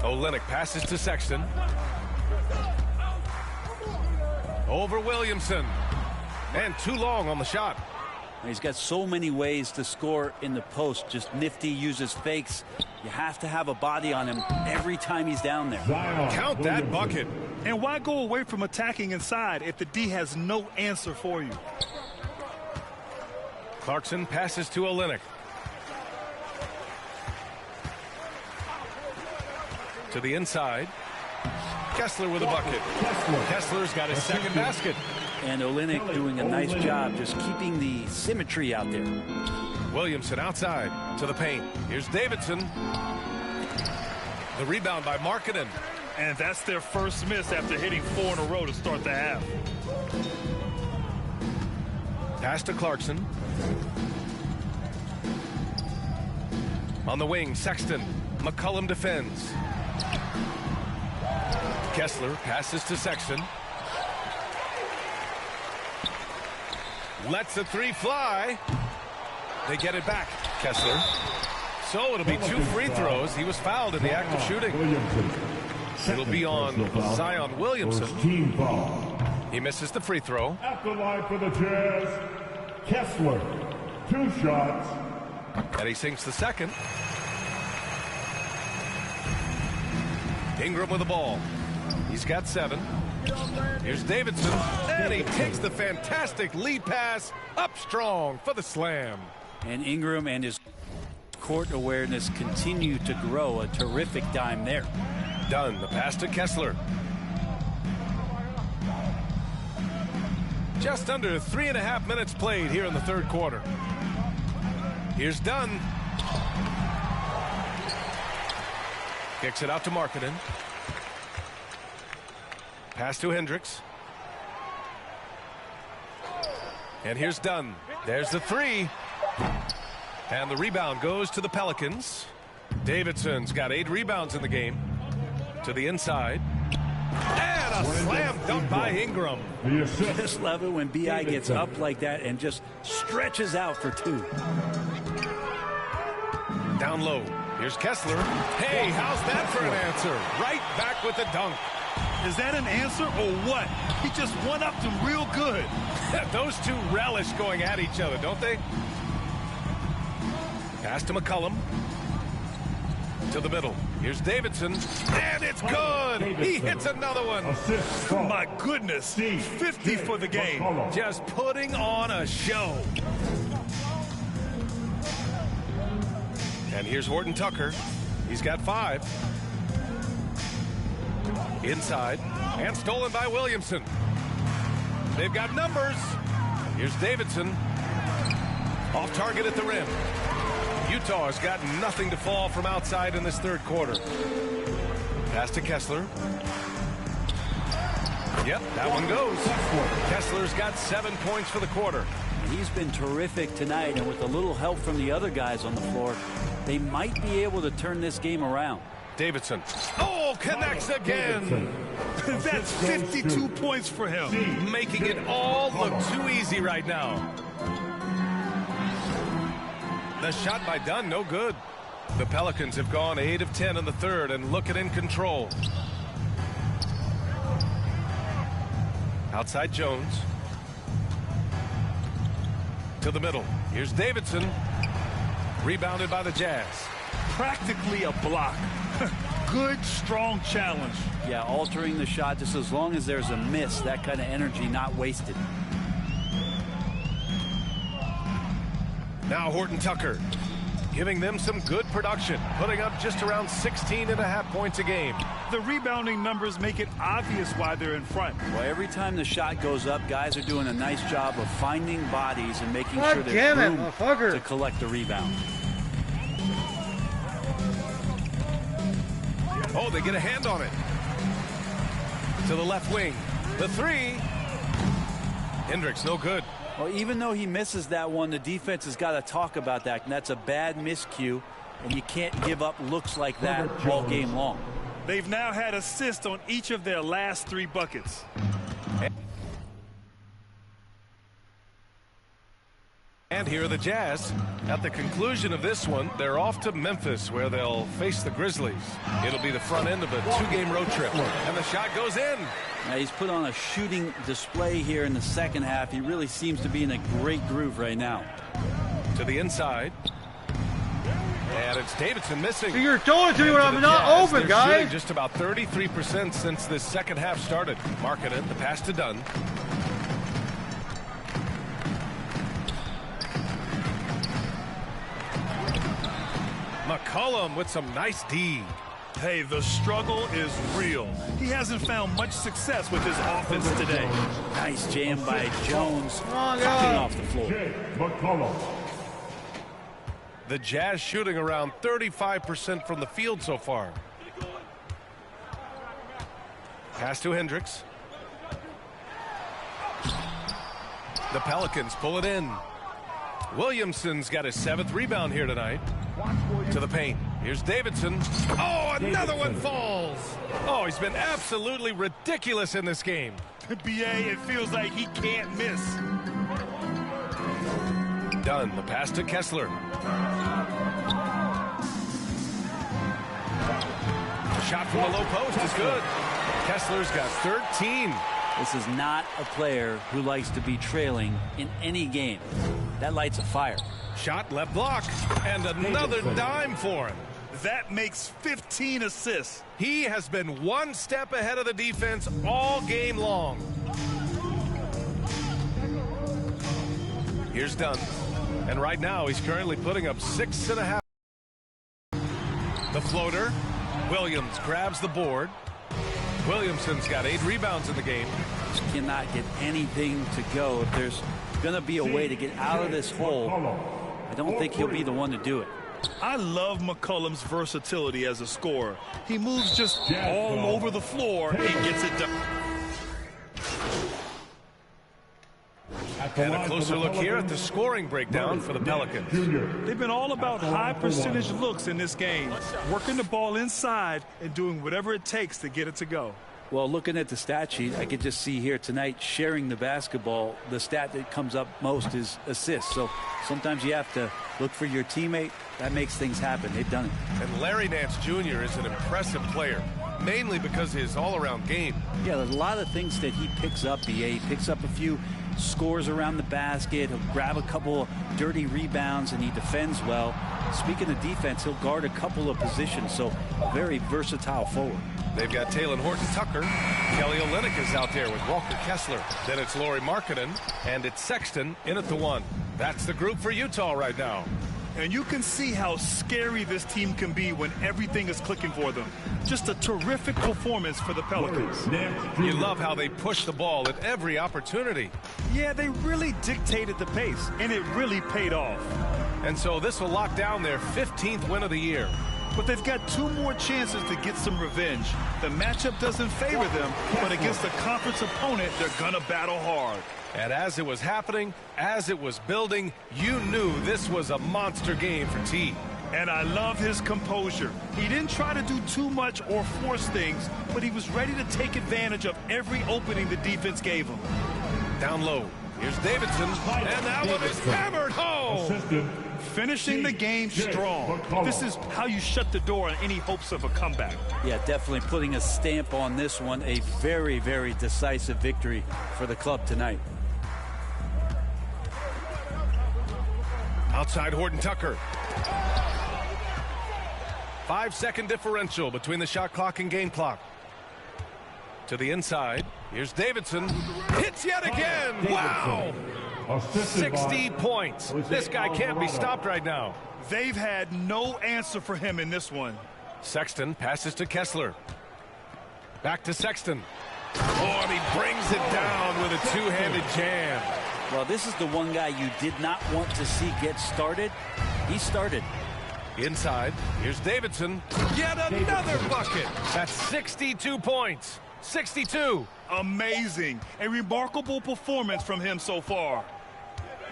Olynyk passes to Sexton. Over Williamson. And too long on the shot. He's got so many ways to score in the post. Just nifty, uses fakes. You have to have a body on him every time he's down there. Count that bucket. And why go away from attacking inside if the D has no answer for you? Clarkson passes to Olynyk. To the inside. Kessler with a bucket. Kessler's got his second basket. And Olynyk doing a nice job just keeping the symmetry out there. Williamson outside to the paint. Here's Davidson. The rebound by Markkanen. And that's their first miss after hitting 4 in a row to start the half. Pass to Clarkson. On the wing, Sexton. McCollum defends. Kessler passes to Sexton. Lets the three fly. They get it back. Kessler. So it'll be 2 free throws. He was fouled in the act of shooting. It'll be on Zion Williamson. He misses the free throw. At the line for the Jazz, Kessler. 2 shots. And he sinks the second. Ingram with the ball. He's got 7. Here's Davidson. And he takes the fantastic lead pass up strong for the slam. And Ingram and his court awareness continue to grow. A terrific dime there. Dunn, the pass to Kessler. Just under 3.5 minutes played here in the third quarter. Here's Dunn. Kicks it out to Markkanen. Pass to Hendricks. And here's Dunn. There's the 3. And the rebound goes to the Pelicans. Davidson's got 8 rebounds in the game. To the inside. And a slam dunk by Ingram. Just love it when B.I. gets up like that and just stretches out for 2. Down low. Here's Kessler. Hey, how's that for an answer? Right back with the dunk. Is that an answer or what? He just one-upped him real good. Those two relish going at each other, don't they? Pass to McCollum. To the middle. Here's Davidson. And it's good. He hits another one. Oh, my goodness. 50 for the game. Just putting on a show. And here's Horton Tucker. He's got 5. Inside. And stolen by Williamson. They've got numbers. Here's Davidson. Off target at the rim. Utah has got nothing to fall from outside in this third quarter. Pass to Kessler. Yep, that one goes. Kessler's got 7 points for the quarter. He's been terrific tonight, and with a little help from the other guys on the floor, they might be able to turn this game around. Davidson. Oh, connects again. That's 52 points for him. Making it all look too easy right now. The shot by Dunn, no good. The Pelicans have gone 8 of 10 in the third and looking in control. Outside Jones. To the middle. Here's Davidson. Rebounded by the Jazz. Practically a block. Good, strong challenge. Yeah, altering the shot just as long as there's a miss. That kind of energy not wasted. Now Horton Tucker giving them some good production, putting up just around 16.5 points a game. The rebounding numbers make it obvious why they're in front. Well, every time the shot goes up, guys are doing a nice job of finding bodies and making sure there's room to collect the rebound. Oh, they get a hand on it. To the left wing. The 3. Hendricks, no good. Well, even though he misses that one, the defense has got to talk about that, and that's a bad miscue, and you can't give up looks like that all game long. They've now had assists on each of their last 3 buckets. And here are the Jazz. At the conclusion of this one, they're off to Memphis, where they'll face the Grizzlies. It'll be the front end of a two-game road trip. And the shot goes in. Now he's put on a shooting display here in the second half. He really seems to be in a great groove right now. To the inside. And it's Davidson missing. You're throwing it to me when I'm not open, guys. Just about 33% since this second half started. Markkanen, the pass to Dunn. McCollum with some nice D. Hey, the struggle is real. He hasn't found much success with his offense today. Nice jam by Jones. On, off the floor. McCollum. The Jazz shooting around 35% from the field so far. Pass to Hendricks. The Pelicans pull it in. Williamson's got his 7th rebound here tonight. To the paint. Here's Davidson. Oh, another one falls. Oh, he's been absolutely ridiculous in this game. BA, it feels like he can't miss. Dunn, the pass to Kessler. Shot from the low post is good. Kessler's got 13. This is not a player who likes to be trailing in any game. That lights a fire. Shot left block. And another dime for him. That makes 15 assists. He has been one step ahead of the defense all game long. Here's Dunn. And right now he's currently putting up 6.5. The floater. Williams grabs the board. Williamson's got 8 rebounds in the game. Just cannot get anything to go. If there's going to be a way to get out of this hole, I don't think he'll be the one to do it. I love McCollum's versatility as a scorer. He moves just all over the floor and gets it done. And a closer look here at the scoring breakdown for the Pelicans. They've been all about high percentage looks in this game, working the ball inside and doing whatever it takes to get it to go. Well, looking at the stat sheet, I could just see here tonight sharing the basketball. The stat that comes up most is assists. So sometimes you have to look for your teammate. That makes things happen. They've done it. And Larry Nance Jr. is an impressive player, mainly because of his all-around game. Yeah, there's a lot of things that he picks up. He picks up a few scores around the basket. He'll grab a couple dirty rebounds, and he defends well. Speaking of defense, he'll guard a couple of positions, so very versatile forward. They've got Taylor Horton-Tucker. Kelly Olynyk is out there with Walker Kessler. Then it's Lauri Markkanen, and it's Sexton in at the 1. That's the group for Utah right now. And you can see how scary this team can be when everything is clicking for them. Just a terrific performance for the Pelicans. You love how they push the ball at every opportunity. Yeah, they really dictated the pace, and it really paid off. And so this will lock down their 15th win of the year. But they've got 2 more chances to get some revenge. The matchup doesn't favor them, but against a conference opponent, they're going to battle hard. And as it was happening, as it was building, you knew this was a monster game for T. And I love his composure. He didn't try to do too much or force things, but he was ready to take advantage of every opening the defense gave him. Down low. Here's Davidson, and that one is hammered home. Finishing the game strong. This is how you shut the door on any hopes of a comeback. Yeah, definitely putting a stamp on this one. A very, very decisive victory for the club tonight. Outside Horton-Tucker. 5-second differential between the shot clock and game clock. To the inside. Here's Davidson. Hits yet again. Wow. 60 points. This guy can't be stopped right now. They've had no answer for him in this one. Sexton passes to Kessler. Back to Sexton. Oh, and he brings it down with a two-handed jam. Well, this is the one guy you did not want to see get started. He started. Inside. Here's Davidson. Yet another bucket. That's 62 points. 62. Amazing. A remarkable performance from him so far.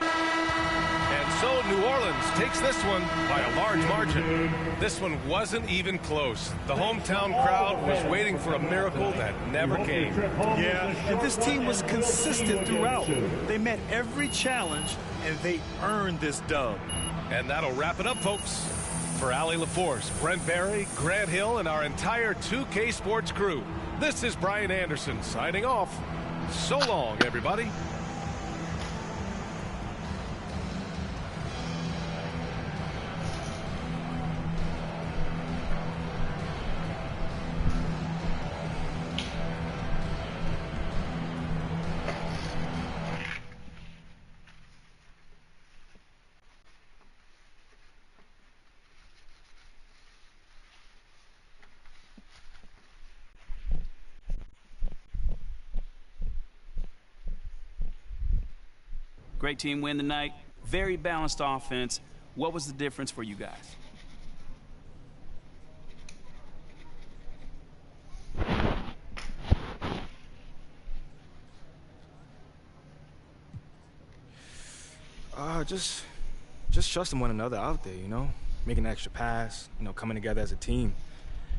And So New Orleans takes this one by a large margin. This one wasn't even close. The hometown crowd was waiting for a miracle that never came. Yeah, and this team was consistent throughout. They met every challenge, and they earned this dub. And that'll wrap it up, folks. For Allie LaForce, Brent Barry, Grant Hill, and our entire 2K Sports crew, this is Brian Anderson signing off. So long, everybody. Great team win tonight. Very balanced offense. What was the difference for you guys? Just trusting one another out there, you know? Making an extra pass, you know, coming together as a team.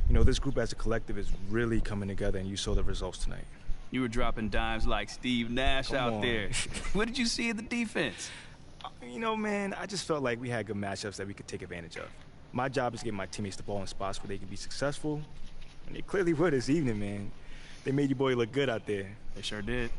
You know, this group as a collective is really coming together, and you saw the results tonight. You were dropping dimes like Steve Nash out there. What did you see in the defense? You know, man, I just felt like we had good matchups that we could take advantage of. My job is to get my teammates the ball in spots where they can be successful, and they clearly were this evening, man. They made your boy look good out there. They sure did.